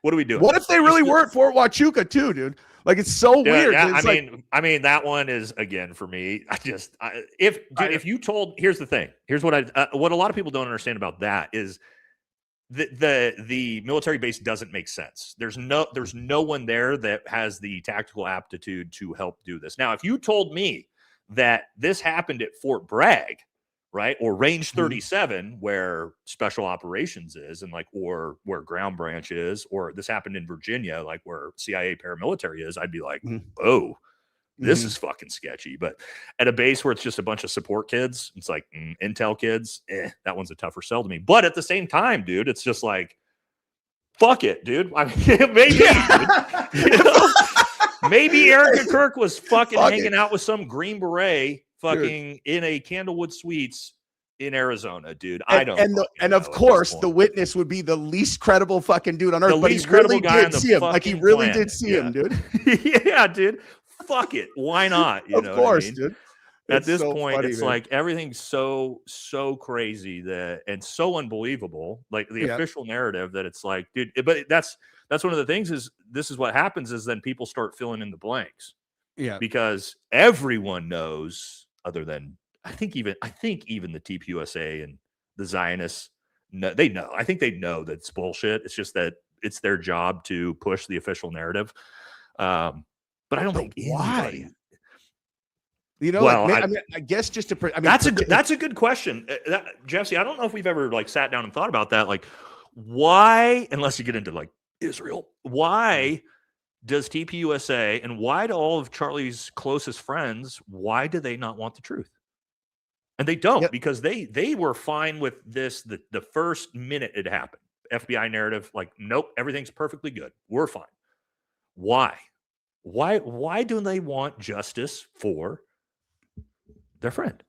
What are we doing? What if they really were at Fort Huachuca too, dude? Like it's so weird. Yeah, I mean, that one is again for me. Here's the thing. Here's what a lot of people don't understand about that is the military base doesn't make sense. There's no one there that has the tactical aptitude to help do this. Now, if you told me that this happened at Fort Bragg, right, or Range 37, where special operations is, and like, or where Ground Branch is, or this happened in Virginia, like where CIA paramilitary is, I'd be like, oh, this is fucking sketchy. But at a base where it's just a bunch of support kids, it's like intel kids, that one's a tougher sell to me. But at the same time, dude, it's just like, fuck it, dude. I mean, maybe, dude, you know? Maybe Erica Kirk was fucking hanging out with some Green Beret fucking in a Candlewood Suites in Arizona, dude. I don't. And of course, the witness would be the least credible fucking dude on earth. The but he least credible really guy did see him. Like he really did see him, dude. Yeah, dude. Fuck it. Why not? You know course, what I mean? dude. At It's this so point, funny, it's man. like everything's so crazy that and so unbelievable. Like the official narrative that it's like, dude. But that's one of the things is this is what happens is then people start filling in the blanks. Yeah, because everyone knows, other than I think even the TPUSA and the Zionists, they know. I think they know that it's bullshit. It's just that it's their job to push the official narrative. But I don't think why. anybody, You know, well, like, I guess just to. I mean, that's a good question, Jesse. I don't know if we've ever like sat down and thought about that. Like, why? Unless you get into like Israel, why does TPUSA and why do all of Charlie's closest friends? Why do they not want the truth? And they don't because they were fine with this the first minute it happened. FBI narrative, like, nope, everything's perfectly good. We're fine. Why? Why do they want justice for their friend?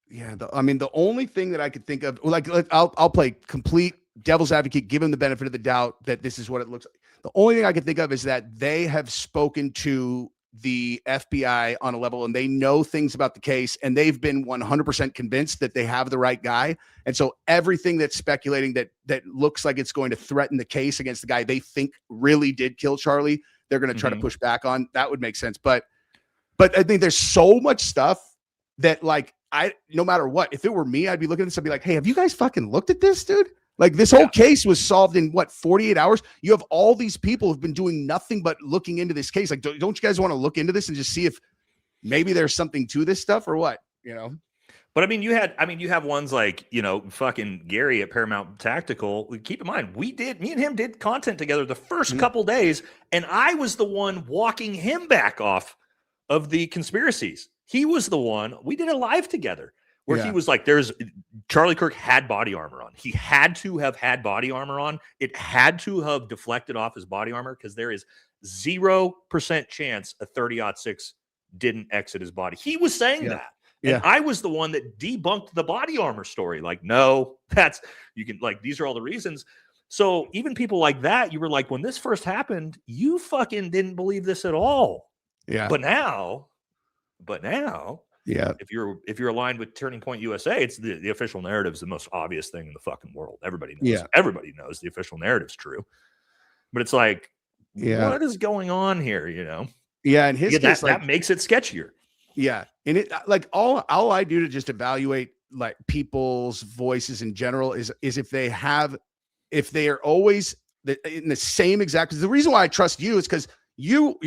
Yeah, I mean, the only thing that I could think of, like, I'll play complete devil's advocate, give him the benefit of the doubt that this is what it looks like. The only thing I can think of is that they have spoken to the FBI on a level and they know things about the case and they've been 100% convinced that they have the right guy. And so everything that's speculating that looks like it's going to threaten the case against the guy they think really did kill Charlie, they're going to try to push back on. That would make sense. But I think there's so much stuff that, like, no matter what, if it were me, I'd be looking at this and be like, hey, have you guys fucking looked at this, dude? Like, this whole case was solved in 48 hours. You have all thhave people who've been doing nothing but looking into this case. Like, don't you guys want to look into this and just see if maybe there's something to this stuff or what, you know? But I mean, you have ones like, you know, fucking Gary at Paramount Tactical. Keep in mind, me and him did content together the first couple days, and I was the one walking him back off of the conspiracies. He was the one, we did a live together where he was like, Charlie Kirk had body armor on. He had to have had body armor on. It had to have deflected off his body armor because there is 0% chance a 30-06 didn't exit his body. He was saying that. And I was the one that debunked the body armor story. Like, no, these are all the reasons. So even people like that, you were like, when this first happened, you fucking didn't believe this at all. Yeah. But now, if you're aligned with Turning Point USA, it's the official narrative is the most obvious thing in the fucking world. Everybody knows. Everybody knows the official narrative's true. But it's like, what is going on here? You know? Yeah, and his case, that makes it sketchier. Yeah, and it like all I do to just evaluate like people's voices in general is if they are always in the same exact. The reason why I trust you is because you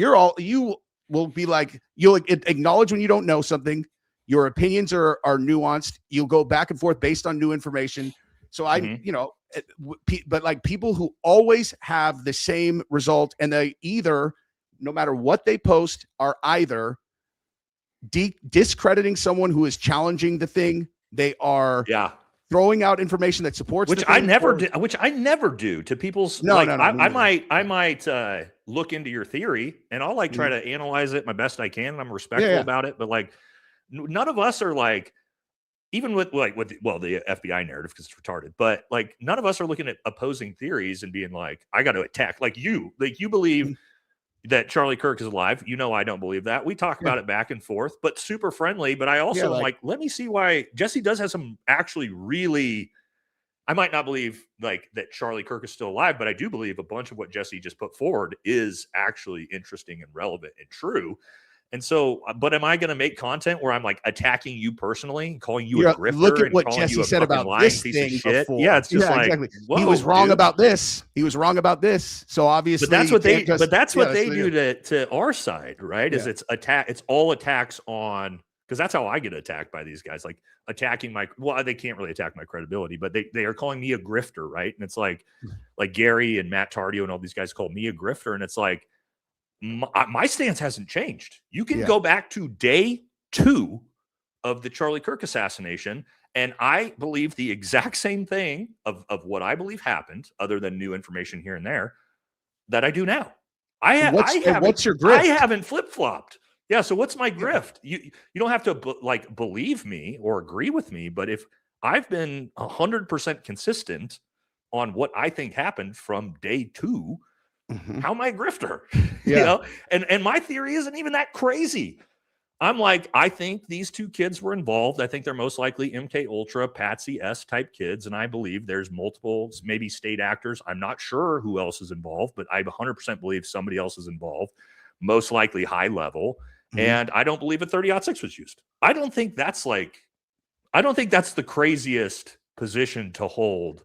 will be like, you'll acknowledge when you don't know something. Your opinions are nuanced. You'll go back and forth based on new information. So but like people who always have the same result, and they either, no matter what they post, are either discrediting someone who is challenging the thing. They are throwing out information that supports which I never do to people's. No. I might look into your theory and I'll like try to analyze it my best I can. And I'm respectful about it, but like none of us are like, even with the FBI narrative because it's retarded, but like none of us are looking at opposing theories and being like, I got to attack you believe that Charlie Kirk is alive. You know, I don't believe that. We talk about it back and forth, but super friendly. But I also am like, let me see why Jesse does have some actually really, I might not believe like that Charlie Kirk is still alive, but I do believe a bunch of what Jesse just put forward is actually interesting and relevant and true. And so, but am I going to make content where I'm like attacking you personally, calling you Yeah, a grifter, look at and what calling Jesse you a said fucking about lying this piece of thing shit? before. Yeah, it's just like exactly. He whoa, was wrong dude. about this. He was wrong about this. So obviously, But that's what you they. can't just- But that's yeah, what they what do to our side, right? Is Yeah. it's attack. It's all attacks on, because that's how I get attacked by these guys, like attacking my. Well, they can't really attack my credibility, but they are calling me a grifter, right? And it's like Gary and Matt Tardio and all these guys call me a grifter, and it's like my stance hasn't changed. You can go back to day 2 of the Charlie Kirk assassination, and I believe the exact same thing of what I believe happened, other than new information here and there, that I do now. What's your grift? I haven't flip-flopped. Yeah, so what's my grift? You don't have to believe me or agree with me, but if I've been 100% consistent on what I think happened from day 2, how am I a grifter? You know, and my theory isn't even that crazy. I'm like, I think these 2 kids were involved. I think they're most likely MK Ultra, Patsy S type kids, and I believe there's multiple, maybe state actors. I'm not sure who else is involved, but I 100% believe somebody else is involved, most likely high level. And I don't believe a 30-06 was used. I don't think that's the craziest position to hold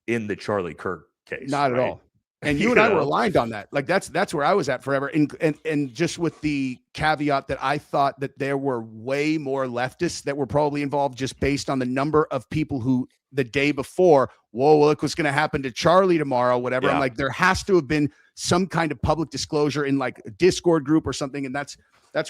in the Charlie Kirk case. Not at all. And you and I were aligned on that. Like that's where I was at forever. And just with the caveat that I thought that there were way more leftists that were probably involved, just based on the number of people who the day before, whoa, look what's going to happen to Charlie tomorrow, whatever. I'm like, there has to have been some kind of public disclosure in like a Discord group or something. And that's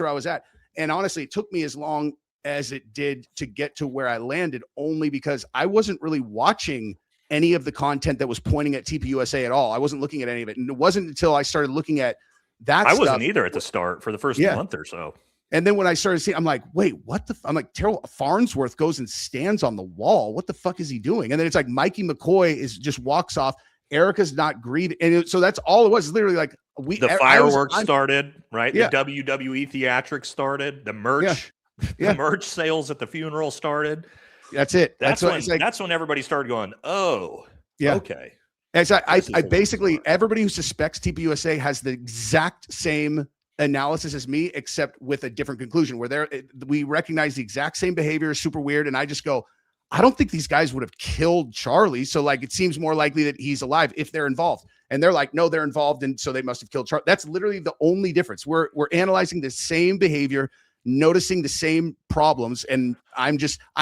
where I was at. And honestly, it took me as long as it did to get to where I landed, only because I wasn't really watching any of the content that was pointing at TPUSA at all. I wasn't looking at any of it. And it wasn't until I started looking at that I stuff. wasn't either at the start for the first month or so. And then when I started seeing, I'm like, wait, what the? I'm like, Terrell Farnsworth goes and stands on the wall. What the fuck is he doing? And then it's like Mikey McCoy just walks off. Erica's not grieving. And so that's all it was. It's literally like the fireworks started, right? The WWE theatrics started, the merch, the merch sales at the funeral started. That's it. That's when everybody started going, oh, okay. And so I basically, everybody who suspects TPUSA has the exact same analysis as me, except with a different conclusion, where we recognize the exact same behavior is super weird. And I just go, I don't think these guys would have killed Charlie. So like, it seems more likely that he's alive if they're involved. And they're like, no, they're involved. And so they must have killed Charlie. That's literally the only difference. We're analyzing the same behavior, noticing the same problems, and I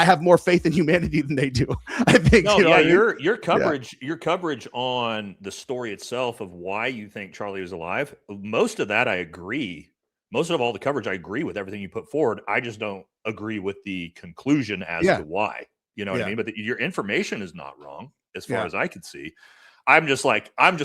have more faith in humanity than they do. I think. No, your coverage on the story itself of why you think Charlie was alive, most of that I agree. Most of all the coverage I agree with everything you put forward. I just don't agree with the conclusion as to why. You know what I mean? But your information is not wrong as far as I can see. I'm just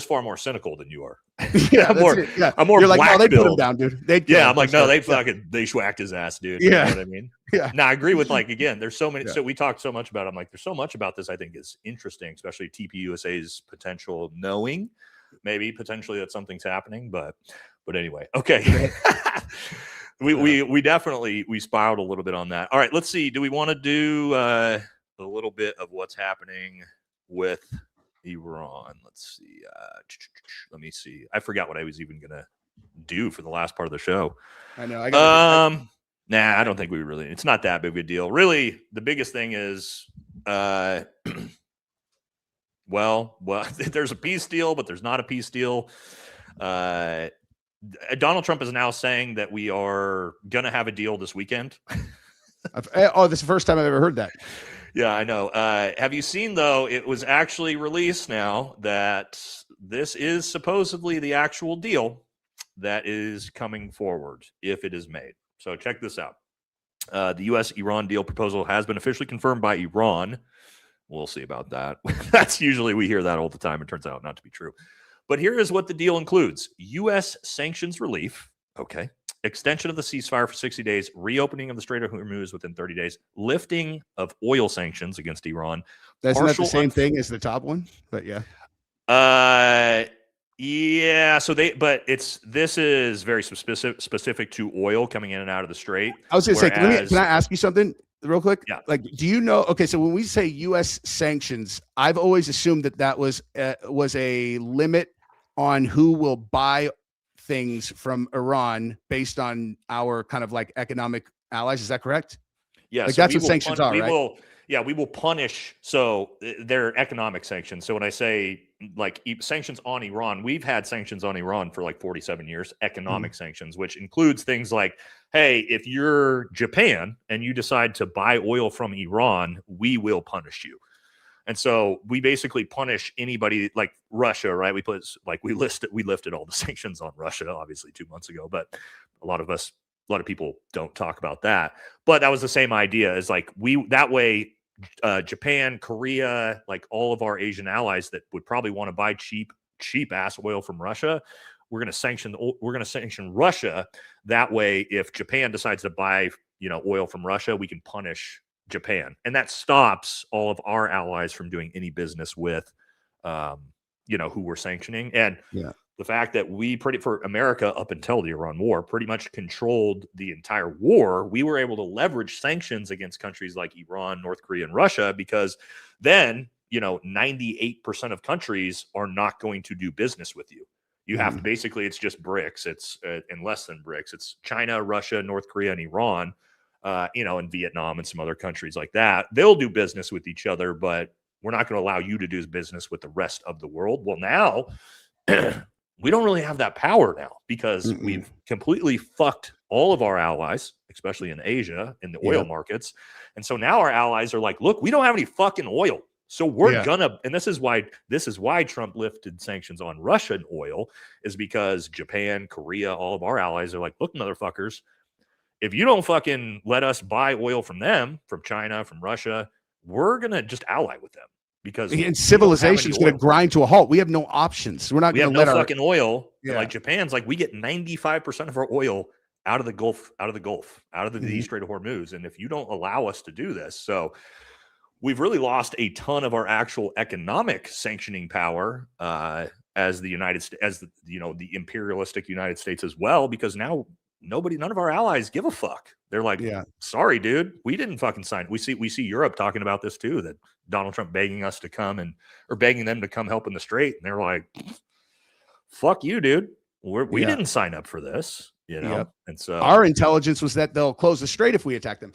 far more cynical than you are. I'm more You're like, no, they black-pilled. put him down, dude. I'm like, no, they whacked his ass, dude. You know what I mean? Now I agree with, like, again, there's so many. So we talked so much about it. I'm like, there's so much about this I think is interesting, especially TPUSA's potential knowing, maybe potentially that something's happening. But anyway, okay. we definitely spiraled a little bit on that. All right, let's see. Do we want to do a little bit of what's happening with Iran? Let's see. Let me see. I forgot what I was even gonna do for the last part of the show. I know. Nah, I don't think we really. It's not that big of a deal, really. The biggest thing is, well, there's a peace deal, but there's not a peace deal. Donald Trump is now saying that we are gonna have a deal this weekend. This is the first time I've ever heard that. Yeah, I know. Have you seen, though, it was actually released now that this is supposedly the actual deal that is coming forward if it is made. So check this out. The U.S.-Iran deal proposal has been officially confirmed by Iran. We'll see about that. That's usually, we hear that all the time. It turns out not to be true. But here is what the deal includes. U.S. sanctions relief. Okay. Extension of the ceasefire for 60 days, reopening of the Strait of Hormuz within 30 days, lifting of oil sanctions against Iran. That's not the same thing as the top one, but yeah. Yeah. So this is very specific to oil coming in and out of the strait. I was going to say, can I ask you something real quick? Yeah. Like, do you know? Okay, so when we say U.S. sanctions, I've always assumed that was a limit on who will buy things from Iran based on our kind of like economic allies. Is that correct? Yeah, Like so that's we what will sanctions are, right? we will punish. So they're economic sanctions. So when I say like sanctions on Iran, we've had sanctions on Iran for like 47 years, economic sanctions, which includes things like, hey, if you're Japan and you decide to buy oil from Iran, we will punish you. And so we basically punish anybody like Russia, right? We lifted all the sanctions on Russia, obviously 2 months ago, but a lot of people don't talk about that. But that was the same idea as like that way, Japan, Korea, like all of our Asian allies that would probably want to buy cheap ass oil from Russia, we're going to sanction Russia. That way, if Japan decides to buy, oil from Russia, we can punish Japan, and that stops all of our allies from doing any business with, who we're sanctioning. And the fact that for America up until the Iran war, pretty much controlled the entire war, we were able to leverage sanctions against countries like Iran, North Korea, and Russia, because then, 98% of countries are not going to do business with you. You have to basically, it's just BRICS. It's and less than BRICS. It's China, Russia, North Korea, and Iran. And Vietnam and some other countries like that. They'll do business with each other, but we're not going to allow you to do business with the rest of the world. Well, now we don't really have that power now, because we've completely fucked all of our allies, especially in Asia, in the oil markets. And so now our allies are like, look, we don't have any fucking oil. So we're gonna, and this is why Trump lifted sanctions on Russian oil, is because Japan, Korea, all of our allies are like, look, motherfuckers, if you don't fucking let us buy oil from them, from China, from Russia, we're going to just ally with them, because civilization is going to grind to a halt. We have no options. We're not going to let our fucking oil. Yeah. Like Japan's like, we get 95% of our oil out of the Gulf, out of the East Strait of Hormuz. And if you don't allow us to do this, so we've really lost a ton of our actual economic sanctioning power, as the United States, as the imperialistic United States as well, because now none of our allies give a fuck. They're like, sorry, dude, we didn't fucking sign. We see Europe talking about this too, that Donald Trump begging us to come or begging them to come help in the Strait. And they're like, fuck you, dude. We didn't sign up for this, And so our intelligence was that they'll close the Strait if we attack them.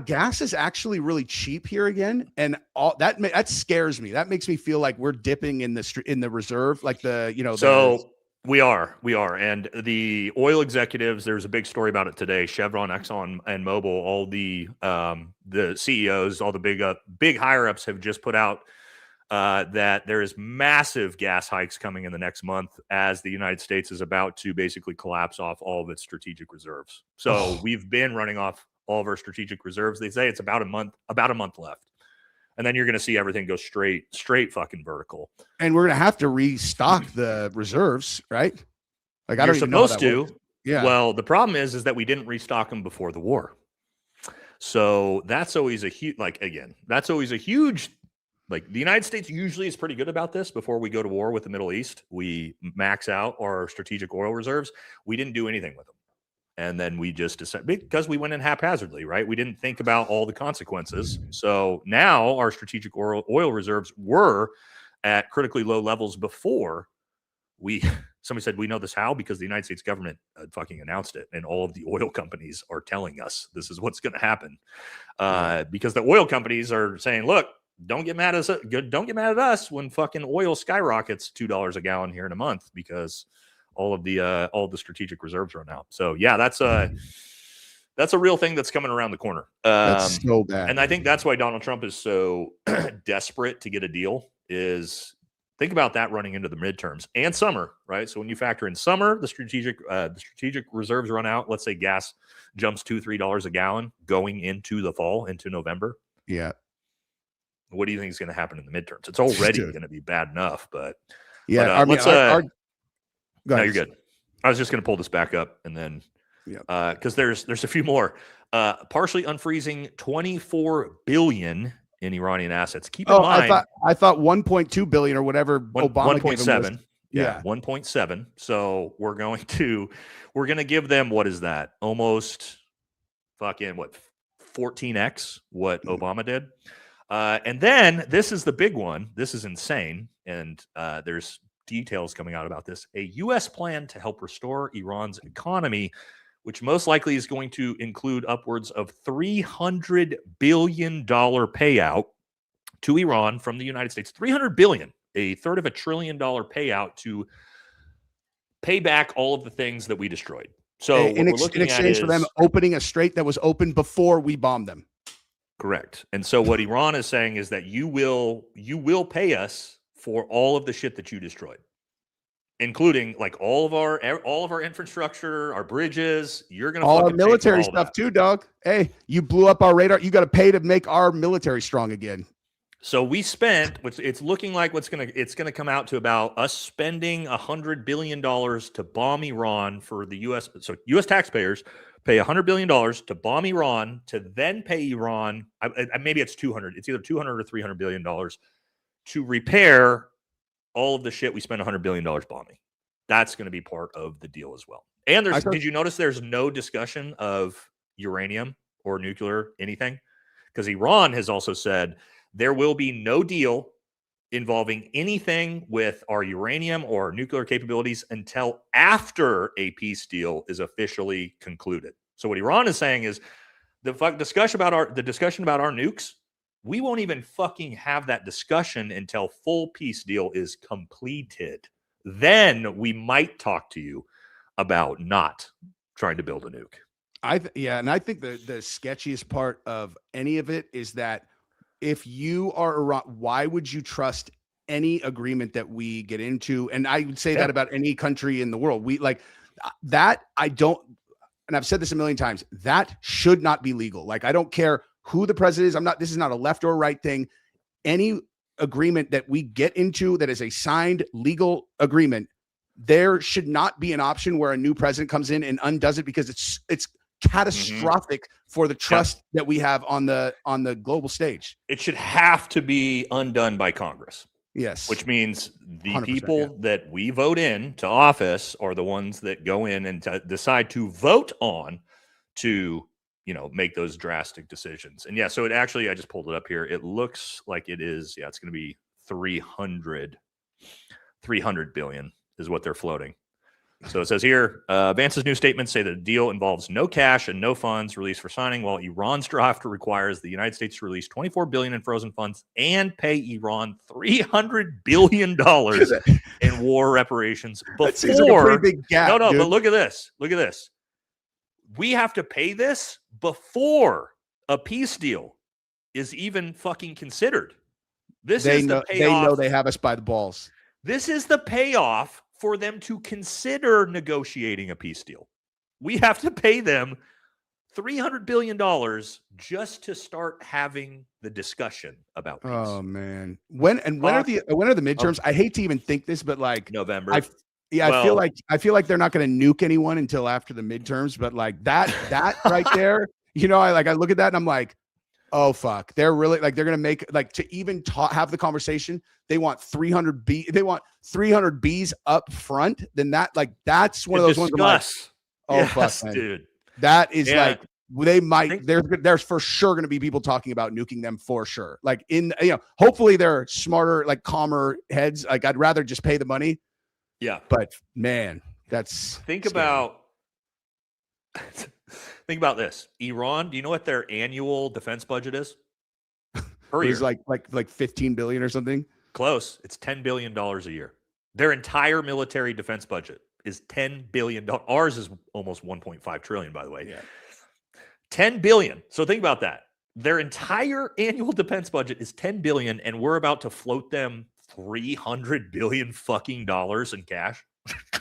Gas is actually really cheap here again. And all that scares me. That makes me feel like we're dipping in the reserve, like We are. And the oil executives, there's a big story about it today. Chevron, Exxon, and Mobil, all the CEOs, all the big higher-ups have just put out that there is massive gas hikes coming in the next month, as the United States is about to basically collapse off all of its strategic reserves. So we've been running off all of our strategic reserves. They say it's about a month left. And then you're going to see everything go straight fucking vertical. And we're going to have to restock the reserves, right? Like, I don't even know how that works. Yeah. Well, the problem is that we didn't restock them before the war. So that's always a huge, like the United States usually is pretty good about this. Before we go to war with the Middle East, we max out our strategic oil reserves. We didn't do anything with them. And then we just decided, because we went in haphazardly, right? We didn't think about all the consequences. So now our strategic oil reserves were at critically low levels before somebody said, we know this how? Because the United States government fucking announced it. And all of the oil companies are telling us this is what's going to happen. Because the oil companies are saying, look, don't get mad at us when fucking oil skyrockets $2 a gallon here in a month, because all the strategic reserves run out. So yeah, that's a real thing that's coming around the corner. That's so bad. And I think that's why Donald Trump is so desperate to get a deal, is think about that running into the midterms and summer, right? So when you factor in summer, the strategic reserves run out. Let's say gas jumps $2-3 a gallon going into the fall, into November. Yeah. What do you think is going to happen in the midterms? It's already going to be bad enough, but yeah. No, you're good. I was just going to pull this back up, and then because there's a few more. Partially unfreezing 24 billion in Iranian assets. Keep in mind, I thought 1.2 billion or whatever Obama gave them. 1.7. Yeah, 1.7. So we're going to give them, what is that? Almost fucking 14x what Obama did. And then this is the big one. This is insane. And there's details coming out about this. A U.S. plan to help restore Iran's economy, which most likely is going to include upwards of $300 billion payout to Iran from the United States. $300 billion, a third of $1 trillion payout to pay back all of the things that we destroyed. So in exchange for them opening a strait that was open before we bombed them. Correct. And so what Iran is saying is that you will pay us for all of the shit that you destroyed, including like all of our infrastructure, our bridges. You're gonna all our military stuff too, dog. Hey, you blew up our radar. You got to pay to make our military strong again. So we spent, it's looking like it's gonna come out to about us spending $100 billion to bomb Iran for the U.S. So U.S. taxpayers pay $100 billion to bomb Iran, to then pay Iran. Maybe it's 200. It's either 200 or $300 billion to repair all of the shit we spent $100 billion bombing. That's going to be part of the deal as well. And did you notice there's no discussion of uranium or nuclear anything? Because Iran has also said there will be no deal involving anything with our uranium or nuclear capabilities until after a peace deal is officially concluded. So what Iran is saying is the discussion about our nukes, we won't even fucking have that discussion until full peace deal is completed. Then we might talk to you about not trying to build a nuke. And I think the sketchiest part of any of it is that if you are Iran, why would you trust any agreement that we get into? And I would say that about any country in the world. We like that. I don't, and I've said this a million times, that should not be legal. Like, I don't care who the president is. This is not a left or right thing. Any agreement that we get into that is a signed legal agreement, there should not be an option where a new president comes in and undoes it, because it's catastrophic for the trust that we have on the global stage. It should have to be undone by Congress. Yes. Which means the people that we vote in to office are the ones that go in and decide to vote on to, make those drastic decisions. And so it actually, I just pulled it up here. It looks like it is, it's going to be 300 billion is what they're floating. So it says here, Vance's new statements say that the deal involves no cash and no funds released for signing, while Iran's draft requires the United States to release $24 billion in frozen funds and pay Iran $300 billion in war reparations before. That seems like a pretty big gap. No, dude. but look at this. Look at this. We have to pay this before a peace deal is even fucking considered. The payoff. They know they have us by the balls. This is the payoff for them to consider negotiating a peace deal. We have to pay them $300 billion just to start having the discussion about peace. Oh man. When are the midterms? I hate to even think this, but like November. I feel like they're not going to nuke anyone until after the midterms, but like that right there, I look at that and I'm like, oh fuck, they're really they're going to make to even have the conversation. They want 300 Bs up front. Then that's one of those ones. Yes, fuck, man. Dude. That is they might. There's for sure going to be people talking about nuking them for sure. Hopefully they're smarter, calmer heads. I'd rather just pay the money. Yeah, but man, that's think about this. Iran. Do you know what their annual defense budget is? It's like 15 billion or something. Close. It's $10 billion a year. Their entire military defense budget is $10 billion. Ours is almost 1.5 trillion, by the way. Yeah. 10 billion. So think about that. Their entire annual defense budget is 10 billion, and we're about to float them $300 billion fucking dollars in cash.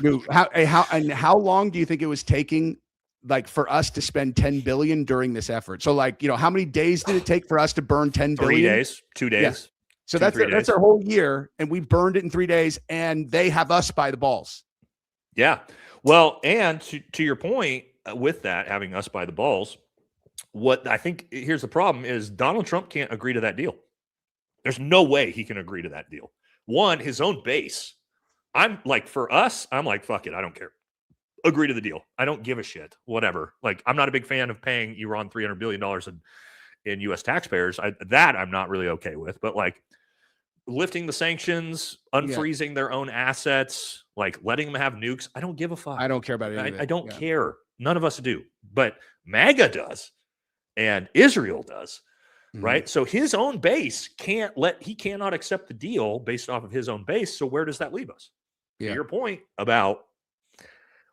Dude, how long do you think it was taking for us to spend 10 billion during this effort? So how many days did it take for us to burn 10 billion? 3 days, 2 days. Yeah. So that's our whole year, and we burned it in 3 days, and they have us by the balls. Yeah. Well, and to your point with that, having us by the balls, what I think here's the problem is Donald Trump can't agree to that deal. There's no way he can agree to that deal. One, his own base. For us, I'm like, fuck it. I don't care. Agree to the deal. I don't give a shit. Whatever. I'm not a big fan of paying Iran $300 billion in U.S. taxpayers. I'm not really okay with. But lifting the sanctions, unfreezing their own assets, like letting them have nukes. I don't give a fuck. I don't care about it. I don't care. None of us do. But MAGA does, and Israel does. Right. So his own base he cannot accept the deal based off of his own base. So where does that leave us? To your point about,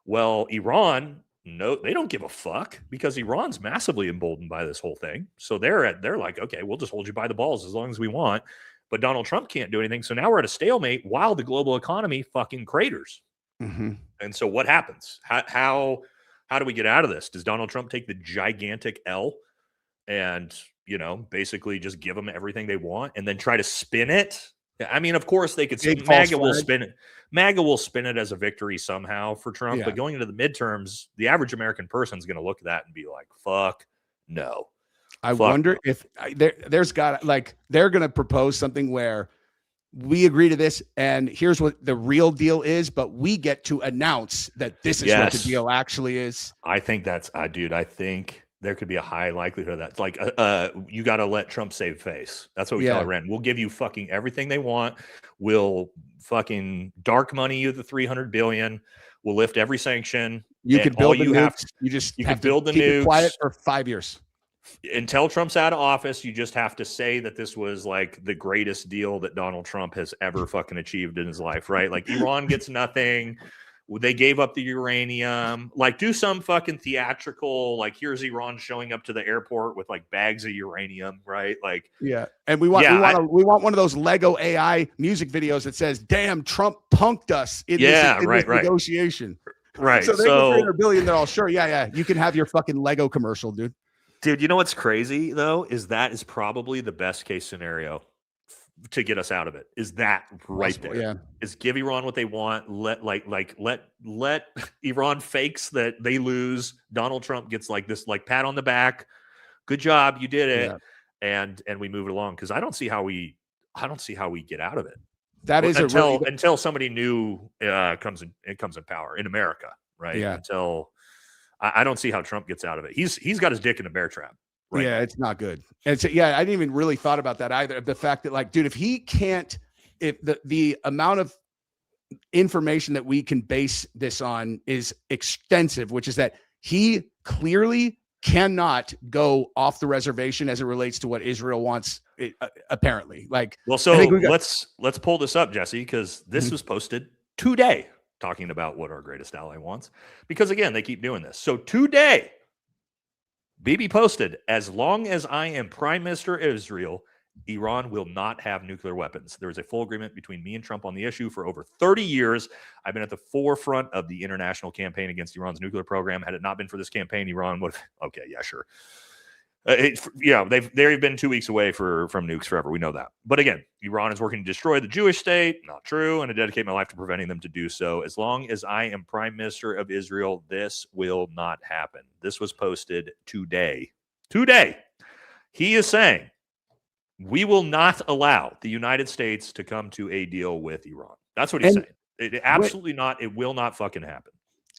well, Iran, no, they don't give a fuck because Iran's massively emboldened by this whole thing. So they're like, okay, we'll just hold you by the balls as long as we want. But Donald Trump can't do anything. So now we're at a stalemate while the global economy fucking craters. And so what happens? How do we get out of this? Does Donald Trump take the gigantic L and, basically just give them everything they want and then try to spin it? I mean, of course they could say MAGA will spin it. MAGA will spin it as a victory somehow for Trump. But going into the midterms, the average American person is going to look at that and be like, fuck no. I wonder if there's got they're going to propose something where we agree to this and here's what the real deal is, but we get to announce that this is what the deal actually is. I think that's, dude, I think there could be a high likelihood of that. It's like, you got to let Trump save face. That's what we tell Iran. We'll give you fucking everything they want. We'll fucking dark money you the $300 billion. We'll lift every sanction. You could build the nukes. You can build the nukes. Quiet for 5 years. Until Trump's out of office, you just have to say that this was like the greatest deal that Donald Trump has ever fucking achieved in his life, right? Like Iran gets nothing. They gave up the uranium. Like do some fucking theatrical, like here's Iran showing up to the airport with like bags of uranium, right? Like and we want one of those Lego AI music videos that says, "Damn, Trump punked us in this negotiation." Right. So they get $300 billion. They're all sure. Yeah. You can have your fucking Lego commercial, dude. Dude, you know what's crazy though is that is probably the best case scenario to get us out of it. Is that right there? Yeah. Is give Iran what they want. Let Iran fakes that they lose. Donald Trump gets like this like pat on the back. Good job, you did it. And we move it along because I don't see how we get out of it. That is until somebody new comes in power in America, right? Yeah. Until I don't see how Trump gets out of it. He's got his dick in a bear trap. Right yeah, it's not good. And so, I didn't even really thought about that either. The fact that like, dude, if the amount of information that we can base this on is extensive, which is that he clearly cannot go off the reservation as it relates to what Israel wants. Apparently, like, well, so let's pull this up, Jesse, because this was posted today, talking about what our greatest ally wants. Because again, they keep doing this. So today, Bibi posted, as long as I am Prime Minister of Israel, Iran will not have nuclear weapons. There is a full agreement between me and Trump on the issue for over 30 years. I've been at the forefront of the international campaign against Iran's nuclear program. Had it not been for this campaign, Iran would have, okay, yeah, sure. They've been 2 weeks away from nukes forever. We know that. But again, Iran is working to destroy the Jewish state. Not true. And I dedicate my life to preventing them to do so. As long as I am Prime Minister of Israel, this will not happen. This was posted today. Today. He is saying, we will not allow the United States to come to a deal with Iran. That's what he's saying. Absolutely not. It will not fucking happen.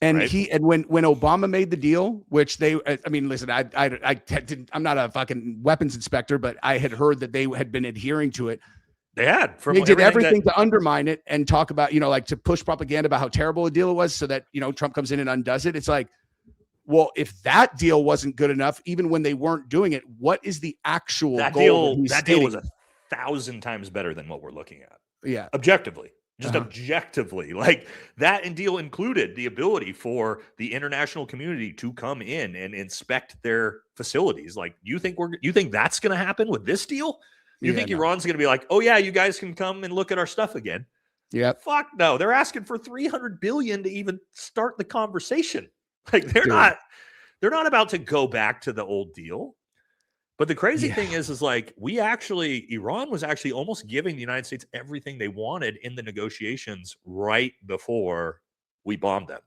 And right? when Obama made the deal, which listen, I'm not a fucking weapons inspector, but I had heard that they had been adhering to it. They did everything to undermine it and talk about, like to push propaganda about how terrible a deal it was so that, Trump comes in and undoes it. It's like, well, if that deal wasn't good enough, even when they weren't doing it, what is the actual goal? That deal was 1,000 times better than what we're looking at. Yeah. Objectively. Just objectively, like that and deal included the ability for the international community to come in and inspect their facilities. Like, you think that's going to happen with this deal? You think Iran's going to be like, oh yeah, you guys can come and look at our stuff again? Yeah. Fuck no. They're asking for $300 billion to even start the conversation. Like they're not about to go back to the old deal. But the crazy thing is like Iran was actually almost giving the United States everything they wanted in the negotiations right before we bombed them.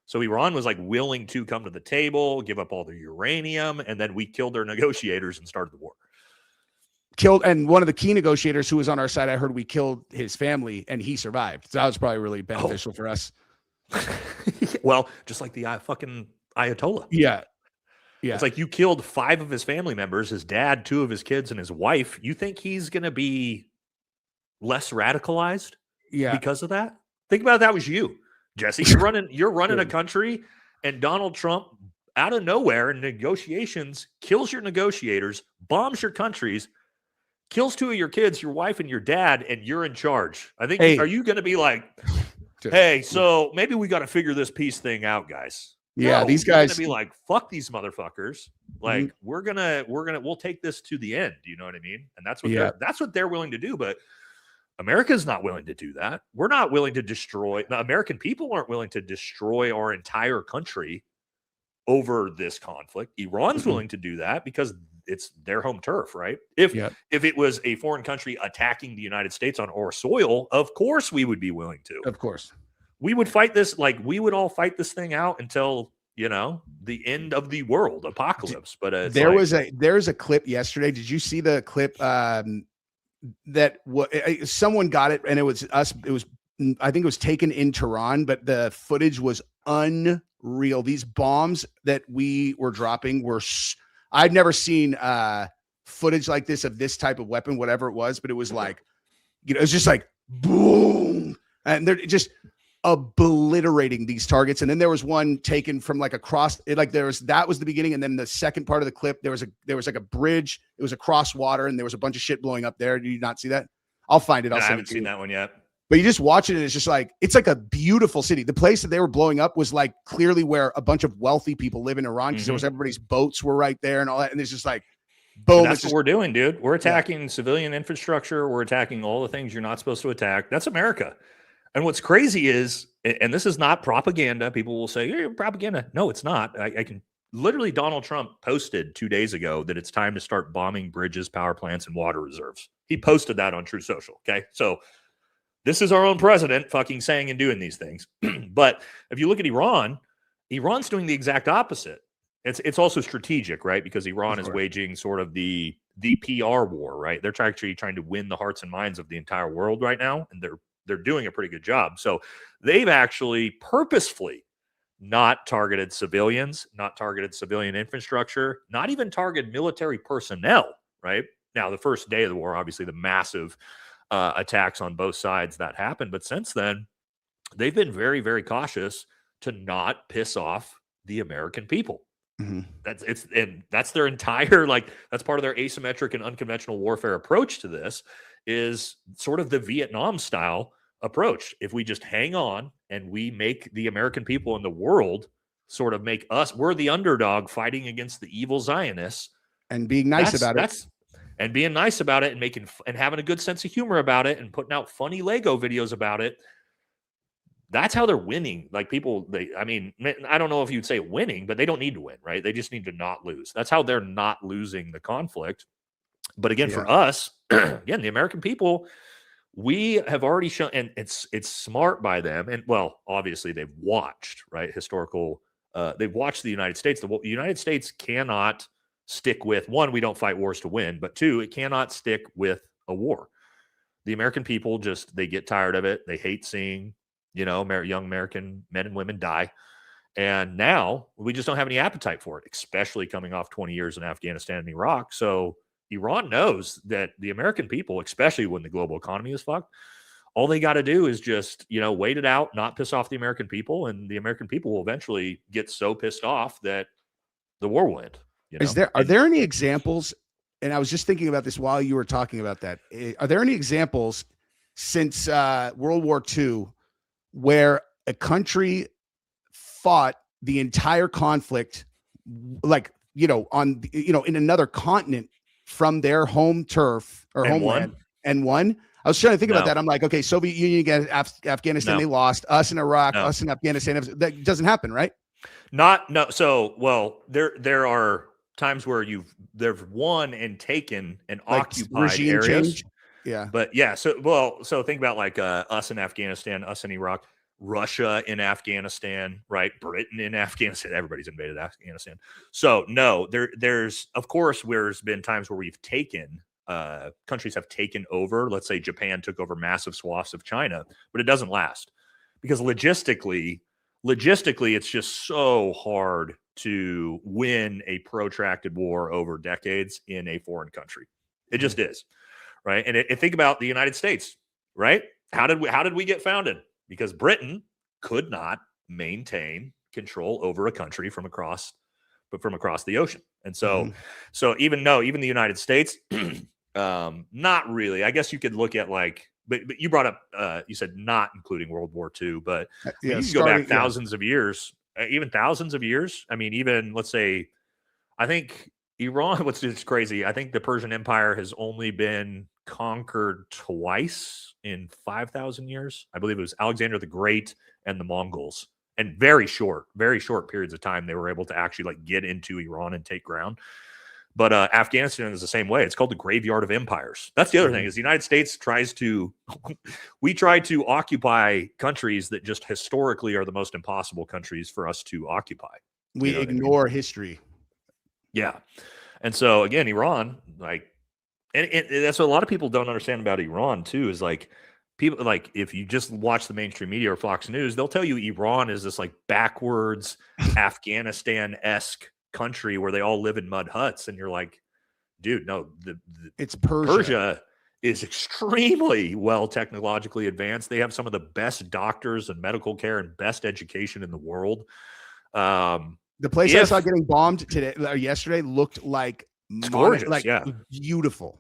So Iran was like willing to come to the table, give up all their uranium, and then we killed their negotiators and started the war. And one of the key negotiators who was on our side, I heard we killed his family and he survived. So that was probably really beneficial for us. Well, just like the fucking Ayatollah. Yeah. Yeah. It's like you killed 5 of his family members, his dad, 2 of his kids, and his wife. You think he's going to be less radicalized Yeah. because of that? Think about if that was you, Jesse. You're running a country, and Donald Trump, out of nowhere in negotiations, kills your negotiators, bombs your countries, kills 2 of your kids, your wife and your dad, and you're in charge. I think, Hey. are you going to be like, hey, so maybe we got to figure this peace thing out, guys? Yeah, No, these you're gonna guys be like, fuck these motherfuckers. Like, we'll take this to the end. You know what I mean? And that's what they're willing to do. But America's not willing to do that. We're not willing to destroy. The American people aren't willing to destroy our entire country over this conflict. Iran's willing to do that because it's their home turf, right? If it was a foreign country attacking the United States on our soil, of course we would be willing to. Of course. We would fight this, like we would all fight this thing out until, the end of the world, apocalypse. But a clip yesterday. Did you see the clip that someone got it, and it was us. It was, I think it was taken in Tehran, but the footage was unreal. These bombs that we were dropping were, I've never seen footage like this of this type of weapon, whatever it was, but it was like, it was just like boom, and they're just obliterating these targets. And then there was one taken from like across it, like that was the beginning, and then the second part of the clip, there was like a bridge, it was across water, and there was a bunch of shit blowing up there. Did you not see that? I'll find it. I haven't seen that one yet. But you just watch it, and it's just like, it's like a beautiful city. The place that they were blowing up was like clearly where a bunch of wealthy people live in Iran, because there was everybody's boats were right there and all that, and it's just like boom. That's what we're doing, dude. We're attacking civilian infrastructure. We're attacking all the things you're not supposed to attack. That's America. And what's crazy is, and this is not propaganda. People will say, "Hey, propaganda." No, it's not. I can literally, Donald Trump posted 2 days ago that it's time to start bombing bridges, power plants, and water reserves. He posted that on True Social. Okay. So this is our own president fucking saying and doing these things. But if you look at Iran, Iran's doing the exact opposite. It's also strategic, right? Because Iran is waging sort of the PR war, right? They're actually trying to win the hearts and minds of the entire world right now, and they're doing a pretty good job. So they've actually purposefully not targeted civilians, not targeted civilian infrastructure, not even targeted military personnel, right? Now, the first day of the war, obviously the massive attacks on both sides that happened. But since then, they've been very, very cautious to not piss off the American people. That's their entire, like, that's part of their asymmetric and unconventional warfare approach to this, is sort of the Vietnam style approach. If we just hang on and we make the American people in the world sort of make us, we're the underdog fighting against the evil Zionists, and being nice about it. And being nice about it, and making and having a good sense of humor about it, and putting out funny Lego videos about it. That's how they're winning. Like, people, I don't know if you'd say winning, but they don't need to win, right? They just need to not lose. That's how they're not losing the conflict. But again, for us, again, the American people, we have already shown, and it's smart by them. And well, obviously they've watched, right? They've watched the United States. The United States cannot stick with, one, we don't fight wars to win, but two, it cannot stick with a war. The American people they get tired of it. They hate seeing, young American men and women die. And now we just don't have any appetite for it, especially coming off 20 years in Afghanistan and Iraq. So Iran knows that the American people, especially when the global economy is fucked, all they got to do is just, wait it out, not piss off the American people. And the American people will eventually get so pissed off that the war will end. Are there any examples? And I was just thinking about this while you were talking about that. Are there any examples since World War II where a country fought the entire conflict, like, in another continent from their home turf or homeland, and won? I was trying to think about that. I'm like, okay, Soviet Union against Afghanistan, they lost. Us in Iraq, us in Afghanistan. That doesn't happen, right? So, there are times where they've won and taken and like occupied areas. Change. Yeah. But yeah, so think about like us in Afghanistan, us in Iraq, Russia in Afghanistan, right? Britain in Afghanistan. Everybody's invaded Afghanistan. So no, there's of course there's been times where we've taken countries have taken over. Let's say Japan took over massive swaths of China, but it doesn't last because logistically, it's just so hard to win a protracted war over decades in a foreign country. It just is, right? And think about the United States. right? How did we get founded? Because Britain could not maintain control over a country from across the ocean. And so even the United States, not really. I guess you could look at like, but you brought up, you said not including World War II, but you can go back thousands of years, even thousands of years. I mean, even let's say, I think Iran, what's just crazy, I think the Persian Empire has only been conquered twice in 5,000 years. I believe it was Alexander the Great and the Mongols. And very short periods of time, they were able to actually like get into Iran and take ground. But Afghanistan is the same way. It's called the graveyard of empires. That's the other thing, is the United States try to occupy countries that just historically are the most impossible countries for us to occupy. We ignore history. Yeah. And so again, Iran, like, and that's what a lot of people don't understand about Iran too, is like, people, like, if you just watch the mainstream media or Fox News, they'll tell you Iran is this like backwards Afghanistan-esque country where they all live in mud huts. And you're like, dude, no, it's Persia. Persia is extremely well technologically advanced. They have some of the best doctors and medical care and best education in the world. The place I saw getting bombed yesterday looked like gorgeous, like beautiful.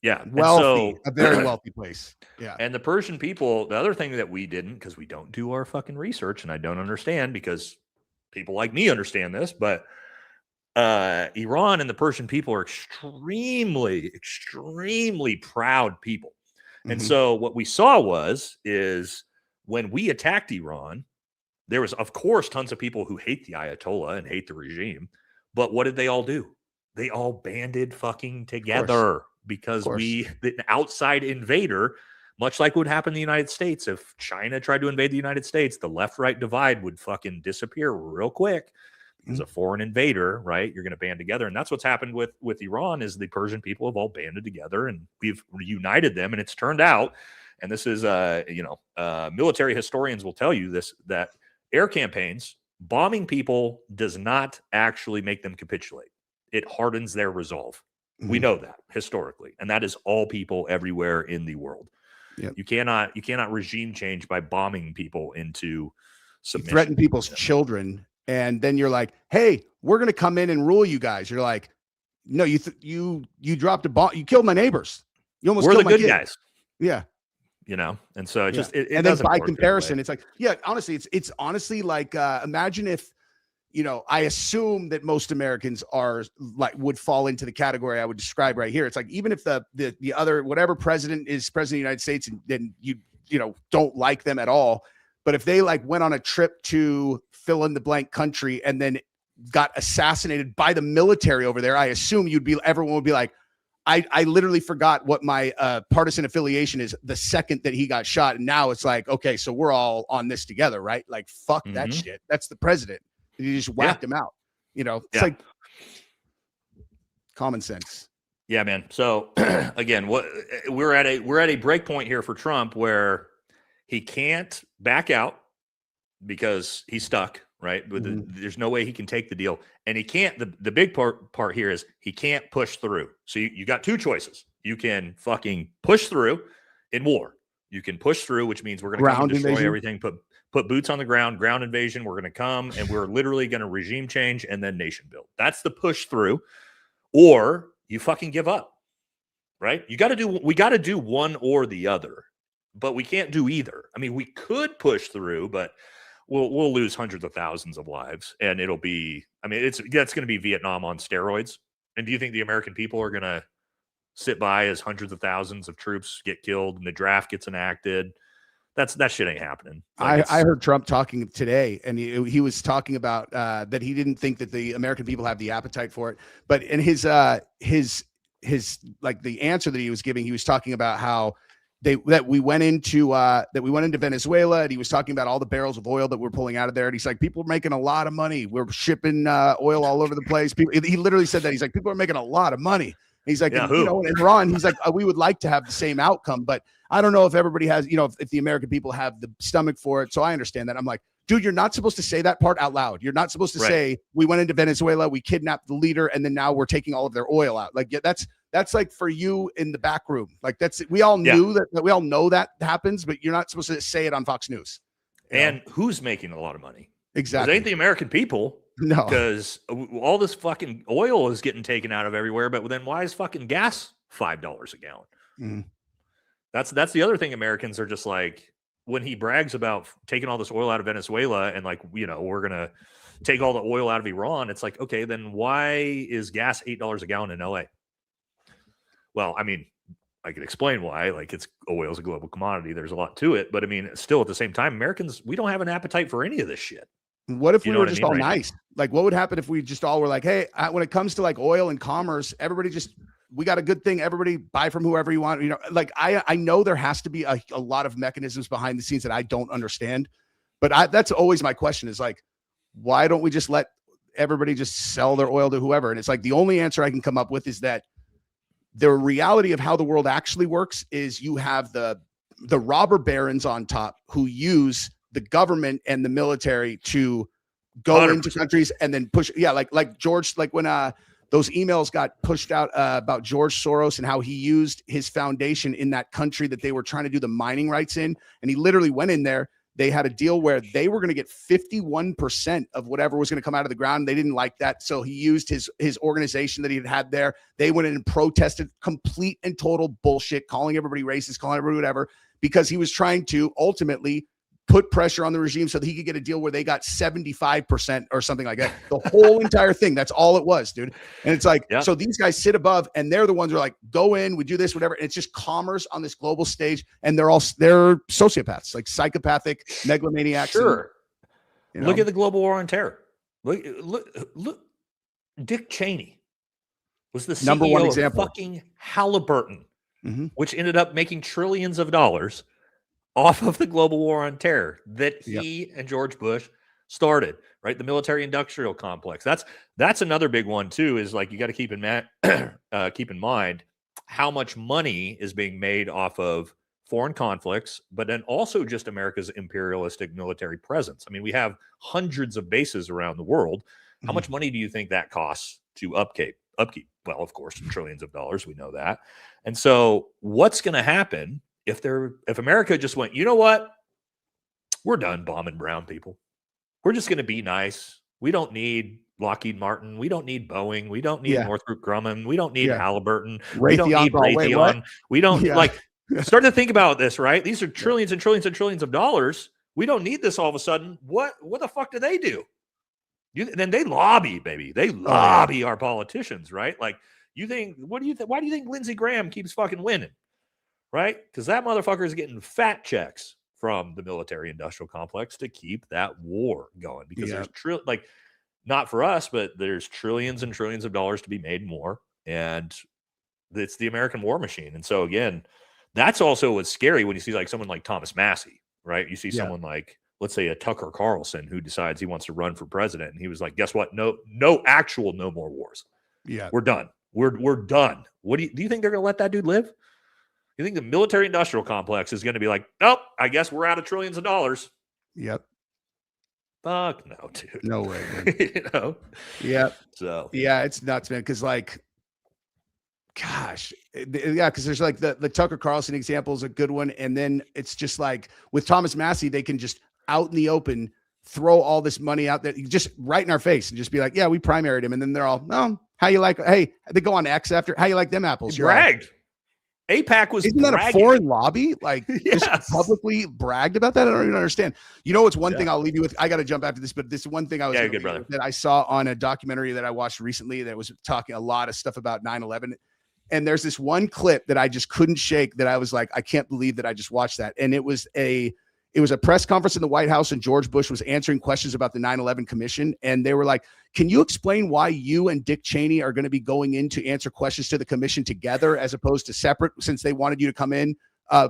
Yeah. Wealthy, a very wealthy place. Yeah. And the Persian people, the other thing that we didn't, because we don't do our fucking research, and I don't understand, because people like me understand this, but Iran and the Persian people are extremely, extremely proud people. And so what we saw is when we attacked Iran, there was, of course, tons of people who hate the Ayatollah and hate the regime. But what did they all do? They all banded fucking together, because the outside invader, much like what would happen in the United States, if China tried to invade the United States, the left-right divide would fucking disappear real quick. Because a foreign invader, right? You're going to band together. And that's what's happened with Iran, is the Persian people have all banded together and we've reunited them. And it's turned out, and this is, military historians will tell you this, that air campaigns, bombing people does not actually make them capitulate. It hardens their resolve. We know that historically. And that is all people everywhere in the world. Yep. You cannot regime change by bombing people into submission. You threaten people's children. And then you're like, hey, we're going to come in and rule you guys. You're like, no, you dropped a bomb. You killed my neighbors. You almost killed my good kid. guys. Yeah. And so it and then by comparison, it's like, honestly, it's honestly like, imagine if, I assume that most Americans are like, would fall into the category I would describe right here. It's like, even if the other, whatever president is president of the United States, and you don't like them at all, but if they like went on a trip to fill in the blank country and then got assassinated by the military over there, I assume everyone would be like, I literally forgot what my partisan affiliation is the second that he got shot. And now it's like, okay, so we're all on this together, right? Like, fuck that shit. That's the president. You just whacked him out. It's like common sense. Yeah, man. So again, we're at a break point here for Trump where he can't back out because he's stuck, right? But there's no way he can take the deal. And he can't, the big part here is he can't push through. So you got two choices. You can fucking push through in war. You can push through, which means we're going to come and destroy everything, put boots on the ground invasion. We're going to come and we're literally going to regime change and then nation build. That's the push through. Or you fucking give up, right? We got to do one or the other, but we can't do either. I mean, we could push through, but we'll lose hundreds of thousands of lives, and it'll be, I mean, that's going to be Vietnam on steroids. And do you think the American people are going to sit by as hundreds of thousands of troops get killed and the draft gets enacted? That shit ain't happening. Like, I heard Trump talking today, and he was talking about that he didn't think that the American people have the appetite for it. But in his like the answer that he was giving, he was talking about how we went into Venezuela, and he was talking about all the barrels of oil that we're pulling out of there. And he's like, people are making a lot of money. We're shipping oil all over the place. He literally said that. He's like, people are making a lot of money. He's like, in Iran, he's like, we would like to have the same outcome, but I don't know if everybody has, if the American people have the stomach for it. So I understand that. I'm like, dude, you're not supposed to say that part out loud. You're not supposed to say we went into Venezuela, we kidnapped the leader, and then now we're taking all of their oil out. Like, that's that's like for you in the back room. Like we all knew that we all know that happens, but you're not supposed to say it on Fox News. And who's making a lot of money? Exactly. It ain't the American people. No. Because all this fucking oil is getting taken out of everywhere, but then why is fucking gas $5 a gallon? Mm. That's the other thing. Americans are just like, when he brags about taking all this oil out of Venezuela and like, you know, we're gonna take all the oil out of Iran. It's like, okay, then why is gas $8 a gallon in LA? Well, I mean, I could explain why. Like, oil is a global commodity. There's a lot to it, but I mean, still at the same time, Americans, we don't have an appetite for any of this shit. What if You we know were what I just mean? all Right. nice? Like, what would happen if we just all were like, hey, when it comes to like oil and commerce, everybody just, we got a good thing. Everybody buy from whoever you want. You know, like I know there has to be a lot of mechanisms behind the scenes that I don't understand, but that's always my question is like, why don't we just let everybody just sell their oil to whoever? And it's like, the only answer I can come up with is that the reality of how the world actually works is you have the robber barons on top who use the government and the military to go 100%. into countries and then push. Yeah. Like George, like when those emails got pushed out about George Soros and how he used his foundation in that country that they were trying to do the mining rights in. And he literally went in there. They had a deal where they were going to get 51% of whatever was going to come out of the ground. They didn't like that. So he used his organization that he had there. They went in and protested complete and total bullshit, calling everybody racist, calling everybody whatever, because he was trying to ultimately put pressure on the regime so that he could get a deal where they got 75% or something like that. The whole entire thing. That's all it was, dude. And it's like, so these guys sit above and they're the ones who are like, go in, we do this, whatever. And it's just commerce on this global stage. And they're sociopaths, like psychopathic megalomaniacs. Sure. And, Look at the global war on terror. Look. Dick Cheney was the CEO Number one example. of fucking Halliburton, Mm-hmm. which ended up making trillions of dollars off of the global war on terror that he and George Bush started, right? The military industrial complex. That's another big one too, is like, you got to keep in mind how much money is being made off of foreign conflicts, but then also just America's imperialistic military presence. I mean, we have hundreds of bases around the world. How much money do you think that costs to upkeep? Well, of course, trillions of dollars. We know that. And so what's going to happen if America just went, you know what? We're done bombing brown people. We're just going to be nice. We don't need Lockheed Martin. We don't need Boeing. We don't need Northrop Grumman. We don't need Halliburton. We don't need Raytheon. We don't like start to think about this, right? These are trillions and trillions and trillions of dollars. We don't need this all of a sudden. What the fuck do they do? Then they lobby, baby. They lobby our politicians, right? Like, why do you think Lindsey Graham keeps fucking winning? Right? Because that motherfucker is getting fat checks from the military industrial complex to keep that war going. Because there's not for us, but there's trillions and trillions of dollars to be made more. And it's the American war machine. And so again, that's also what's scary when you see like someone like Thomas Massey, right? You see someone like, let's say, a Tucker Carlson who decides he wants to run for president. And he was like, guess what? No more wars. Yeah. We're done. We're done. What do you think they're going to let that dude live? You think the military industrial complex is going to be like, nope, I guess we're out of trillions of dollars? Yep. Fuck no, dude. No way, man. You know? Yep. So yeah, it's nuts, man. Because like, gosh, because there's like the Tucker Carlson example is a good one, and then it's just like with Thomas Massey, they can just out in the open throw all this money out there, just right in our face, and just be like, yeah, we primaried him, and then they're all, no, how you like? Hey, they go on X after, how you like them apples? You're bragged. AIPAC was isn't that a foreign lobby? Like just publicly bragged about that? I don't even understand. You know, it's one thing I'll leave you with. I got to jump after this, but this is one thing I was that I saw on a documentary that I watched recently that was talking a lot of stuff about 9/11. And there's this one clip that I just couldn't shake that I was like, I can't believe that I just watched that. And it was a press conference in the White House, and George Bush was answering questions about the 9/11 commission. And they were like, can you explain why you and Dick Cheney are going to be going in to answer questions to the commission together as opposed to separate, since they wanted you to come in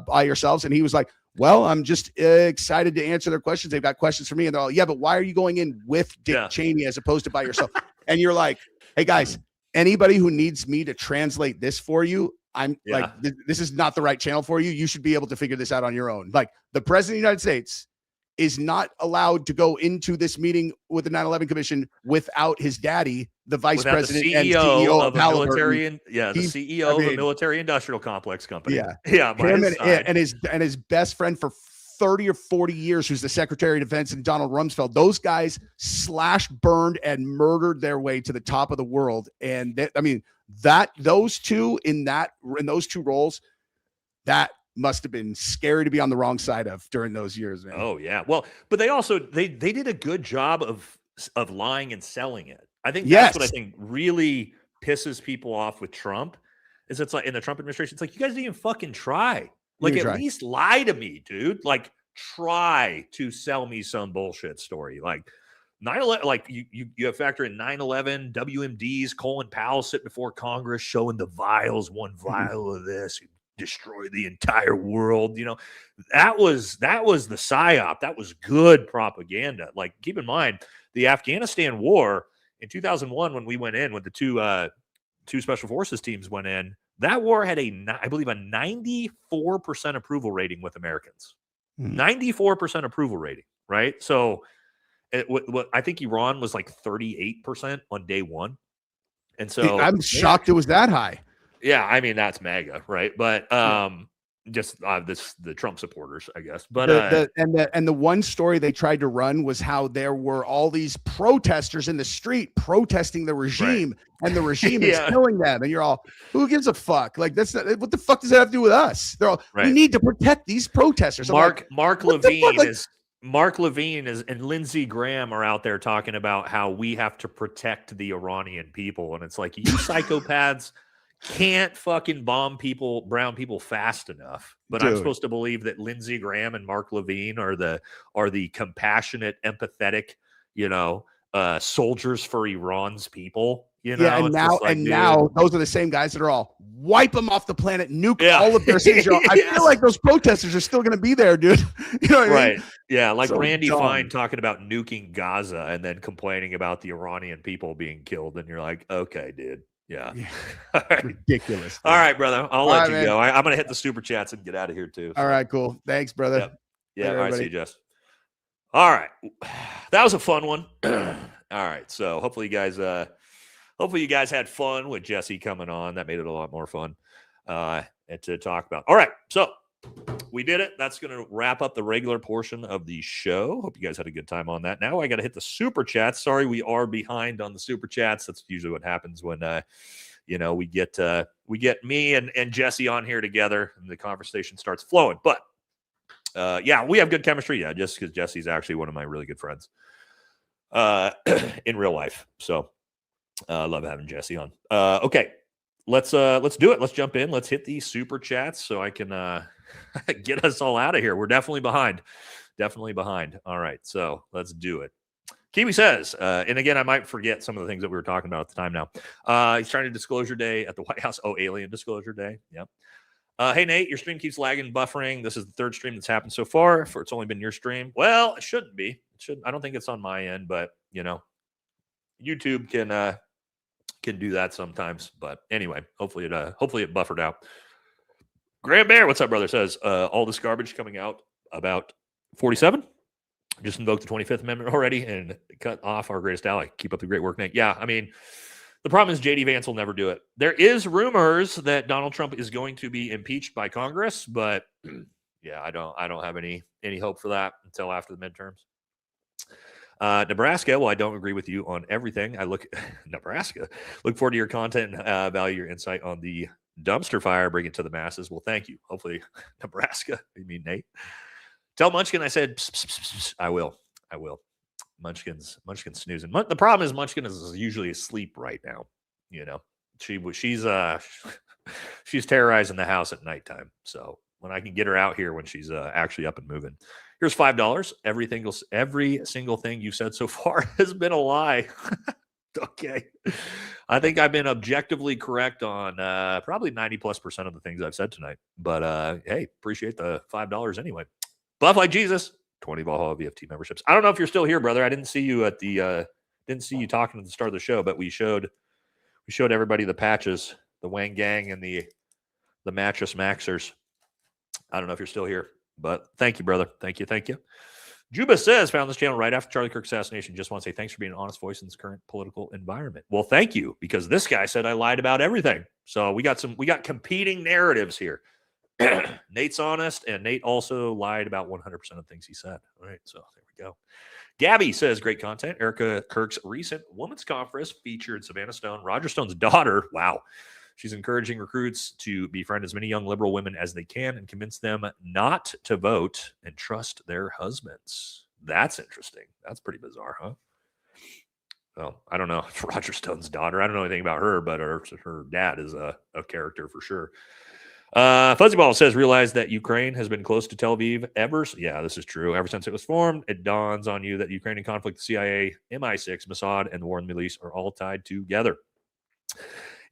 by yourselves? And he was like, well, I'm just excited to answer their questions. They've got questions for me. And they're all, yeah, but why are you going in with Dick Cheney as opposed to by yourself? And you're like, hey guys, anybody who needs me to translate this for you, I'm like, this is not the right channel for you. You should be able to figure this out on your own. Like, the president of the United States is not allowed to go into this meeting with the 9/11 Commission without his daddy, the vice Without president the and CEO CEO of a Halliburton. military, the He's- CEO I of a mean, military industrial complex company. Yeah, yeah, by him his side. and his best friend for 30 or 40 years, who's the Secretary of Defense, and Donald Rumsfeld. Those guys slashed, burned, and murdered their way to the top of the world. And those two in those two roles, that must have been scary to be on the wrong side of during those years, man. Oh yeah. Well, but they also they did a good job of lying and selling it. I think that's what I Yes. think really pisses people off with Trump. Is it's like in the Trump administration, it's like you guys didn't even fucking try. Like didn't at try. least lie to me, dude. Like try to sell me some bullshit story. Like 9/11, like you have factor in 9/11, WMDs, Colin Powell sitting before Congress showing the vials, one vial of this, destroy the entire world. You know, that was the psyop. That was good propaganda. Like, keep in mind the Afghanistan war in 2001 when we went in, when the two special forces teams went in. That war had I believe a 94% approval rating with Americans. 94% approval rating, right? So what I think Iran was like 38% on day one. And so I'm shocked it was that high. yeah, I mean that's mega, right? But just the Trump supporters, I guess. But the one story they tried to run was how there were all these protesters in the street protesting the regime, and the regime is killing them. And you're all, who gives a fuck? Like, that's not, what the fuck does that have to do with us? They're all, we need to protect these protesters. Mark Levine and Lindsey Graham are out there talking about how we have to protect the Iranian people, and it's like, you psychopaths can't fucking bomb brown people fast enough. But I'm supposed to believe that Lindsey Graham and Mark Levine are the compassionate, empathetic, soldiers for Iran's people. Yeah, and now those are the same guys that are all wipe them off the planet, nuke all of their cities. I feel like those protesters are still going to be there, dude. You know what I mean? Yeah, like So Randy dumb. Fine talking about nuking Gaza and then complaining about the Iranian people being killed, and you're like, okay, dude. Yeah. All right. Ridiculous. All right, brother. I'll let right, you man. go. I'm going to hit the super chats and get out of here too. All right, cool. Thanks, brother. Yep. Yeah. Later, All right. See everybody. you, Jess. All right. That was a fun one. All right. So hopefully you guys had fun with Jesse coming on. That made it a lot more fun and to talk about. All right. So we did it. That's going to wrap up the regular portion of the show. Hope you guys had a good time on that. Now I got to hit the super chats. Sorry, we are behind on the super chats. That's usually what happens when, we get me and Jesse on here together and the conversation starts flowing. But we have good chemistry. Yeah, just because Jesse's actually one of my really good friends in real life. So I love having Jesse on. Okay, let's do it. Let's jump in. Let's hit the super chats so I can get us all out of here. We're definitely behind. All right, so let's do it. Kiwi says, and again, I might forget some of the things that we were talking about at the time now. He's trying to disclosure day at the White House. Oh, alien disclosure day. Yep. Hey, Nate, your stream keeps lagging, buffering. This is the third stream that's happened so far. It's only been your stream. Well, it shouldn't be. I don't think it's on my end, but, YouTube can do that sometimes. But anyway, hopefully it buffered out. Graham Bear, what's up, brother? Says, all this garbage coming out about 47. Just invoked the 25th Amendment already and cut off our greatest ally. Keep up the great work, Nate. Yeah, I mean, the problem is J.D. Vance will never do it. There is rumors that Donald Trump is going to be impeached by Congress, but yeah, I don't have any hope for that until after the midterms. Nebraska, well, I don't agree with you on everything. Nebraska. Look forward to your content and value your insight on the dumpster fire, bring it to the masses. Well, thank you. Hopefully, Nebraska. You mean Nate? Tell Munchkin I said, pss, pss, pss, pss. I will. Munchkin's snoozing. The problem is Munchkin is usually asleep right now. She's terrorizing the house at nighttime. So when I can get her out here when she's actually up and moving. Here's $5. Every single thing you said so far has been a lie. Okay. I think I've been objectively correct on probably 90+% of the things I've said tonight. But hey, appreciate the $5 anyway. Buff like Jesus, 20 Valhalla VFT memberships. I don't know if you're still here, brother. I didn't see you at the didn't see you talking at the start of the show, but we showed everybody the patches, the Wang Gang and the Mattress Maxers. I don't know if you're still here, but thank you, brother. Thank you. Juba says, found this channel right after Charlie Kirk assassination. Just want to say thanks for being an honest voice in this current political environment. Well, thank you, because this guy said I lied about everything. So we got competing narratives here. Nate's honest, and Nate also lied about 100% of things he said. All right, so there we go. Gabby says, great content. Erica Kirk's recent women's conference featured Savannah Stone, Roger Stone's daughter. Wow. She's encouraging recruits to befriend as many young liberal women as they can and convince them not to vote and trust their husbands. That's interesting. That's pretty bizarre, huh? Well, I don't know. Roger Stone's daughter. I don't know anything about her, but her dad is a character for sure. Fuzzyball says, realize that Ukraine has been close to Tel Aviv ever. Yeah, this is true. Ever since it was formed, it dawns on you that Ukrainian conflict, the CIA, MI6, Mossad, and the war in the Middle East are all tied together.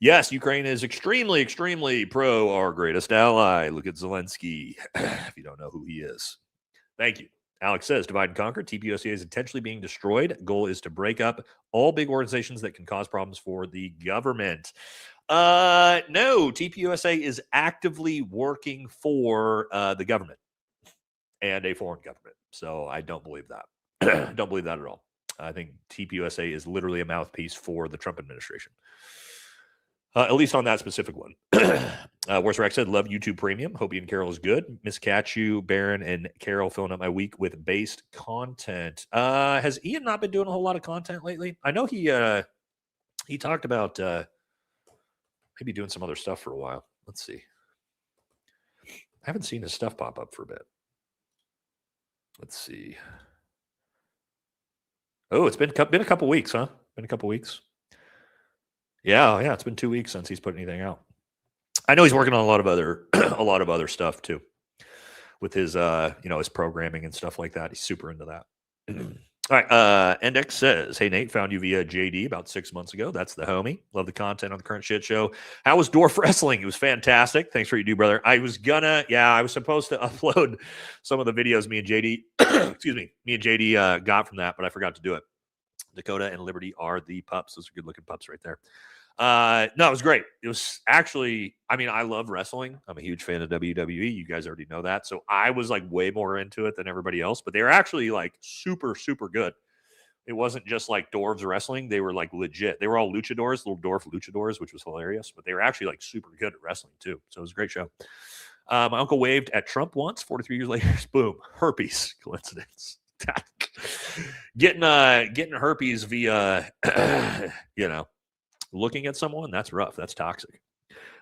Yes, Ukraine is extremely, extremely pro our greatest ally. Look at Zelensky, if you don't know who he is. Thank you. Alex says, divide and conquer. TPUSA is intentionally being destroyed. Goal is to break up all big organizations that can cause problems for the government. No, TPUSA is actively working for the government and a foreign government. So I don't believe that. Don't believe that at all. I think TPUSA is literally a mouthpiece for the Trump administration. At least on that specific one. Worst Rex said, love YouTube Premium. Hope Ian Carroll is good. Miss Catchu, Baron, and Carol filling up my week with based content. Has Ian not been doing a whole lot of content lately? I know he talked about maybe doing some other stuff for a while. Let's see. I haven't seen his stuff pop up for a bit. Let's see. Oh, it's been a couple weeks, huh? Been a couple weeks. Yeah, it's been 2 weeks since he's put anything out. I know he's working on a lot of other stuff too, with his his programming and stuff like that. He's super into that. All right, Endex says, hey Nate, found you via JD about 6 months ago. That's the homie. Love the content on the current shit show. How was Dwarf Wrestling? It was fantastic. Thanks for what you do, brother. I was supposed to upload some of the videos me and JD got from that, but I forgot to do it. Dakota and Liberty are the pups. Those are good looking pups right there. No, it was great. It was actually, I love wrestling. I'm a huge fan of WWE. You guys already know that. So I was like way more into it than everybody else, but they were actually like super, super good. It wasn't just like dwarves wrestling. They were like legit. They were all luchadors, little dwarf luchadors, which was hilarious, but they were actually like super good at wrestling too. So it was a great show. My uncle waved at Trump once, 43 years later, boom, herpes. Coincidence. Getting herpes via, looking at someone, that's rough. That's toxic.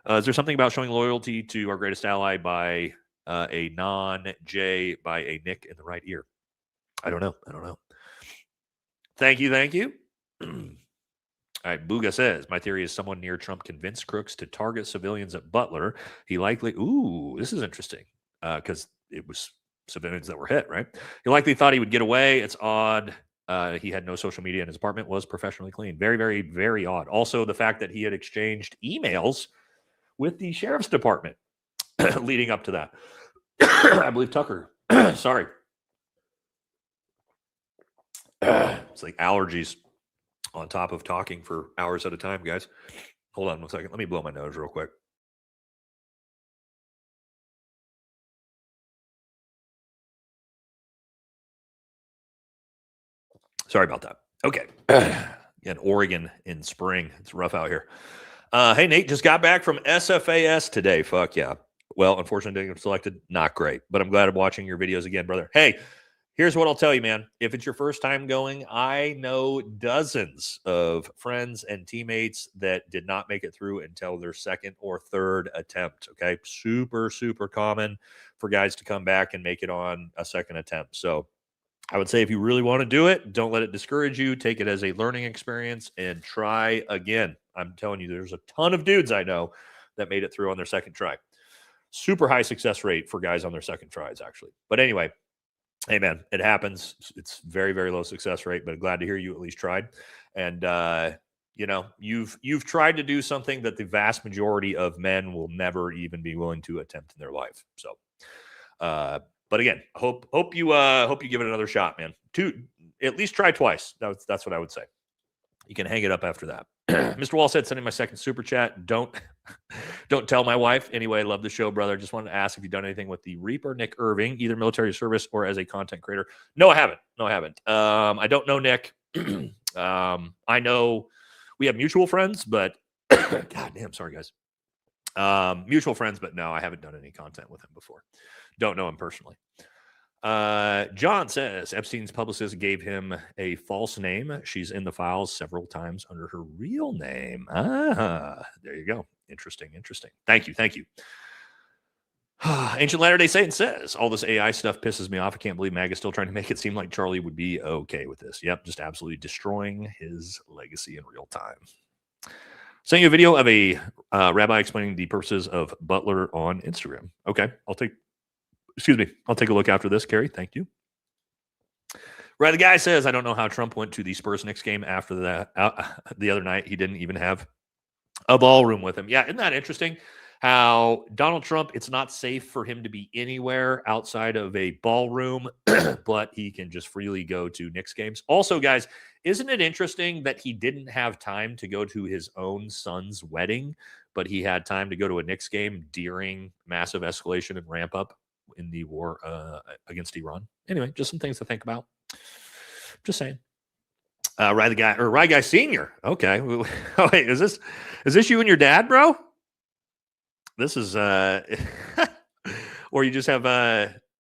Is there something about showing loyalty to our greatest ally by a non-J by a nick in the right ear? I don't know. Thank you. All right, Booga says, my theory is someone near Trump convinced crooks to target civilians at Butler. He likely, this is interesting, because it was civilians that were hit, right? He likely thought he would get away. It's odd. He had no social media and his apartment was professionally clean. Very, very, very odd. Also, the fact that he had exchanged emails with the sheriff's department leading up to that. I believe Tucker. Sorry. It's like allergies on top of talking for hours at a time, guys. Hold on 1 second. Let me blow my nose real quick. Sorry about that. Okay. In Oregon in spring. It's rough out here. Hey, Nate, just got back from SFAS today. Fuck yeah. Well, unfortunately, didn't get selected. Not great, but I'm glad I'm watching your videos again, brother. Hey, here's what I'll tell you, man. If it's your first time going, I know dozens of friends and teammates that did not make it through until their second or third attempt. Okay. Super, super common for guys to come back and make it on a second attempt. So I would say if you really want to do it, don't let it discourage you. Take it as a learning experience and try again. I'm telling you, there's a ton of dudes I know that made it through on their second try. Super high success rate for guys on their second tries, actually. But anyway, hey, man, it happens. It's very, very low success rate, but glad to hear you at least tried. And, you've tried to do something that the vast majority of men will never even be willing to attempt in their life. So, but again, hope you give it another shot, man. At least try twice. That's what I would say. You can hang it up after that. Mr. Wall said, sending my second super chat. Don't Don't tell my wife. Anyway, love the show, brother. Just wanted to ask if you've done anything with the Reaper Nick Irving, either military service or as a content creator. No, I haven't. I don't know Nick. I know we have mutual friends, but God damn, sorry guys. Mutual friends, but no, I haven't done any content with him before. Don't know him personally. John says Epstein's publicist gave him a false name. She's in the files several times under her real name. There you go. Interesting. Thank you. Ancient Latter-day Saint says, all this AI stuff pisses me off. I can't believe MAGA's still trying to make it seem like Charlie would be okay with this. Yep, just absolutely destroying his legacy in real time. Sent you a video of a rabbi explaining the purposes of Butler on Instagram. Okay, I'll take a look after this, Carrie. Thank you. Right, the guy says, I don't know how Trump went to the Spurs-Knicks game after the other night. He didn't even have a ballroom with him. Yeah, isn't that interesting? How Donald Trump, it's not safe for him to be anywhere outside of a ballroom, but he can just freely go to Knicks games. Also, guys, isn't it interesting that he didn't have time to go to his own son's wedding, but he had time to go to a Knicks game during massive escalation and ramp up in the war against Iran? Anyway, just some things to think about. Just saying. Rye Guy Senior. Okay. Oh, wait, is this you and your dad, bro? This is or you just have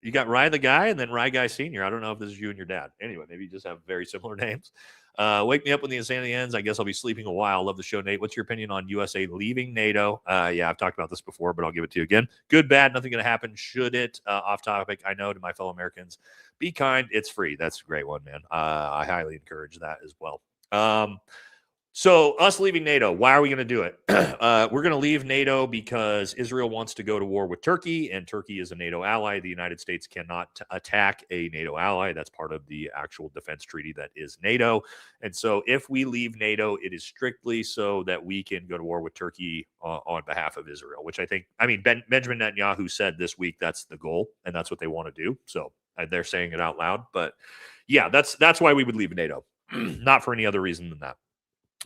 you got Rye the Guy and then Rye Guy Senior. I don't know if this is you and your dad. Anyway, maybe you just have very similar names. Wake me up when the insanity ends. I guess I'll be sleeping a while. Love the show, Nate. What's your opinion on USA leaving NATO? Yeah, I've talked about this before, but I'll give it to you again. Good, bad, nothing going to happen. Should it? Off topic. I know, to my fellow Americans, be kind. It's free. That's a great one, man. I highly encourage that as well. So us leaving NATO, why are we going to do it? We're going to leave NATO because Israel wants to go to war with Turkey, and Turkey is a NATO ally. The United States cannot attack a NATO ally. That's part of the actual defense treaty that is NATO. And so if we leave NATO, it is strictly so that we can go to war with Turkey on behalf of Israel, which Benjamin Netanyahu said this week that's the goal, and that's what they want to do. So they're saying it out loud. But yeah, that's why we would leave NATO, not for any other reason than that.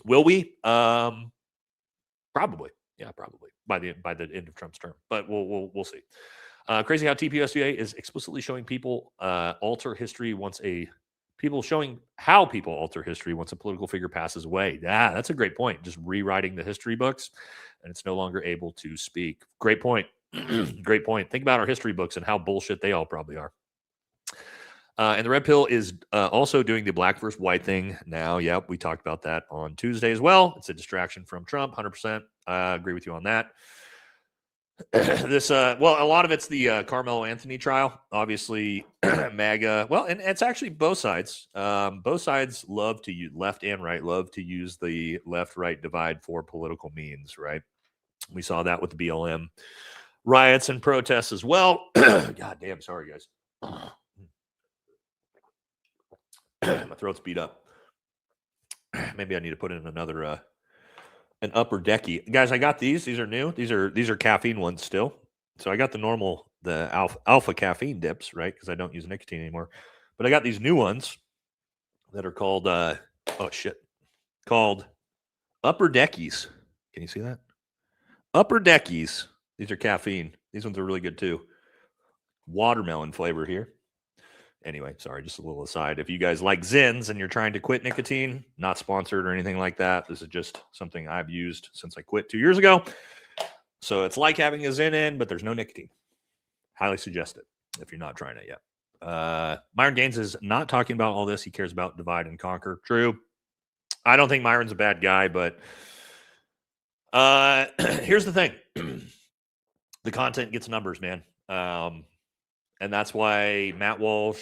Will we? Probably. Yeah, probably by the end of Trump's term. But we'll see. Crazy how TPSVA is explicitly showing people alter history once showing how people alter history once a political figure passes away. Yeah, that's a great point. Just rewriting the history books, and it's no longer able to speak. Great point. Great point. Think about our history books and how bullshit they all probably are. And the Red Pill is also doing the black versus white thing now. Yep, we talked about that on Tuesday as well. It's a distraction from Trump, 100%. I agree with you on that. A lot of it's the Carmelo Anthony trial. Obviously, MAGA. Well, and it's actually both sides. Both sides love to use, left and right, love to use the left-right divide for political means, right? We saw that with the BLM riots and protests as well. God damn, sorry, guys. My throat's beat up. Maybe I need to put in another an upper decky. Guys, I got these. These are new. These are caffeine ones still. So I got the alpha caffeine dips, right? Because I don't use nicotine anymore. But I got these new ones that are called called upper deckies. Can you see that? Upper deckies. These are caffeine. These ones are really good too. Watermelon flavor here. Anyway, sorry, just a little aside. If you guys like Zins and you're trying to quit nicotine, not sponsored or anything like that. This is just something I've used since I quit 2 years ago. So it's like having a Zin in, but there's no nicotine. Highly suggest it if you're not trying it yet. Myron Gaines is not talking about all this. He cares about divide and conquer. True. I don't think Myron's a bad guy, but here's the thing. The content gets numbers, man. And that's why Matt Walsh,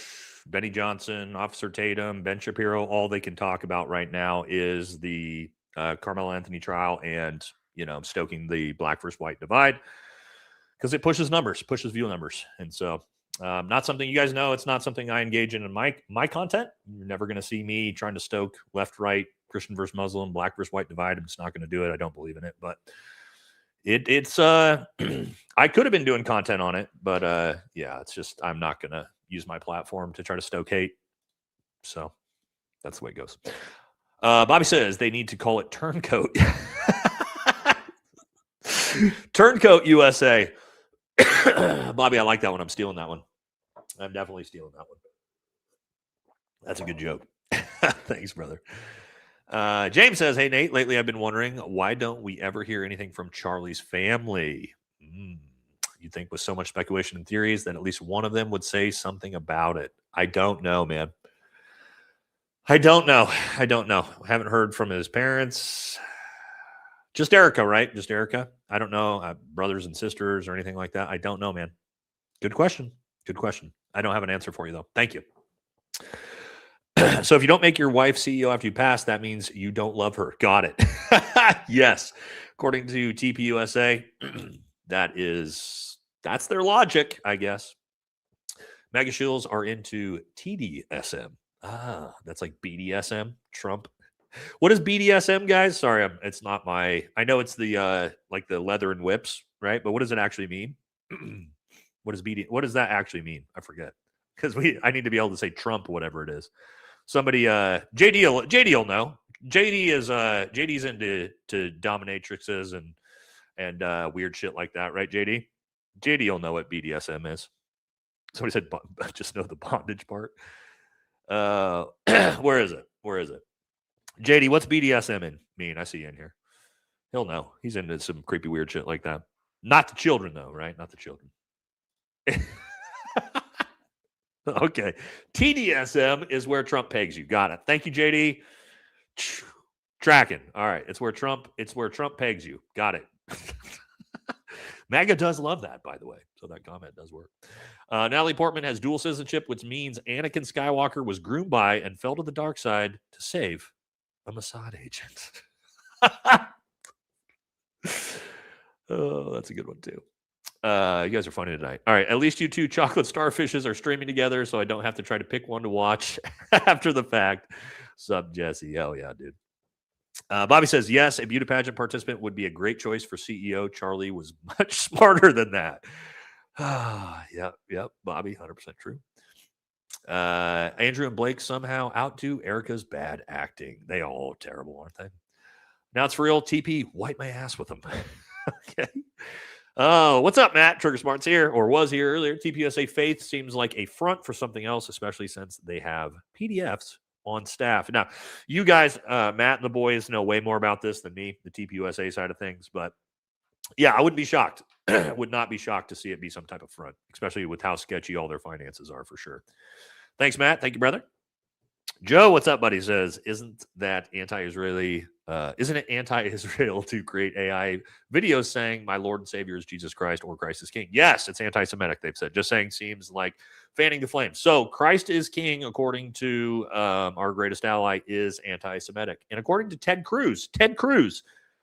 Benny Johnson, Officer Tatum, Ben Shapiro, all they can talk about right now is the Carmelo Anthony trial and, stoking the black versus white divide because it pushes numbers, pushes view numbers. And so not something you guys know. It's not something I engage in my content. You're never going to see me trying to stoke left, right, Christian versus Muslim, black versus white divide. I'm just not going to do it. I don't believe in it, but it's I could have been doing content on it, but yeah, it's just I'm not gonna use my platform to try to stoke hate. So that's the way it goes. Bobby says they need to call it turncoat. Turncoat USA. Bobby, I like that one. I'm stealing that one. I'm definitely stealing that one. That's a good joke. Thanks, brother. James says, hey, Nate, lately I've been wondering, why don't we ever hear anything from Charlie's family? You think with so much speculation and theories that at least one of them would say something about it? I don't know, man. I don't know. I haven't heard from his parents. Just Erica, right? Just Erica. I don't know. Brothers and sisters or anything like that. I don't know, man. Good question. I don't have an answer for you, though. Thank you. So if you don't make your wife CEO after you pass, that means you don't love her. Got it. Yes. According to TPUSA, that's their logic, I guess. Mega shills are into TDSM. That's like BDSM, Trump. What is BDSM, guys? Sorry, it's not my. I know it's the like the leather and whips, right? But what does it actually mean? What does that actually mean? I forget, because I need to be able to say Trump, whatever it is. Somebody, JD will know. JD's into dominatrixes and weird shit like that, right? JD will know what BDSM is. Somebody said just know the bondage part. Where is it? JD, what's BDSM mean? I see you in here. He'll know. He's into some creepy weird shit like that. Not the children though, right? Not the children. Okay. TDSM is where Trump pegs you. Got it. Thank you, JD. Tracking. All right. It's where Trump pegs you. Got it. MAGA does love that, by the way. So that comment does work. Natalie Portman has dual citizenship, which means Anakin Skywalker was groomed by and fell to the dark side to save a Mossad agent. Oh, that's a good one, too. You guys are funny tonight. All right. At least you two chocolate starfishes are streaming together, so I don't have to try to pick one to watch after the fact. Sup, Jesse? Hell yeah, dude. Bobby says, yes, a beauty pageant participant would be a great choice for CEO. Charlie was much smarter than that. Yep, Bobby, 100% true. Andrew and Blake somehow outdo Erica's bad acting. They all are terrible, aren't they? Now it's for real. TP, wipe my ass with them. Okay. Oh, what's up, Matt? Trigger Smart's here, or was here earlier. TPUSA Faith seems like a front for something else, especially since they have PDFs on staff. Now, you guys, Matt and the boys, know way more about this than me, the TPUSA side of things. But yeah, I wouldn't be shocked. Would not be shocked to see it be some type of front, especially with how sketchy all their finances are, for sure. Thanks, Matt. Thank you, brother. Joe, what's up, buddy? Says, isn't it anti-Israel to create AI videos saying my Lord and Savior is Jesus Christ or Christ is King? Yes, it's anti-Semitic, they've said. Just saying seems like fanning the flames. So Christ is King, according to our greatest ally, is anti-Semitic. And according to Ted Cruz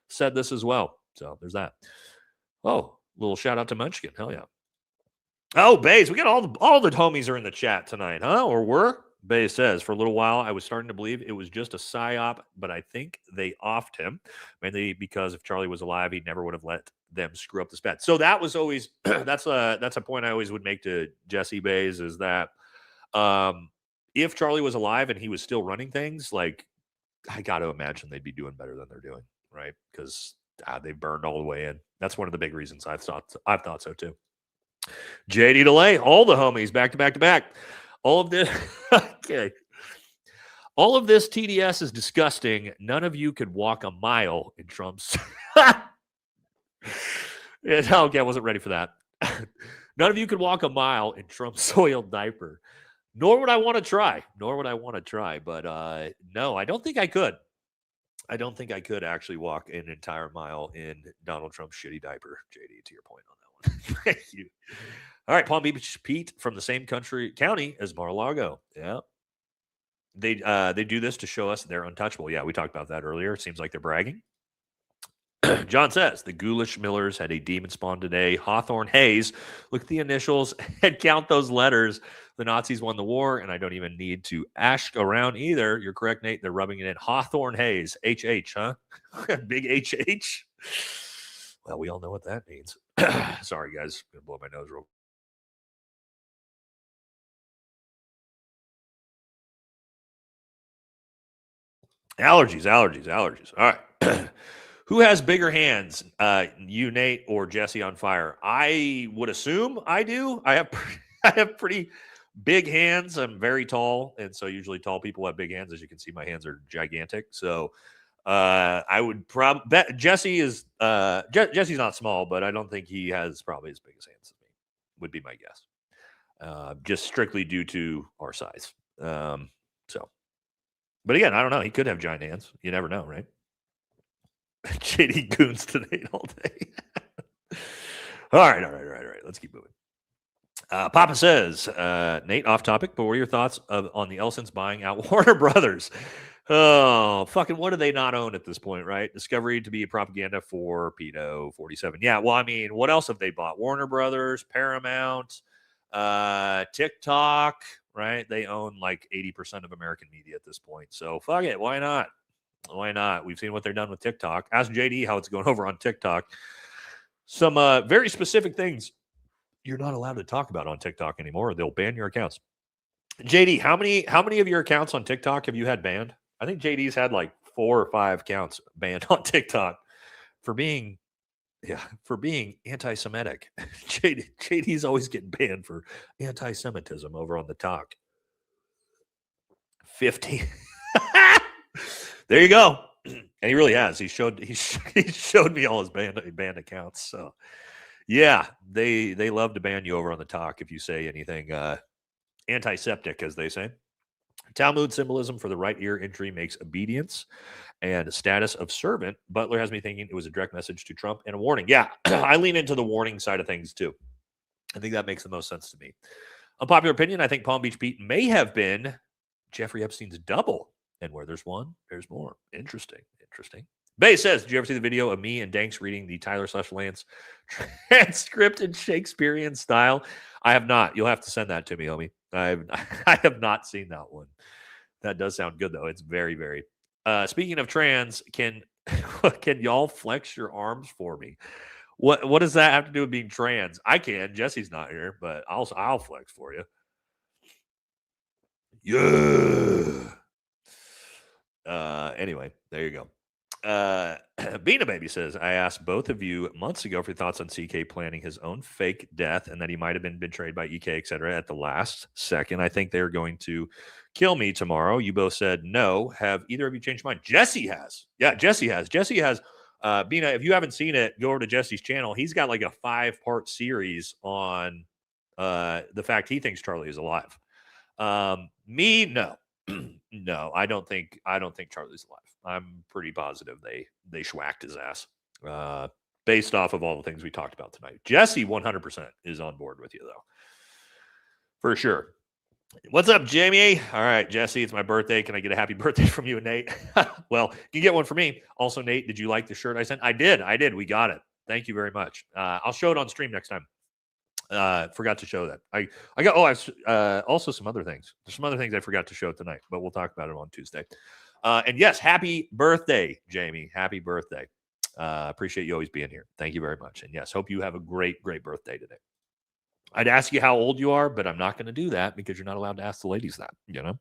said this as well. So there's that. Oh, little shout out to Munchkin. Hell yeah. Oh, Bays, we got all the homies are in the chat tonight, huh? Or were? Bay says, for a little while, I was starting to believe it was just a psyop, but I think they offed him, mainly because if Charlie was alive, he never would have let them screw up the spat. So that was always that's a point I always would make to Jesse Bays, is that if Charlie was alive and he was still running things, like, I got to imagine they'd be doing better than they're doing, right? Because they've burned all the way in. That's one of the big reasons I've thought so too. JD Delay, all the homies back to back to back. All of this, okay. All of this TDS is disgusting. None of you could walk a mile in Trump's. Okay, I wasn't ready for that. None of you could walk a mile in Trump's soiled diaper. Nor would I want to try. But no, I don't think I could. I don't think I could actually walk an entire mile in Donald Trump's shitty diaper, JD, to your point on that one. Thank you. All right, Palm Beach Pete from the same county as Mar-a-Lago. Yeah. They do this to show us they're untouchable. Yeah, we talked about that earlier. It seems like they're bragging. John says, the ghoulish Millers had a demon spawn today. Hawthorne Hayes. Look at the initials and count those letters. The Nazis won the war, and I don't even need to ask around either. You're correct, Nate. They're rubbing it in. Hawthorne Hayes. HH, huh? Big HH. Well, we all know what that means. Sorry, guys. I'm going to blow my nose real quick. Allergies. All right. Who has bigger hands, you, Nate, or Jesse on fire? I would assume I do. I have pretty big hands. I'm very tall, and so usually tall people have big hands. As you can see, my hands are gigantic. So I would probably bet Jesse is Jesse's not small, but I don't think he has probably as big as hands as me. Would be my guess. Just strictly due to our size. So, but again, I don't know. He could have giant hands. You never know, right? JD goons to Nate all day. all right. Let's keep moving. Papa says, Nate, off topic, but what are your thoughts on the Elsons buying out Warner Brothers? Oh, fucking what do they not own at this point, right? Discovery to be propaganda for Pedo 47. Yeah, well, I mean, what else have they bought? Warner Brothers, Paramount, TikTok, right? They own like 80% of American media at this point. So fuck it. Why not? Why not? We've seen what they've done with TikTok. Ask JD how it's going over on TikTok. Some very specific things you're not allowed to talk about on TikTok anymore, or they'll ban your accounts. JD, how many of your accounts on TikTok have you had banned? I think JD's had like 4 or 5 accounts banned on TikTok for being anti-Semitic. JD's always getting banned for anti-Semitism over on the talk. 50. There you go. And he really has. He showed me all his banned accounts. So yeah, they love to ban you over on the talk if you say anything antiseptic, as they say. Talmud symbolism for the right ear entry makes obedience and status of servant. Butler has me thinking it was a direct message to Trump and a warning. Yeah, I lean into the warning side of things too. I think that makes the most sense to me. Unpopular opinion, I think Palm Beach Pete may have been Jeffrey Epstein's double. And where there's one, there's more. Interesting. Bay says, did you ever see the video of me and Danks reading the Tyler/Lance transcript in Shakespearean style? I have not. You'll have to send that to me, homie. I have not seen that one. That does sound good, though. It's very, very. Speaking of trans, can y'all flex your arms for me? What does that have to do with being trans? I can. Jesse's not here, but I'll flex for you. Yeah. Anyway, there you go. Beana Baby says, I asked both of you months ago for your thoughts on CK planning his own fake death and that he might have been betrayed by EK, etc. at the last second. I think they're going to kill me tomorrow. You both said no. Have either of you changed your mind? Jesse has. Yeah, Jesse has. Jesse has. Beana, if you haven't seen it, go over to Jesse's channel. He's got like a 5-part series on the fact he thinks Charlie is alive. Me, no. No, I don't think Charlie's alive. I'm pretty positive they schwacked his ass based off of all the things we talked about tonight. Jesse 100% is on board with you, though. For sure. What's up, Jamie? All right, Jesse, it's my birthday. Can I get a happy birthday from you and Nate? Well, you can get one for me. Also, Nate, did you like the shirt I sent? I did. We got it. Thank you very much. I'll show it on stream next time. Forgot to show that. I got also some other things. There's some other things I forgot to show tonight, but we'll talk about it on Tuesday. And yes, happy birthday, Jamie. Happy birthday. Appreciate you always being here. Thank you very much. And yes, hope you have a great birthday today. I'd ask you how old you are, but I'm not going to do that because you're not allowed to ask the ladies that, you know.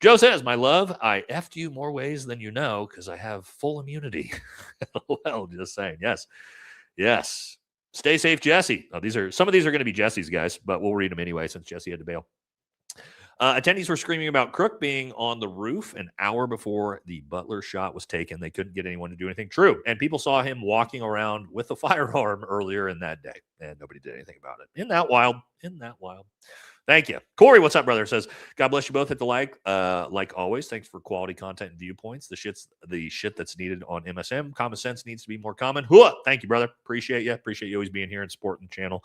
Joe says, my love, I effed you more ways than you know because I have full immunity. Well, just saying. Yes. Stay safe, Jesse. Oh, some of these are going to be Jesse's, guys, but we'll read them anyway since Jesse had to bail. Attendees were screaming about Crook being on the roof an hour before the Butler shot was taken. They couldn't get anyone to do anything. True. And people saw him walking around with a firearm earlier in that day, and nobody did anything about it. Isn't that wild? Thank you. Corey, what's up, brother? Says, God bless you both. Hit the like always. Thanks for quality content and viewpoints. The shit that's needed on MSM. Common sense needs to be more common. Hooah! Thank you, brother. Appreciate you. Appreciate you always being here and supporting the channel.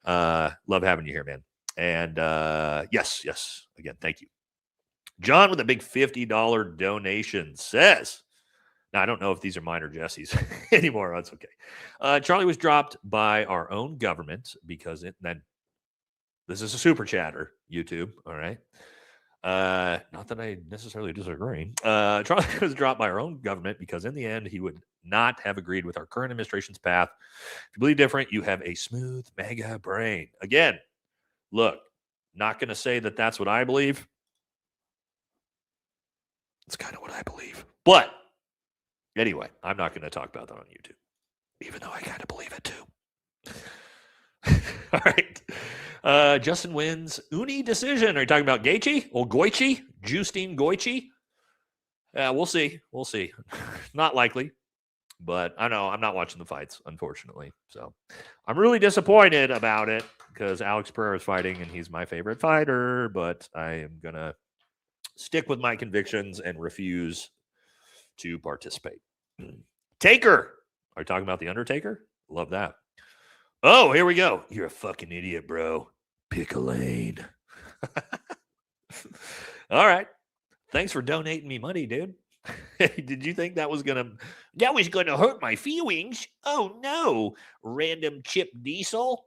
Love having you here, man. And yes. Again, thank you. John with a big $50 donation says, now I don't know if these are mine or Jesse's anymore. That's okay. Charlie was dropped by our own government because this is a super chatter, YouTube. All right. Not that I necessarily disagree. Charlie was dropped by our own government because in the end, he would not have agreed with our current administration's path. If you believe different, you have a smooth mega brain. Again, look, not going to say that that's what I believe. It's kind of what I believe. But Anyway, I'm not going to talk about that on YouTube, even though I kind of believe it too. All right. Justin wins uni decision. Are you talking about Gaethje or Goichi? Justine Goichi? We'll see. We'll see. Not likely, but I know I'm not watching the fights, unfortunately. So I'm really disappointed about it because Alex Pereira is fighting and he's my favorite fighter, but I am going to stick with my convictions and refuse to participate. Taker. Are you talking about The Undertaker? Love that. Oh, here we go. You're a fucking idiot, bro. Pick a lane. All right. Thanks for donating me money, dude. Did you think that was gonna hurt my feelings? Oh no, random Chip Diesel.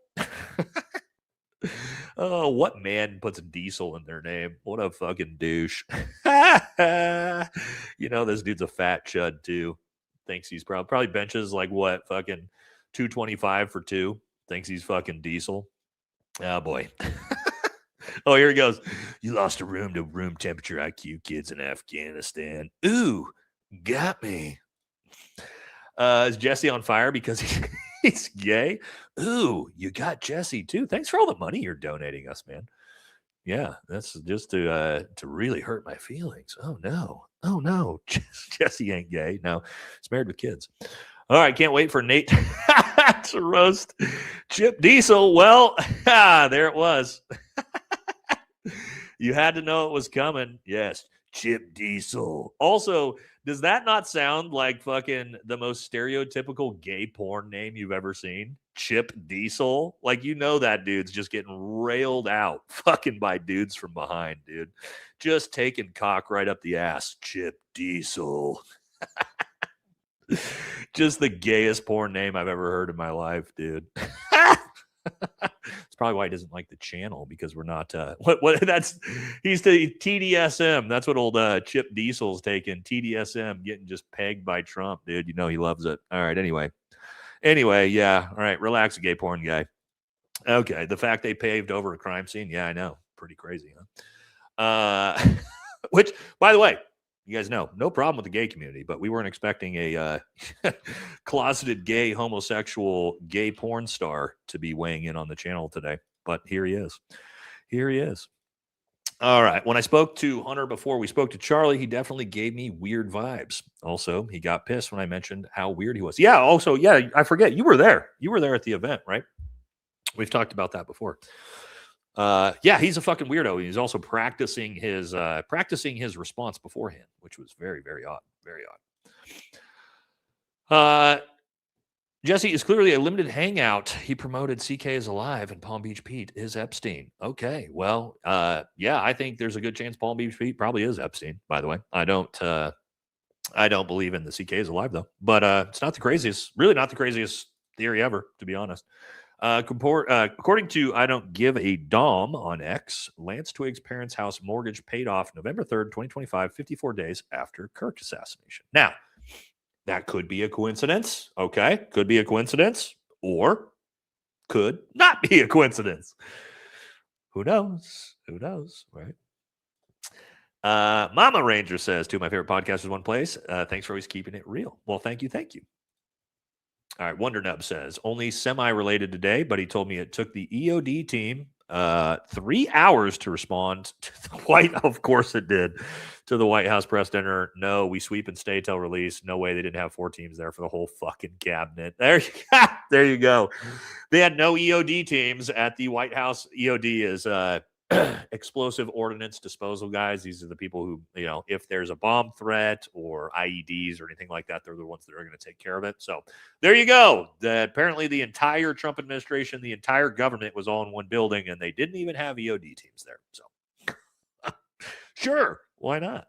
Oh, what man puts Diesel in their name? What a fucking douche. You know, this dude's a fat chud too. Thinks he's probably benches like what, fucking 225 for 2. Thinks he's fucking Diesel. Oh boy. Oh, here he goes. You lost a room to room temperature IQ kids in Afghanistan. Ooh, got me. Is Jesse on fire because he's gay? Ooh, you got Jesse too. Thanks for all the money you're donating us, man. Yeah, that's just to really hurt my feelings. Oh no, Jesse ain't gay. No, he's married with kids. All right, can't wait for Nate to roast Chip Diesel. Well, there it was. You had to know it was coming. Yes, Chip Diesel. Also, does that not sound like fucking the most stereotypical gay porn name you've ever seen? Chip Diesel? Like, you know that dude's just getting railed out fucking by dudes from behind, dude. Just taking cock right up the ass. Chip Diesel. Just the gayest porn name I've ever heard in my life, dude. That's probably why he doesn't like the channel, because we're not he's the TDSM. That's what old Chip Diesel's taking. TDSM, getting just pegged by Trump, dude. You know he loves it. All right, anyway, yeah. All right, relax, gay porn guy. Okay, the fact they paved over a crime scene, yeah, I know. Pretty crazy, huh? Which, by the way, you guys know, no problem with the gay community, but we weren't expecting a closeted gay, homosexual, gay porn star to be weighing in on the channel today. But here he is. Here he is. All right. When I spoke to Hunter before we spoke to Charlie, he definitely gave me weird vibes. Also, he got pissed when I mentioned how weird he was. Yeah. Also, yeah, I forget. You were there. You were there at the event, right? We've talked about that before. Yeah, he's a fucking weirdo. He's also practicing his response beforehand, which was very, very odd. Very odd. Jesse is clearly a limited hangout. He promoted CK is alive and Palm Beach Pete is Epstein. Okay, well, yeah, I think there's a good chance Palm Beach Pete probably is Epstein. By the way, I don't believe in the CK is alive though. But it's not the craziest, really not the craziest theory ever, to be honest. According to I Don't Give a Dom on X, Lance Twiggs' parents' house mortgage paid off November 3rd, 2025, 54 days after Kirk assassination. Now, that could be a coincidence. Okay, could be a coincidence, or could not be a coincidence. Who knows? Who knows, right? Mama Ranger says, two of my favorite podcasts is one place. Thanks for always keeping it real. Well, thank you. Thank you. All right, Wonder Nub says, only semi-related today, but he told me it took the EOD team 3 hours to respond to the of course it did, to the White House press dinner. No, we sweep and stay till release. No way they didn't have 4 teams there for the whole fucking cabinet. There you go. They had no EOD teams at the White House. EOD is explosive ordnance disposal guys. These are the people who, if there's a bomb threat or IEDs or anything like that, they're the ones that are going to take care of it. So there you go. Apparently the entire Trump administration, the entire government was all in one building, and they didn't even have EOD teams there. So sure, why not?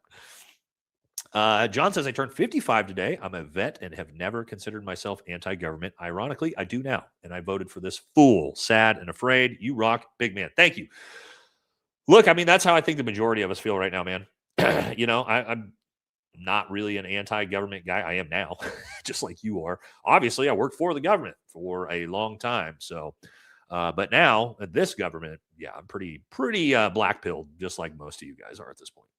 John says, I turned 55 today. I'm a vet and have never considered myself anti-government. Ironically, I do now, and I voted for this fool. Sad and afraid. You rock, big man. Thank you. Look, I mean, that's how I think the majority of us feel right now, man. I'm not really an anti-government guy. I am now, just like you are. Obviously, I worked for the government for a long time. So, but now this government, yeah, I'm pretty black-pilled, just like most of you guys are at this point.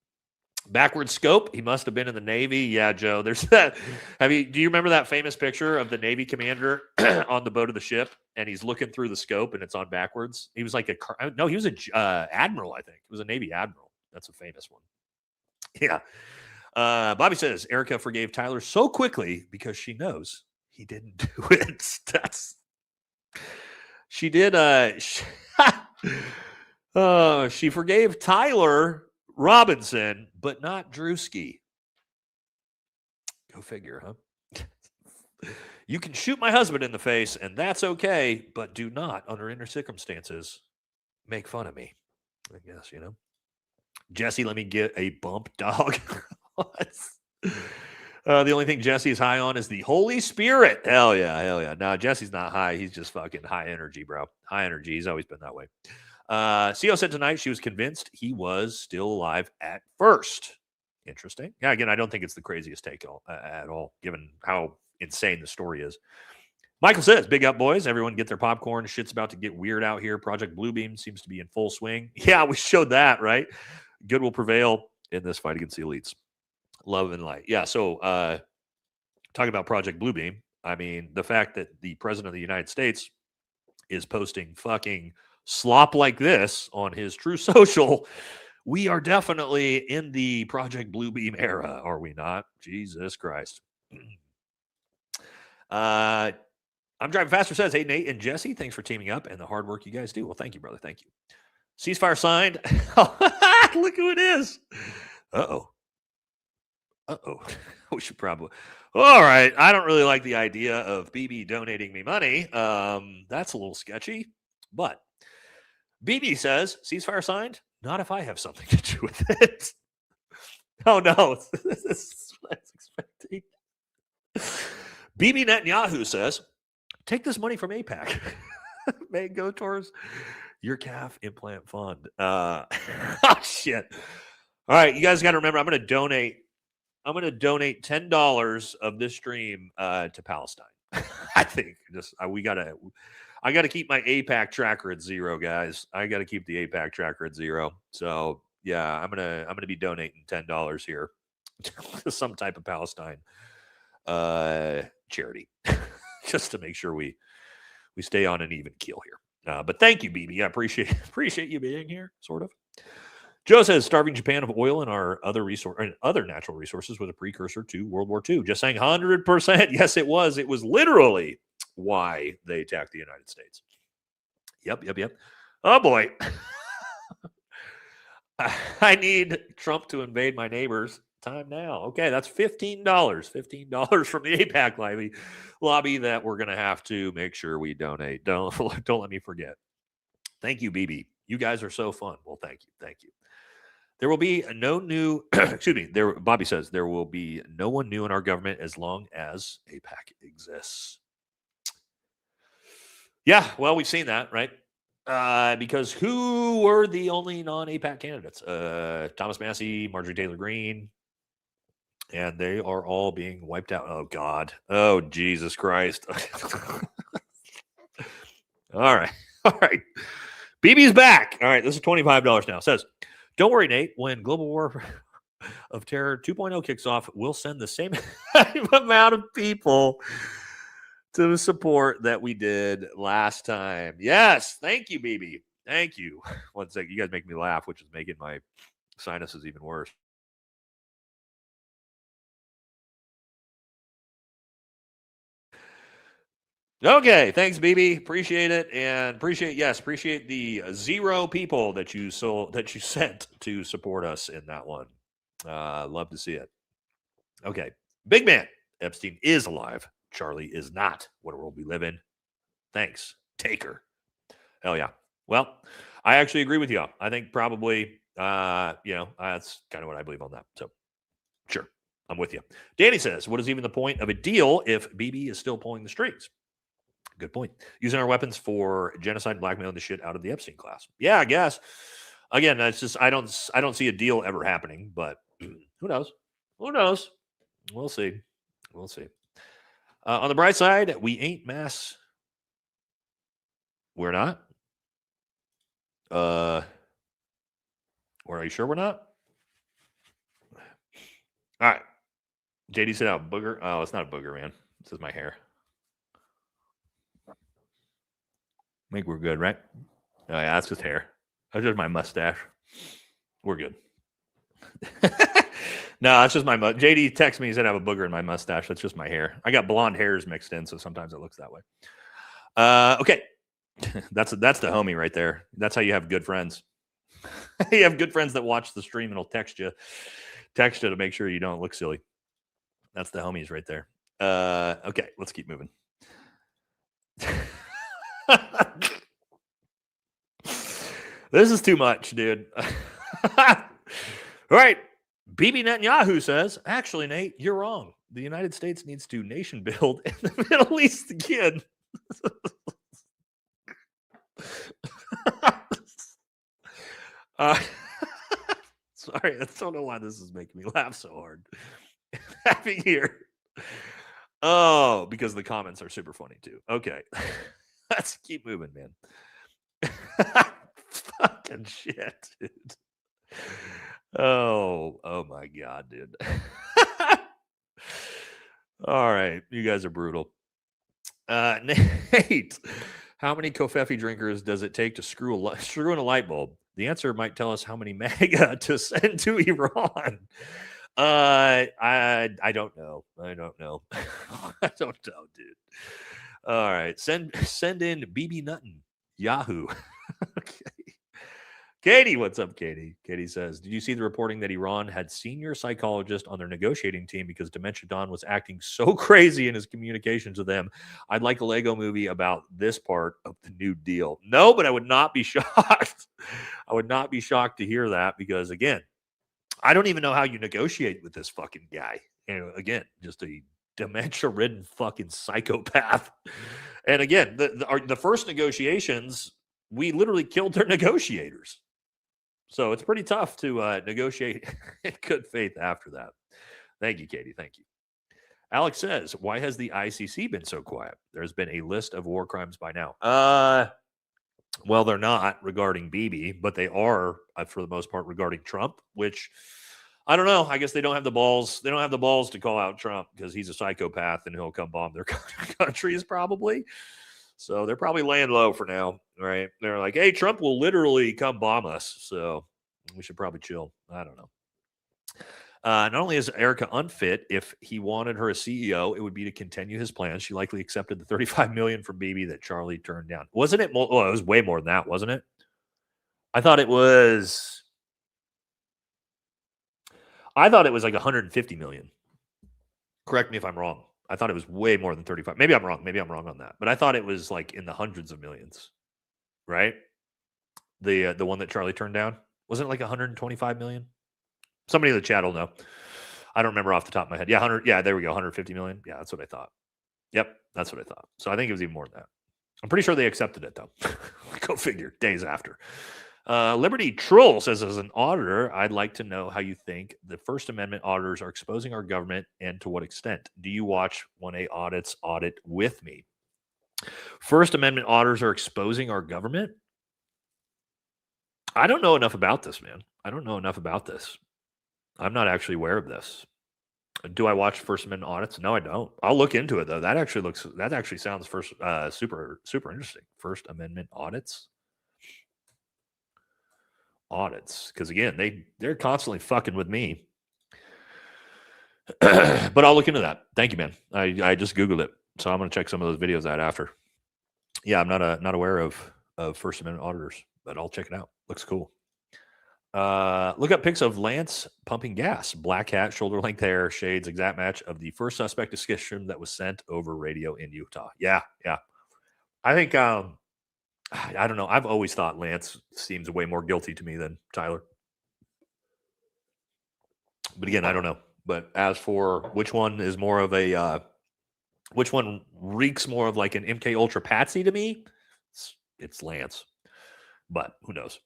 Backward scope. He must have been in the Navy. Yeah, Joe. There's that. Do you remember that famous picture of the Navy commander on the boat of the ship, and he's looking through the scope, and it's on backwards? He was like he was a admiral, I think. He was a Navy admiral. That's a famous one. Yeah. Bobby says Erica forgave Tyler so quickly because she knows he didn't do it. She did. She forgave Tyler Robinson, but not Drewski. Go figure, huh? You can shoot my husband in the face, and that's okay, but do not, under any circumstances, make fun of me. I guess, Jesse, let me get a bump, dog. The only thing Jesse is high on is the Holy Spirit. Hell yeah. No, Jesse's not high. He's just fucking high energy, bro. High energy. He's always been that way. CO said tonight she was convinced he was still alive at first. Interesting. Yeah, again, I don't think it's the craziest take at all, given how insane the story is. Michael says, big up, boys. Everyone get their popcorn. Shit's about to get weird out here. Project Bluebeam seems to be in full swing. Yeah, we showed that, right? Good will prevail in this fight against the elites. Love and light. Yeah, so talking about Project Bluebeam, I mean, the fact that the president of the United States is posting fucking slop like this on his True Social, we are definitely in the Project Bluebeam era, are we not? Jesus Christ. I'm Driving Faster says, hey, Nate and Jesse, thanks for teaming up and the hard work you guys do. Well, thank you, brother. Thank you. Ceasefire signed. Look who it is. Uh-oh. We should probably. All right. I don't really like the idea of BB donating me money. That's a little sketchy. But BB says, ceasefire signed? Not if I have something to do with it. Oh, no. This is what I was expecting. BB Netanyahu says, take this money from APAC. May it go towards your calf implant fund. Oh, shit. All right. You guys got to remember, I'm going to donate $10 of this stream to Palestine. I think I got to keep my APAC tracker at 0, guys. I got to keep the APAC tracker at 0. So yeah, I'm gonna be donating $10 here to some type of Palestine charity, just to make sure we stay on an even keel here. But thank you, BB. I appreciate you being here, sort of. Joe says, starving Japan of oil and our other natural resources was a precursor to World War II. Just saying 100%. Yes, it was. It was literally why they attacked the United States. Yep. Oh, boy. I need Trump to invade my neighbors. Time now. Okay, that's $15. $15 from the APAC lobby that we're going to have to make sure we donate. Don't let me forget. Thank you, BB. You guys are so fun. Well, thank you. There will be no new, Bobby says, there will be no one new in our government as long as APAC exists. Yeah, well, we've seen that, right? Because who were the only non-APAC candidates? Thomas Massey, Marjorie Taylor Greene, and they are all being wiped out. Oh, God. Oh, Jesus Christ. All right. BB's back. All right, this is $25 now. It says, don't worry, Nate. When Global War of Terror 2.0 kicks off, we'll send the same amount of people to the support that we did last time. Yes. Thank you, BB. Thank you. One second. You guys make me laugh, which is making my sinuses even worse. Okay, thanks, BB. Appreciate it, and appreciate the 0 people that you sent to support us in that one. Love to see it. Okay, big man. Epstein is alive. Charlie is not. What world we live in. Thanks, Taker. Hell yeah. Well, I actually agree with you. I think probably, that's kind of what I believe on that. So, sure, I'm with you. Danny says, what is even the point of a deal if BB is still pulling the strings? Good point. Using our weapons for genocide, blackmailing the shit out of the Epstein class. Yeah, I guess. Again, that's just I don't see a deal ever happening, but who knows? We'll see. On the bright side, we ain't mass. We're not. Are you sure we're not? All right. JD said out booger. Oh, it's not a booger, man. This is my hair. I think we're good, right? Oh, yeah, that's just hair. That's just my mustache. We're good. No, it's just my JD texted me. He said I have a booger in my mustache. That's just my hair. I got blonde hairs mixed in, so sometimes it looks that way. Okay. That's the homie right there. That's how you have good friends. You have good friends that watch the stream and will text you to make sure you don't look silly. That's the homies right there. Okay, let's keep moving. This is too much, dude. All right. Bibi Netanyahu says, actually, Nate, you're wrong. The United States needs to nation build in the Middle East again. Sorry, I don't know why this is making me laugh so hard. Having here. Oh, because the comments are super funny too. Okay. Let's keep moving, man. Fucking shit, dude. Oh my God, dude. All right. You guys are brutal. Nate, how many Kofefi drinkers does it take to screw in a light bulb? The answer might tell us how many MAGA to send to Iran. I don't know. I don't know. I don't know, dude. All right. Send in BB Nutton. Yahoo. Okay. Katie, what's up, Katie? Katie says, did you see the reporting that Iran had senior psychologist on their negotiating team because Dementia Don was acting so crazy in his communications with them? I'd like a Lego movie about this part of the New Deal. No, but I would not be shocked. I would not be shocked to hear that because, again, I don't even know how you negotiate with this fucking guy. Again, just a dementia-ridden fucking psychopath. And again, the first negotiations, we literally killed their negotiators. So it's pretty tough to negotiate in good faith after that. Thank you, Katie. Thank you. Alex says, why has the ICC been so quiet? There's been a list of war crimes by now. Well, they're not regarding Bibi, but they are, for the most part, regarding Trump, which I don't know. I guess they don't have the balls. They don't have the balls to call out Trump because he's a psychopath and he'll come bomb their countries probably. So they're probably laying low for now, right? They're like, hey, Trump will literally come bomb us. So we should probably chill. I don't know. Not only is Erica unfit, if he wanted her as CEO, it would be to continue his plans. She likely accepted the $35 million from Bibi that Charlie turned down. Wasn't it more? Well, it was way more than that, wasn't it? I thought it was like 150 million. Correct me if I'm wrong. I thought it was way more than 35. Maybe I'm wrong. Maybe I'm wrong on that. But I thought it was like in the hundreds of millions, right? The one that Charlie turned down. Wasn't it like 125 million? Somebody in the chat will know. I don't remember off the top of my head. Yeah, 100. Yeah, there we go. 150 million. Yeah, that's what I thought. Yep, that's what I thought. So I think it was even more than that. I'm pretty sure they accepted it though. Go figure. Days after. Liberty Troll says, as an auditor, I'd like to know how you think the First Amendment auditors are exposing our government and to what extent. Do you watch 1A Audits Audit with me? First Amendment auditors are exposing our government? I don't know enough about this, man. I don't know enough about this. I'm not actually aware of this. Do I watch First Amendment audits? No, I don't. I'll look into it though. That actually sounds super interesting. First Amendment audits. Because again, they're constantly fucking with me. But I'll look into that. Thank you, man. I just Googled it, so I'm gonna check some of those videos out after. Yeah, I'm not aware of First Amendment auditors, but I'll check it out. Looks cool. Look up pics of Lance pumping gas, black hat, shoulder length hair, shades, exact match of the first suspect description that was sent over radio in Utah. Yeah. I think I don't know. I've always thought Lance seems way more guilty to me than Tyler. But again, I don't know. But as for which one is more of a, which one reeks more of like an MK Ultra Patsy to me, it's Lance. But who knows?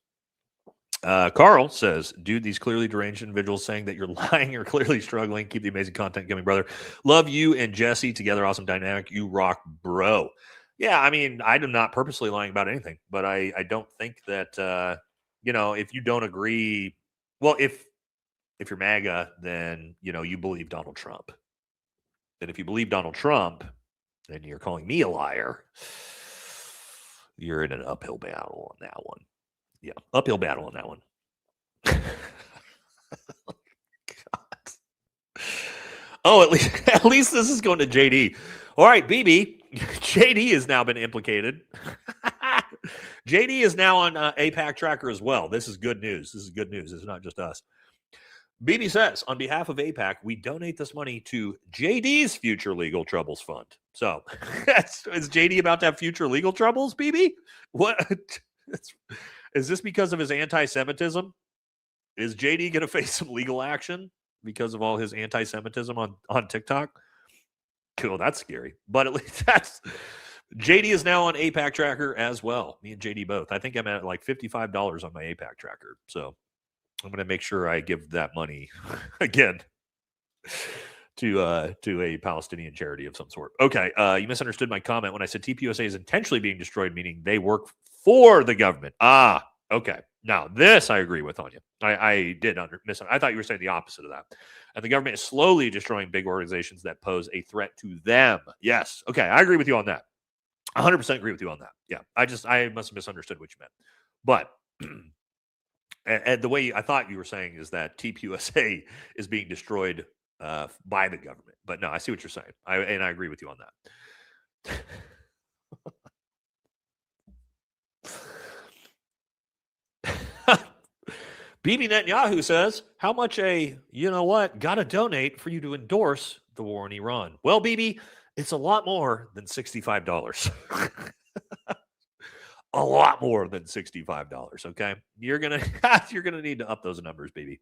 Carl says, dude, these clearly deranged individuals saying that you're lying or clearly struggling. Keep the amazing content coming, brother. Love you and Jesse together. Awesome dynamic. You rock, bro. Yeah, I mean, I'm not purposely lying about anything, but I don't think that, if you don't agree, well, if if you're MAGA, then, you believe Donald Trump. And if you believe Donald Trump, then you're calling me a liar. You're in an uphill battle on that one. Yeah, uphill battle on that one. God. Oh, at least this is going to JD. All right, BB. JD has now been implicated. JD is now on APAC Tracker as well. This is good news. This is not just us. BB says, on behalf of APAC, we donate this money to JD's Future Legal Troubles Fund. So, is JD about to have future legal troubles, BB? What? Is this because of his anti-Semitism? Is JD going to face some legal action because of all his anti-Semitism on TikTok? Cool, that's scary. But at least JD is now on APAC Tracker as well. Me and JD both. I think I'm at like $55 on my APAC Tracker. So I'm going to make sure I give that money again to a Palestinian charity of some sort. Okay, you misunderstood my comment when I said TPUSA is intentionally being destroyed, meaning they work for the government. Ah, okay. Now this I agree with on you. I did I thought you were saying the opposite of that. And the government is slowly destroying big organizations that pose a threat to them. Yes. Okay, I agree with you on that. 100% agree with you on that. Yeah, I must have misunderstood what you meant. But and the way I thought you were saying is that TPUSA is being destroyed by the government. But no, I see what you're saying. And I agree with you on that. BB Netanyahu says, how much gotta donate for you to endorse the war in Iran? Well, BB, it's a lot more than $65. A lot more than $65, okay? You're gonna need to up those numbers, baby.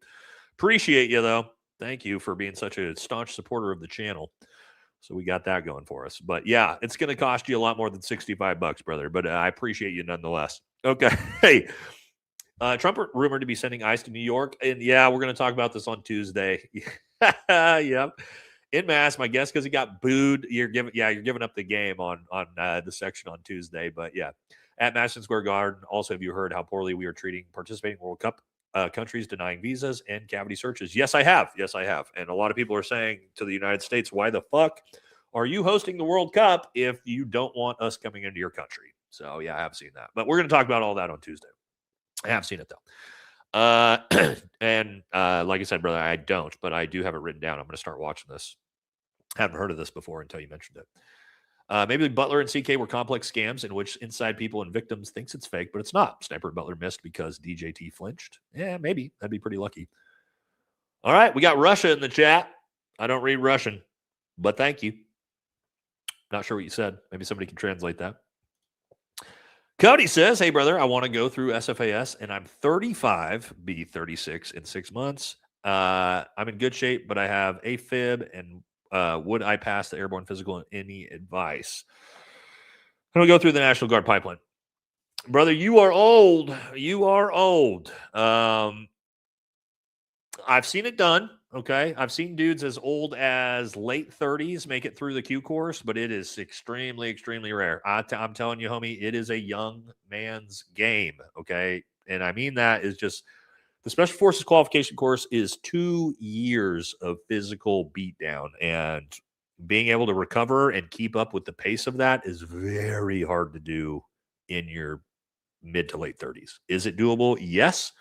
Appreciate you, though. Thank you for being such a staunch supporter of the channel. So we got that going for us. But yeah, it's going to cost you a lot more than $65, brother. But I appreciate you nonetheless. Okay. Hey, Trump rumored to be sending ICE to New York. And yeah, we're going to talk about this on Tuesday. Yep. En masse, my guess, because he got booed. You're giving up the game on the section on Tuesday. But yeah, at Madison Square Garden. Also, have you heard how poorly we are treating participating World Cup countries, denying visas and cavity searches? Yes, I have. And a lot of people are saying to the United States, why the fuck are you hosting the World Cup if you don't want us coming into your country? So yeah, I have seen that. But we're going to talk about all that on Tuesday. I have seen it though. And like I said, brother, I don't, but I do have it written down. I'm going to start watching this. I haven't heard of this before until you mentioned it. Maybe Butler and CK were complex scams in which inside people and victims thinks it's fake, but it's not. Sniper and Butler missed because DJT flinched. Yeah, maybe. That'd be pretty lucky. All right, we got Russia in the chat. I don't read Russian, but thank you. Not sure what you said. Maybe somebody can translate that. Cody says, hey, brother, I want to go through SFAS, and I'm 35, be 36 in 6 months. I'm in good shape, but I have AFib, and would I pass the airborne physical and any advice? I'm going to go through the National Guard pipeline. Brother, you are old. I've seen it done. Okay. I've seen dudes as old as late 30s make it through the Q course, but it is extremely, extremely rare. I'm telling you, homie, it is a young man's game. Okay. And I mean that is just the Special Forces qualification course is 2 years of physical beatdown, and being able to recover and keep up with the pace of that is very hard to do in your mid to late 30s. Is it doable? Yes.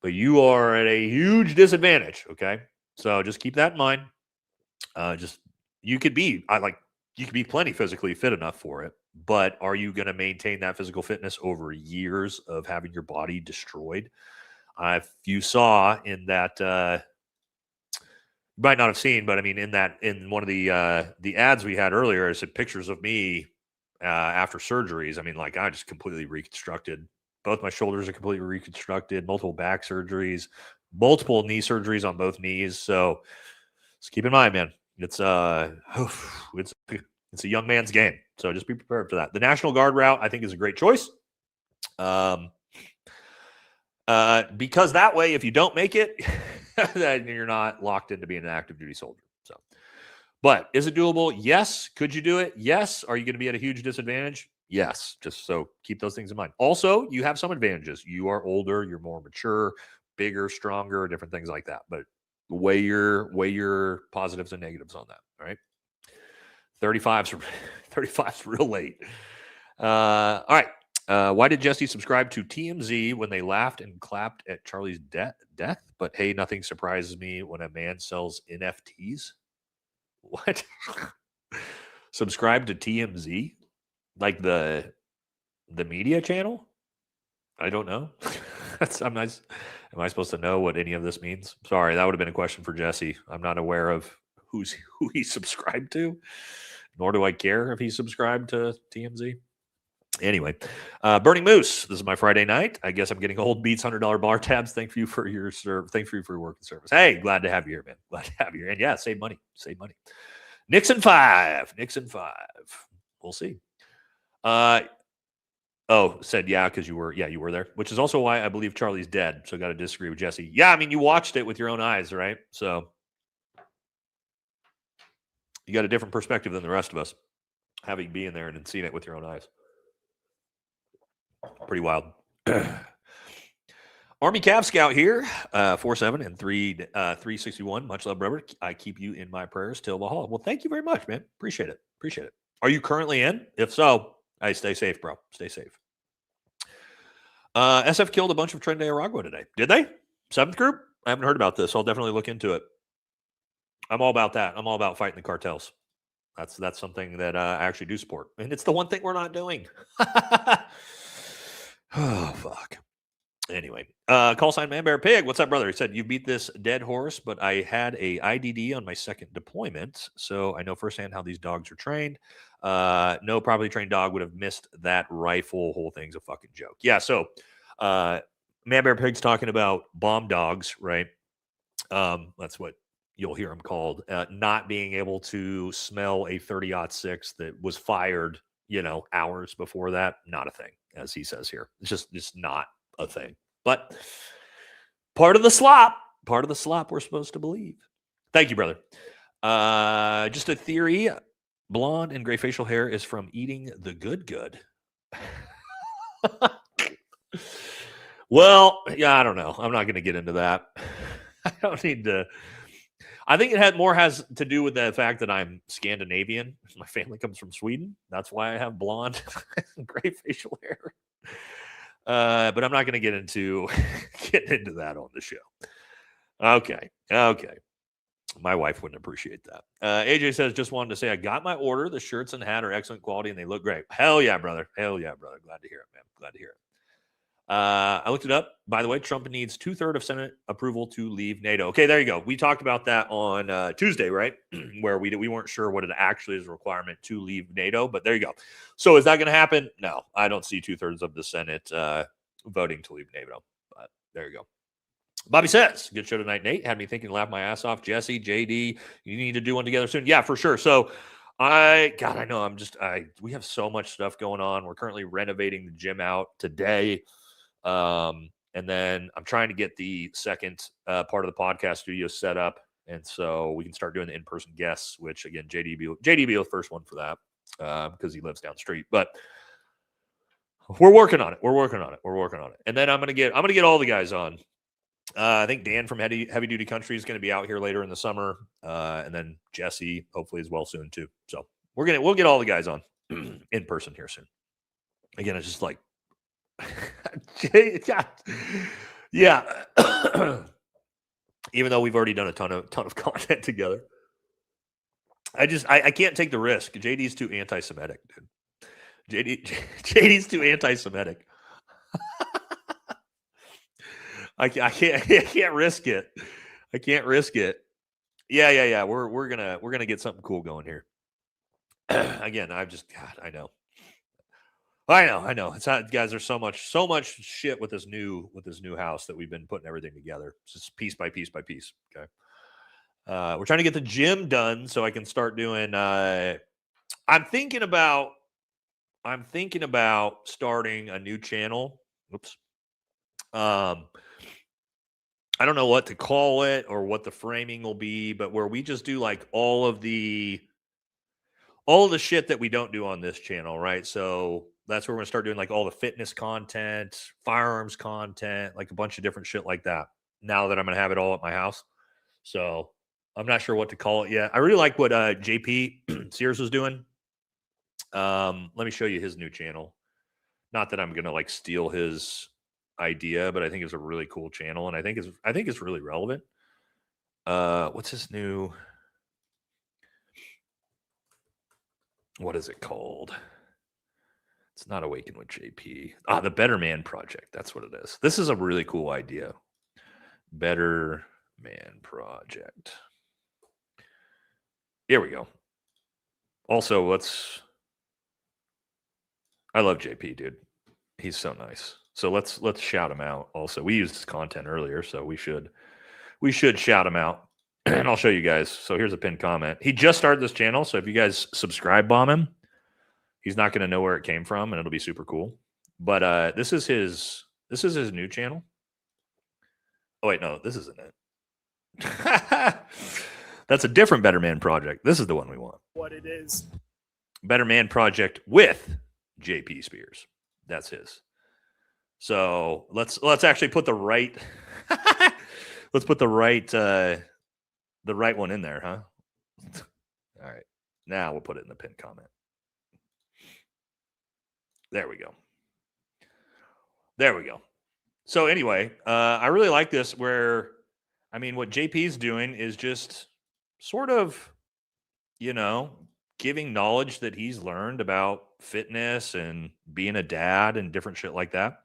But you are at a huge disadvantage. Okay. So just keep that in mind. You could be plenty physically fit enough for it, but are you going to maintain that physical fitness over years of having your body destroyed? If you saw in that, you might not have seen, but I mean, in one of the ads we had earlier, it said pictures of me after surgeries. I mean, like I just completely reconstructed. Both my shoulders are completely reconstructed, multiple back surgeries, multiple knee surgeries on both knees. So just keep in mind, man, it's a young man's game. So just be prepared for that. The National Guard route, I think, is a great choice. Because that way, if you don't make it, then you're not locked into being an active duty soldier. So, but is it doable? Yes. Could you do it? Yes. Are you going to be at a huge disadvantage? Yes. Just so keep those things in mind. Also, you have some advantages. You are older, you're more mature, bigger, stronger, different things like that. But weigh your positives and negatives on that. All right. 35's real late. All right. Why did Jesse subscribe to TMZ when they laughed and clapped at Charlie's death? But hey, nothing surprises me when a man sells NFTs. What? Subscribe to TMZ? Like the media channel? I don't know. Am I supposed to know what any of this means? Sorry, that would have been a question for Jesse. I'm not aware of who he subscribed to, nor do I care if he subscribed to TMZ. Anyway, Burning Moose. This is my Friday night. I guess I'm getting old. Beats $100 bar tabs. Thank you for your Thank you for your work and service. Hey, glad to have you here, man. Glad to have you here. And yeah, save money. Save money. Nixon 5. We'll see. Said yeah because you were there, which is also why I believe Charlie's dead. So got to disagree with Jesse. Yeah, I mean you watched it with your own eyes, right? So you got a different perspective than the rest of us, having been there and seen it with your own eyes. Pretty wild. Army Cav Scout here, 4-7 and 361. Much love, brother. I keep you in my prayers till the hall. Well, thank you very much, man. Appreciate it. Are you currently in? If so, hey, stay safe, bro. Stay safe. SF killed a bunch of Tren de Aragua today. Did they? 7th group? I haven't heard about this. I'll definitely look into it. I'm all about that. I'm all about fighting the cartels. That's something that I actually do support. And it's the one thing we're not doing. Oh, fuck. Anyway, call sign Man Bear Pig. What's up, brother? He said, you beat this dead horse, but I had a IDD on my second deployment, so I know firsthand how these dogs are trained. No properly trained dog would have missed that rifle. Whole thing's a fucking joke. Yeah, so Man Bear Pig's talking about bomb dogs, right? That's what you'll hear them called. Not being able to smell a 30-06 that was fired, hours before that. Not a thing, as he says here. It's just not a thing. But part of the slop we're supposed to believe. Thank you, brother. Just a theory. Blonde and gray facial hair is from eating the good. Well, yeah, I don't know. I'm not going to get into that. I don't need to. I think it has to do with the fact that I'm Scandinavian. My family comes from Sweden. That's why I have blonde and gray facial hair. But I'm not going to get into that on the show. Okay. My wife wouldn't appreciate that. AJ says, just wanted to say I got my order. The shirts and hat are excellent quality and they look great. Hell yeah, brother. Glad to hear it, man. Glad to hear it. I looked it up. By the way, Trump needs 2/3 of Senate approval to leave NATO. Okay, there you go. We talked about that on Tuesday, right? Where we weren't sure what it actually is a requirement to leave NATO, but there you go. So is that going to happen? No, I don't see 2/3 of the Senate voting to leave NATO. But there you go. Bobby says, good show tonight, Nate. Had me thinking, laugh my ass off. Jesse, JD, you need to do one together soon. Yeah, for sure. So I know we have so much stuff going on. We're currently renovating the gym out today. And then I'm trying to get the second part of the podcast studio set up. And so we can start doing the in-person guests, which again, JD be the first one for that because he lives down the street. But we're working on it. And then I'm gonna get all the guys on. I think Dan from Heavy Duty Country is going to be out here later in the summer, and then Jesse hopefully as well soon too. So we'll get all the guys on in person here soon. Again, it's just like, yeah. Even though we've already done a ton of content together, I can't take the risk. JD's too anti-Semitic, dude. JD's too anti-Semitic. I can't risk it. I can't risk it. Yeah. We're gonna get something cool going here. Again, I know. It's not, guys. There's so much shit with this new house that we've been putting everything together. It's just piece by piece by piece. Okay. We're trying to get the gym done so I can start doing. I'm thinking about starting a new channel. Oops. I don't know what to call it or what the framing will be, but where we just do like all of the shit that we don't do on this channel, right? So that's where we're gonna start doing like all the fitness content, firearms content, like a bunch of different shit like that. now that I'm going to have it all at my house. So I'm not sure what to call it yet. I really like what JP Sears was doing. Let me show you his new channel. Not that I'm going to like steal his idea, but I think it's a really cool channel, and I think it's really relevant. What's his new? What is it called? It's not Awaken with JP. The Better Man Project. That's what it is. This is a really cool idea. Better Man Project. Here we go. Also, I love JP, dude. He's so nice. So let's shout him out. Also, we used his content earlier, so we should shout him out. And I'll show you guys. So here's a pinned comment. He just started this channel, so if you guys subscribe bomb him, he's not going to know where it came from, and it'll be super cool. But this is his new channel. Oh wait, no, this isn't it. That's a different Better Man Project. This is the one we want. What it is. Better Man Project with JP Spears. That's his. So let's actually put the right let's put the right one in there, huh? All right. Now we'll put it in the pinned comment. There we go. There we go. So anyway, I really like this where, I mean, what JP's doing is just sort of, giving knowledge that he's learned about fitness and being a dad and different shit like that.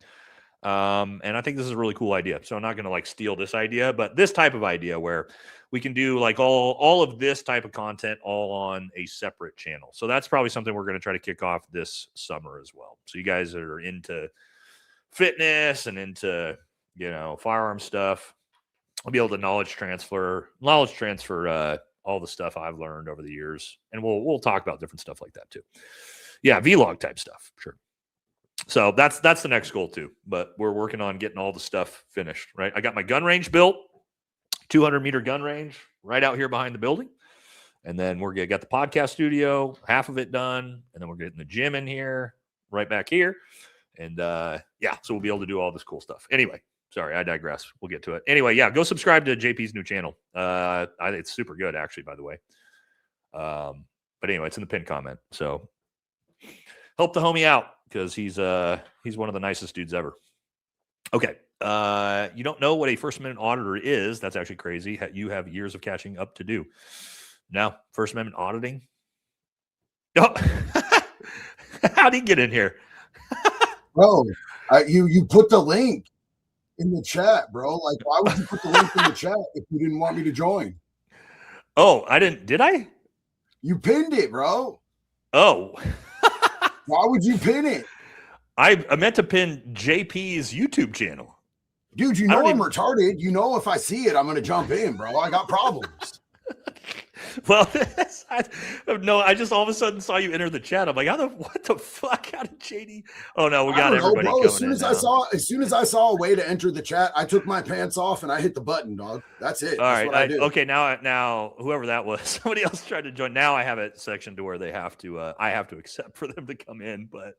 And I think this is a really cool idea. So I'm not going to like steal this idea, but this type of idea where we can do like all of this type of content all on a separate channel. So that's probably something we're going to try to kick off this summer as well. So you guys that are into fitness and into, firearm stuff, I'll be able to knowledge transfer all the stuff I've learned over the years. And we'll talk about different stuff like that too. Yeah. Vlog type stuff. Sure. So that's the next goal too, but we're working on getting all the stuff finished, right? I got my gun range built, 200-meter gun range right out here behind the building. And then got the podcast studio, half of it done. And then we're getting the gym in here, right back here. And so we'll be able to do all this cool stuff. Anyway, sorry, I digress. We'll get to it. Anyway, yeah, go subscribe to JP's new channel. I think it's super good, actually, by the way. But anyway, it's in the pinned comment. So help the homie out because he's one of the nicest dudes ever. Okay. You don't know what a First Amendment auditor is. That's actually crazy. You have years of catching up to do. Now, First Amendment auditing. Oh, how'd he get in here? Bro, you put the link in the chat, bro. Like, why would you put the link in the chat if you didn't want me to join? Oh, I didn't. Did I? You pinned it, bro. Oh. Why would you pin it? I meant to pin JP's YouTube channel. Dude, you know I'm retarded. You know if I see it, I'm going to jump in, bro. I got problems. Well, I just all of a sudden saw you enter the chat. I'm like, what the fuck? How did JD? Oh no, we got everybody coming as soon as I saw a way to enter the chat, I took my pants off and I hit the button, dog. That's it. All right. Okay, now whoever that was, somebody else tried to join. Now I have a section to where they have to. I have to accept for them to come in. But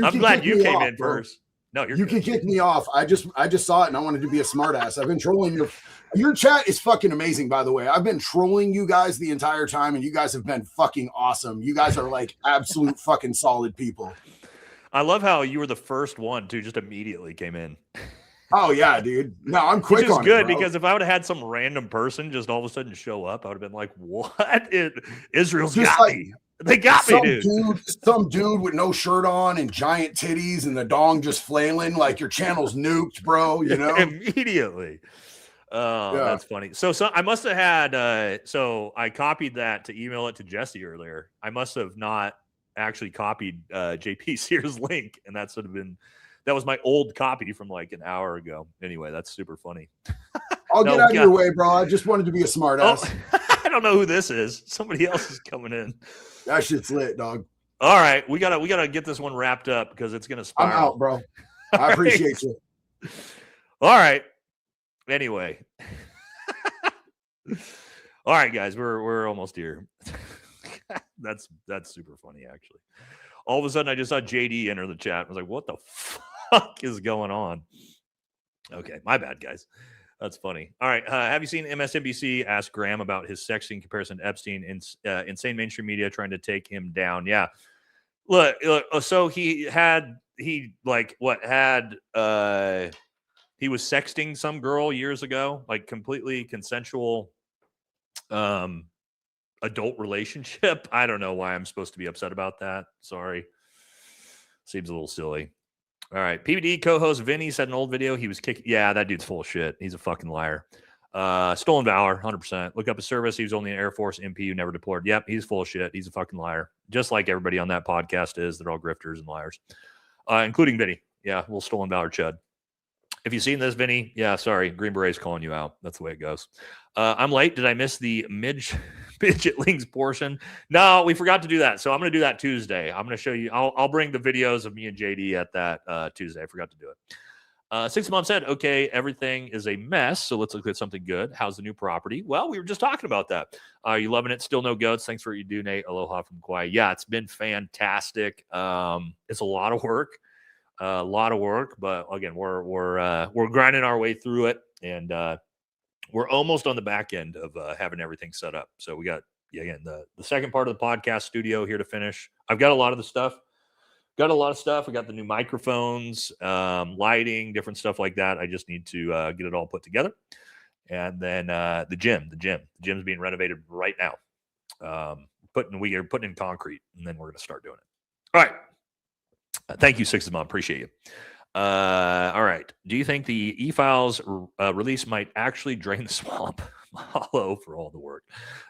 I'm glad you came in first. No, you can kick me off. I just saw it and I wanted to be a smartass. I've been trolling your chat is fucking amazing, by the way. I've been trolling you guys the entire time, and you guys have been fucking awesome. You guys are like absolute fucking solid people. I love how you were the first one to just immediately came in. Oh yeah, dude. No, I'm quick. Which is on good it, bro. because if I would have had some random person just all of a sudden show up, I would have been like, "What? Israel's just got me." They got me, dude. Some dude with no shirt on and giant titties and the dong just flailing like your channel's nuked, bro. You know, immediately. Oh, yeah. That's funny. So I must have had. So I copied that to email it to Jesse earlier. I must have not actually copied JP Sears' link, and that was my old copy from like an hour ago. Anyway, that's super funny. I'll get out of your way, bro. I just wanted to be a smartass. I don't know who this is. Somebody else is coming in. That shit's lit, dog. All right, we gotta get this one wrapped up because it's gonna spiral. I'm out, bro. I appreciate you. All right. Anyway. All right, guys, we're almost here. That's super funny, actually. All of a sudden, I just saw JD enter the chat. I was like, "What the fuck is going on?" Okay, my bad, guys. That's funny. All right. Have you seen MSNBC ask Graham about his sexting comparison to Epstein in insane mainstream media trying to take him down? Yeah. Look, so he was sexting some girl years ago, like completely consensual adult relationship. I don't know why I'm supposed to be upset about that. Sorry. Seems a little silly. All right. PBD co-host Vinny said in an old video he was kicking. Yeah, that dude's full of shit. He's a fucking liar. Stolen valor, 100%. Look up his service. He was only an Air Force MP who never deployed. Yep, he's full of shit. He's a fucking liar. Just like everybody on that podcast is. They're all grifters and liars, including Vinny. Yeah, little stolen valor chud. If you've seen this, Vinny, yeah, sorry. Green Beret's calling you out. That's the way it goes. I'm late. Did I miss the midgetlings portion? No, we forgot to do that. So I'm going to do that Tuesday. I'm going to show you. I'll bring the videos of me and JD at that Tuesday. I forgot to do it. 6 Mom said, okay, everything is a mess. So let's look at something good. How's the new property? Well, we were just talking about that. Are you loving it? Still no goats. Thanks for what you do, Nate. Aloha from Kauai. Yeah, it's been fantastic. It's a lot of work. But again, we're grinding our way through it, and we're almost on the back end of having everything set up. So we got the second part of the podcast studio here to finish. I've got a lot of the stuff. We got the new microphones, lighting, different stuff like that. I just need to get it all put together, and then the gym's being renovated right now. We are putting in concrete, and then we're going to start doing it. All right. Thank you, Sixes Mom. Appreciate you. All right. Do you think the e-files release might actually drain the swamp? Hollow for all the work.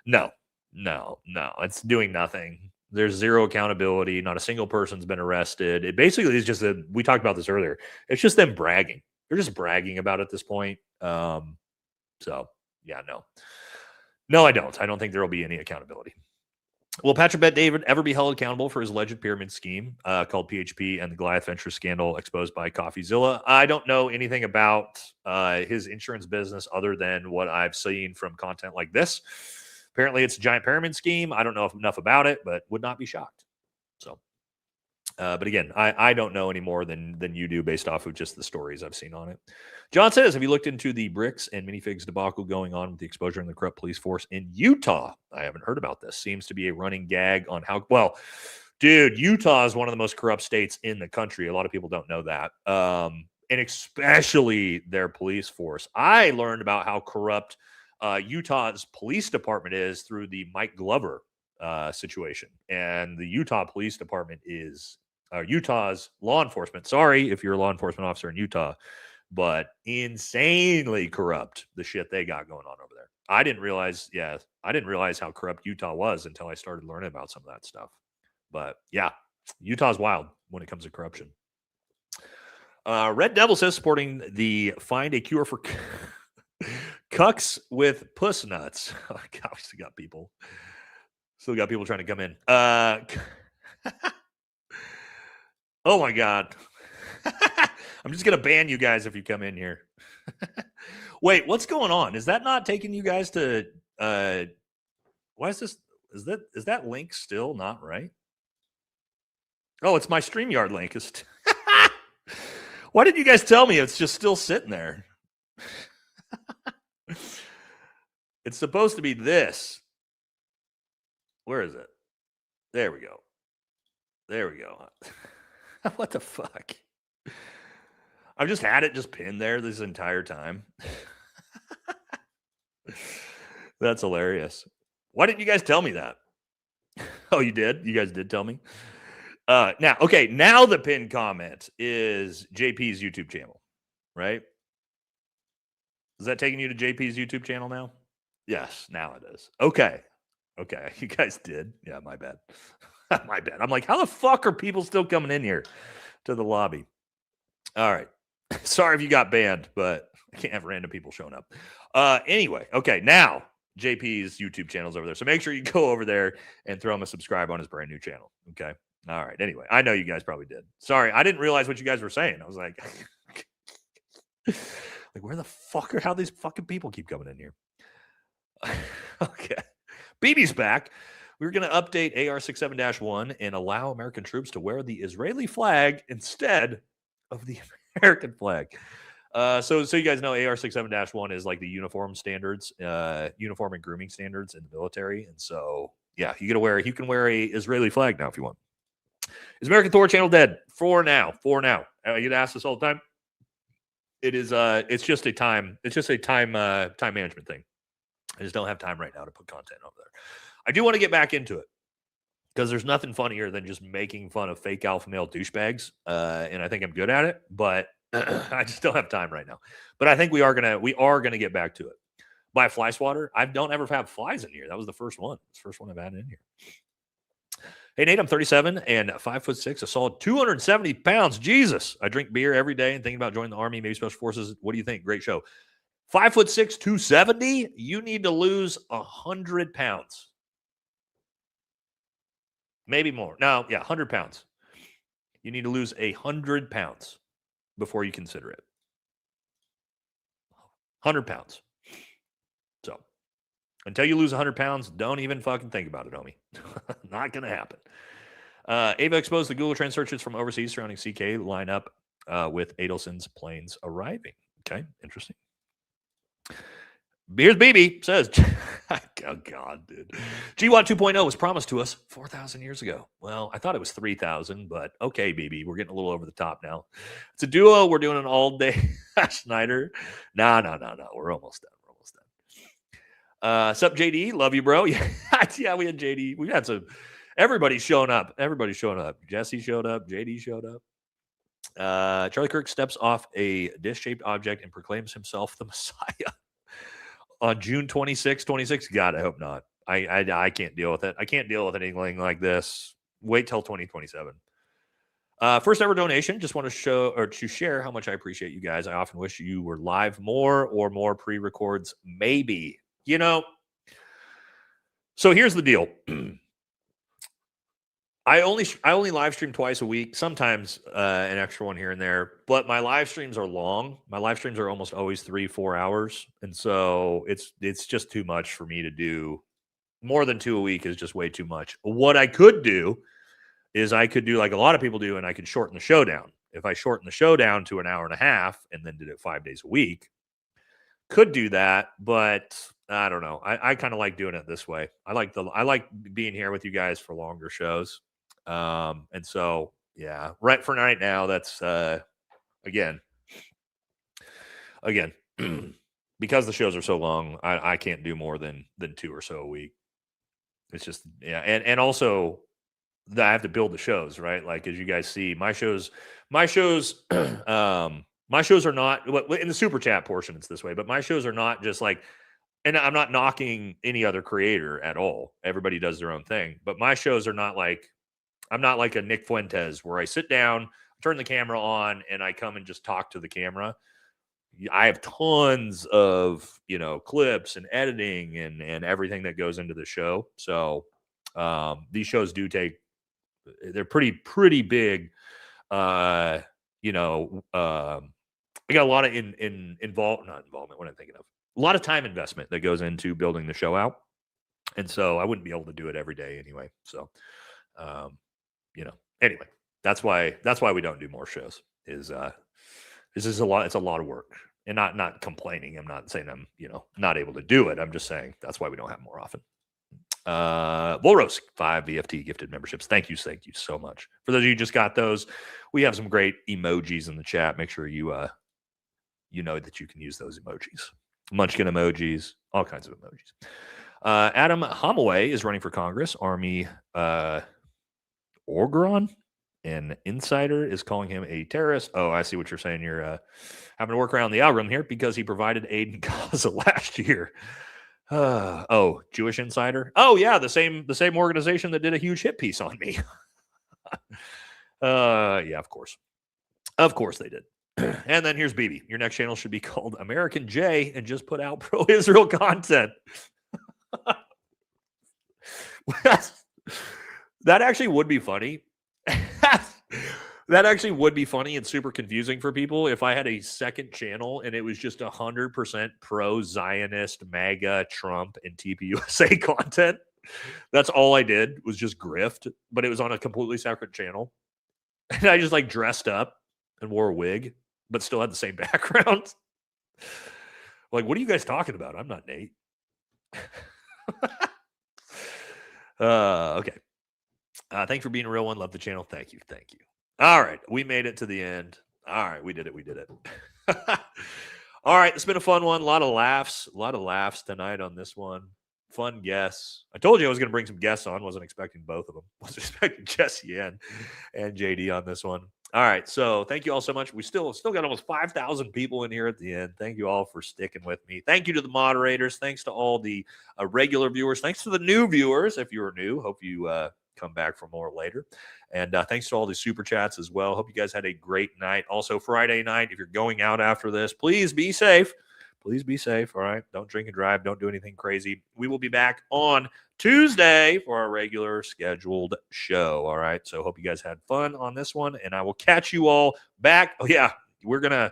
No. It's doing nothing. There's zero accountability. Not a single person's been arrested. It basically is just we talked about this earlier. It's just them bragging. They're just bragging about it at this point. No, I don't. I don't think there will be any accountability. Will Patrick Bet David ever be held accountable for his alleged pyramid scheme called PHP and the Goliath Venture scandal exposed by CoffeeZilla? I don't know anything about his insurance business other than what I've seen from content like this. Apparently, it's a giant pyramid scheme. I don't know enough about it, but would not be shocked. So, but again, I don't know any more than you do based off of just the stories I've seen on it. John says, have you looked into the bricks and minifigs debacle going on with the exposure in the corrupt police force in Utah? I haven't heard about this. Seems to be a running gag on how, well, dude, Utah is one of the most corrupt states in the country. A lot of people don't know that. And especially their police force. I learned about how corrupt Utah's police department is through the Mike Glover situation. And the Utah Police Department is Utah's law enforcement. Sorry if you're a law enforcement officer in Utah, but insanely corrupt, the shit they got going on over there. I didn't realize how corrupt Utah was until I started learning about some of that stuff. But yeah, Utah's wild when it comes to corruption. Red Devil says, supporting the find a cure for cucks with puss nuts. Oh, God, we still got people trying to come in. Oh my God. I'm just going to ban you guys if you come in here. Wait, what's going on? Is that not taking you guys to, why is this, is that link still not right? Oh, it's my StreamYard link. Why didn't you guys tell me it's just still sitting there? It's supposed to be this. Where is it? There we go. What the fuck? I've just had it just pinned there this entire time. That's hilarious. Why didn't you guys tell me that? Oh, you did? You guys did tell me? Now the pinned comment is JP's YouTube channel, right? Is that taking you to JP's YouTube channel now? Yes, now it is. Okay. You guys did. Yeah, my bad. My bad. I'm like, how the fuck are people still coming in here to the lobby? All right. Sorry if you got banned, but I can't have random people showing up. Anyway, okay, now JP's YouTube channel's over there. So make sure you go over there and throw him a subscribe on his brand new channel. Okay. All right. Anyway, I know you guys probably did. Sorry, I didn't realize what you guys were saying. I was like, where the fuck are how these fucking people keep coming in here? Okay. BB's back. We're going to update AR-67-1 and allow American troops to wear the Israeli flag instead of the American flag. So you guys know AR-67-1 is like the uniform standards, uniform and grooming standards in the military. And so, yeah, you can wear a Israeli flag now if you want. Is American Thor channel dead? For now. I get asked this all the time. It is. It's just a time management thing. I just don't have time right now to put content up there. I do want to get back into it because there's nothing funnier than just making fun of fake alpha male douchebags, and I think I'm good at it. But I just don't have time right now. But I think we are gonna get back to it. Buy fly swatter. I don't ever have flies in here. That was the first one. It's the first one I've had in here. Hey, Nate, I'm 37 and 5'6", a solid 270 pounds. Jesus. I drink beer every day and thinking about joining the Army, maybe Special Forces. What do you think? Great show. 5'6", 270. You need to lose 100 pounds. Maybe more. No, yeah, 100 pounds. You need to lose 100 pounds before you consider it. 100 pounds. So until you lose 100 pounds, don't even fucking think about it, homie. Not going to happen. Ava exposed the Google Trend searches from overseas surrounding CK line up with Adelson's planes arriving. Okay, interesting. Here's BB says, oh God, dude. GWAT 2.0 was promised to us 4,000 years ago. Well, I thought it was 3,000, but okay, BB, we're getting a little over the top now. It's a duo. We're doing an all day Schneider. No. We're almost done. Sup, JD? Love you, bro. Yeah, we had JD. We had some. Everybody's showing up. Jesse showed up. JD showed up. Charlie Kirk steps off a dish-shaped object and proclaims himself the Messiah. On June 26, God, I hope not. I can't deal with it. I can't deal with anything like this. Wait till 2027. First ever donation. Just want to share how much I appreciate you guys. I often wish you were live more or more pre-records. Maybe. So here's the deal. I only live stream twice a week, sometimes an extra one here and there, but my live streams are long. My live streams are almost always 3-4 hours. And so it's just too much for me to do. More than 2 a week is just way too much. What I could do is I could do like a lot of people do, and I could shorten the show down. If I shorten the show down to an hour and a half and then did it 5 days a week, could do that, but I don't know. I kind of like doing it this way. I like being here with you guys for longer shows. And so, yeah, right for right now, that's, again, because the shows are so long, I can't do more than 2 or so a week. It's just, yeah. And also I have to build the shows, right? Like, as you guys see, my shows are not in the super chat portion. It's this way, but my shows are not just like, and I'm not knocking any other creator at all. Everybody does their own thing, but my shows are not like, I'm not like a Nick Fuentes where I sit down, turn the camera on, and I come and just talk to the camera. I have tons of, clips and editing and everything that goes into the show. So these shows do they're pretty big. I got a lot of not involvement. What I'm thinking of, a lot of time investment that goes into building the show out. And so I wouldn't be able to do it every day anyway. So, anyway, that's why we don't do more shows is this is a lot. It's a lot of work, and not complaining. I'm not saying I'm, not able to do it. I'm just saying that's why we don't have more often. Volros 5 VFT gifted memberships. Thank you so much. For those of you who just got those, we have some great emojis in the chat. Make sure you know that you can use those emojis. Munchkin emojis, all kinds of emojis. Adam Homaway is running for Congress. Army Orgron, an insider, is calling him a terrorist. Oh, I see what you're saying. You're having to work around the algorithm here because he provided aid in Gaza last year. Jewish Insider. Oh yeah, the same organization that did a huge hit piece on me. Yeah, of course they did. And then here's BB. Your next channel should be called American J and just put out pro-Israel content. That actually would be funny. That actually would be funny and super confusing for people if I had a second channel and it was just 100% pro-Zionist, MAGA, Trump, and TPUSA content. That's all I did was just grift, but it was on a completely separate channel. And I just dressed up and wore a wig. but still had the same background. Like, what are you guys talking about? I'm not Nate. Okay. Thanks for being a real one. Love the channel. Thank you. Thank you. All right. We made it to the end. All right. We did it. We did it. All right. It's been a fun one. A lot of laughs tonight on this one. Fun guests. I told you I was going to bring some guests on. Wasn't expecting both of them. Was expecting Jesse and JD on this one. All right. So thank you all so much. We still got almost 5,000 people in here at the end. Thank you all for sticking with me. Thank you to the moderators. Thanks to all the regular viewers. Thanks to the new viewers. If you are new, hope you come back for more later. And thanks to all the super chats as well. Hope you guys had a great night. Also, Friday night, if you're going out after this, please be safe. Please be safe. All right. Don't drink and drive. Don't do anything crazy. We will be back on Tuesday for our regular scheduled show. All right. So hope you guys had fun on this one, and I will catch you all back. Oh yeah, we're gonna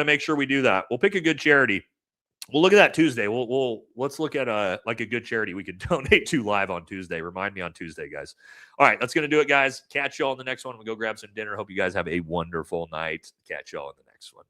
make sure we do that. We'll pick a good charity. We'll look at that Tuesday. Let's look at like a good charity we could donate to live on Tuesday. Remind me on Tuesday, guys. All right, that's gonna do it, guys. Catch y'all in the next one. We'll go grab some dinner. Hope you guys have a wonderful night. Catch y'all in the next one.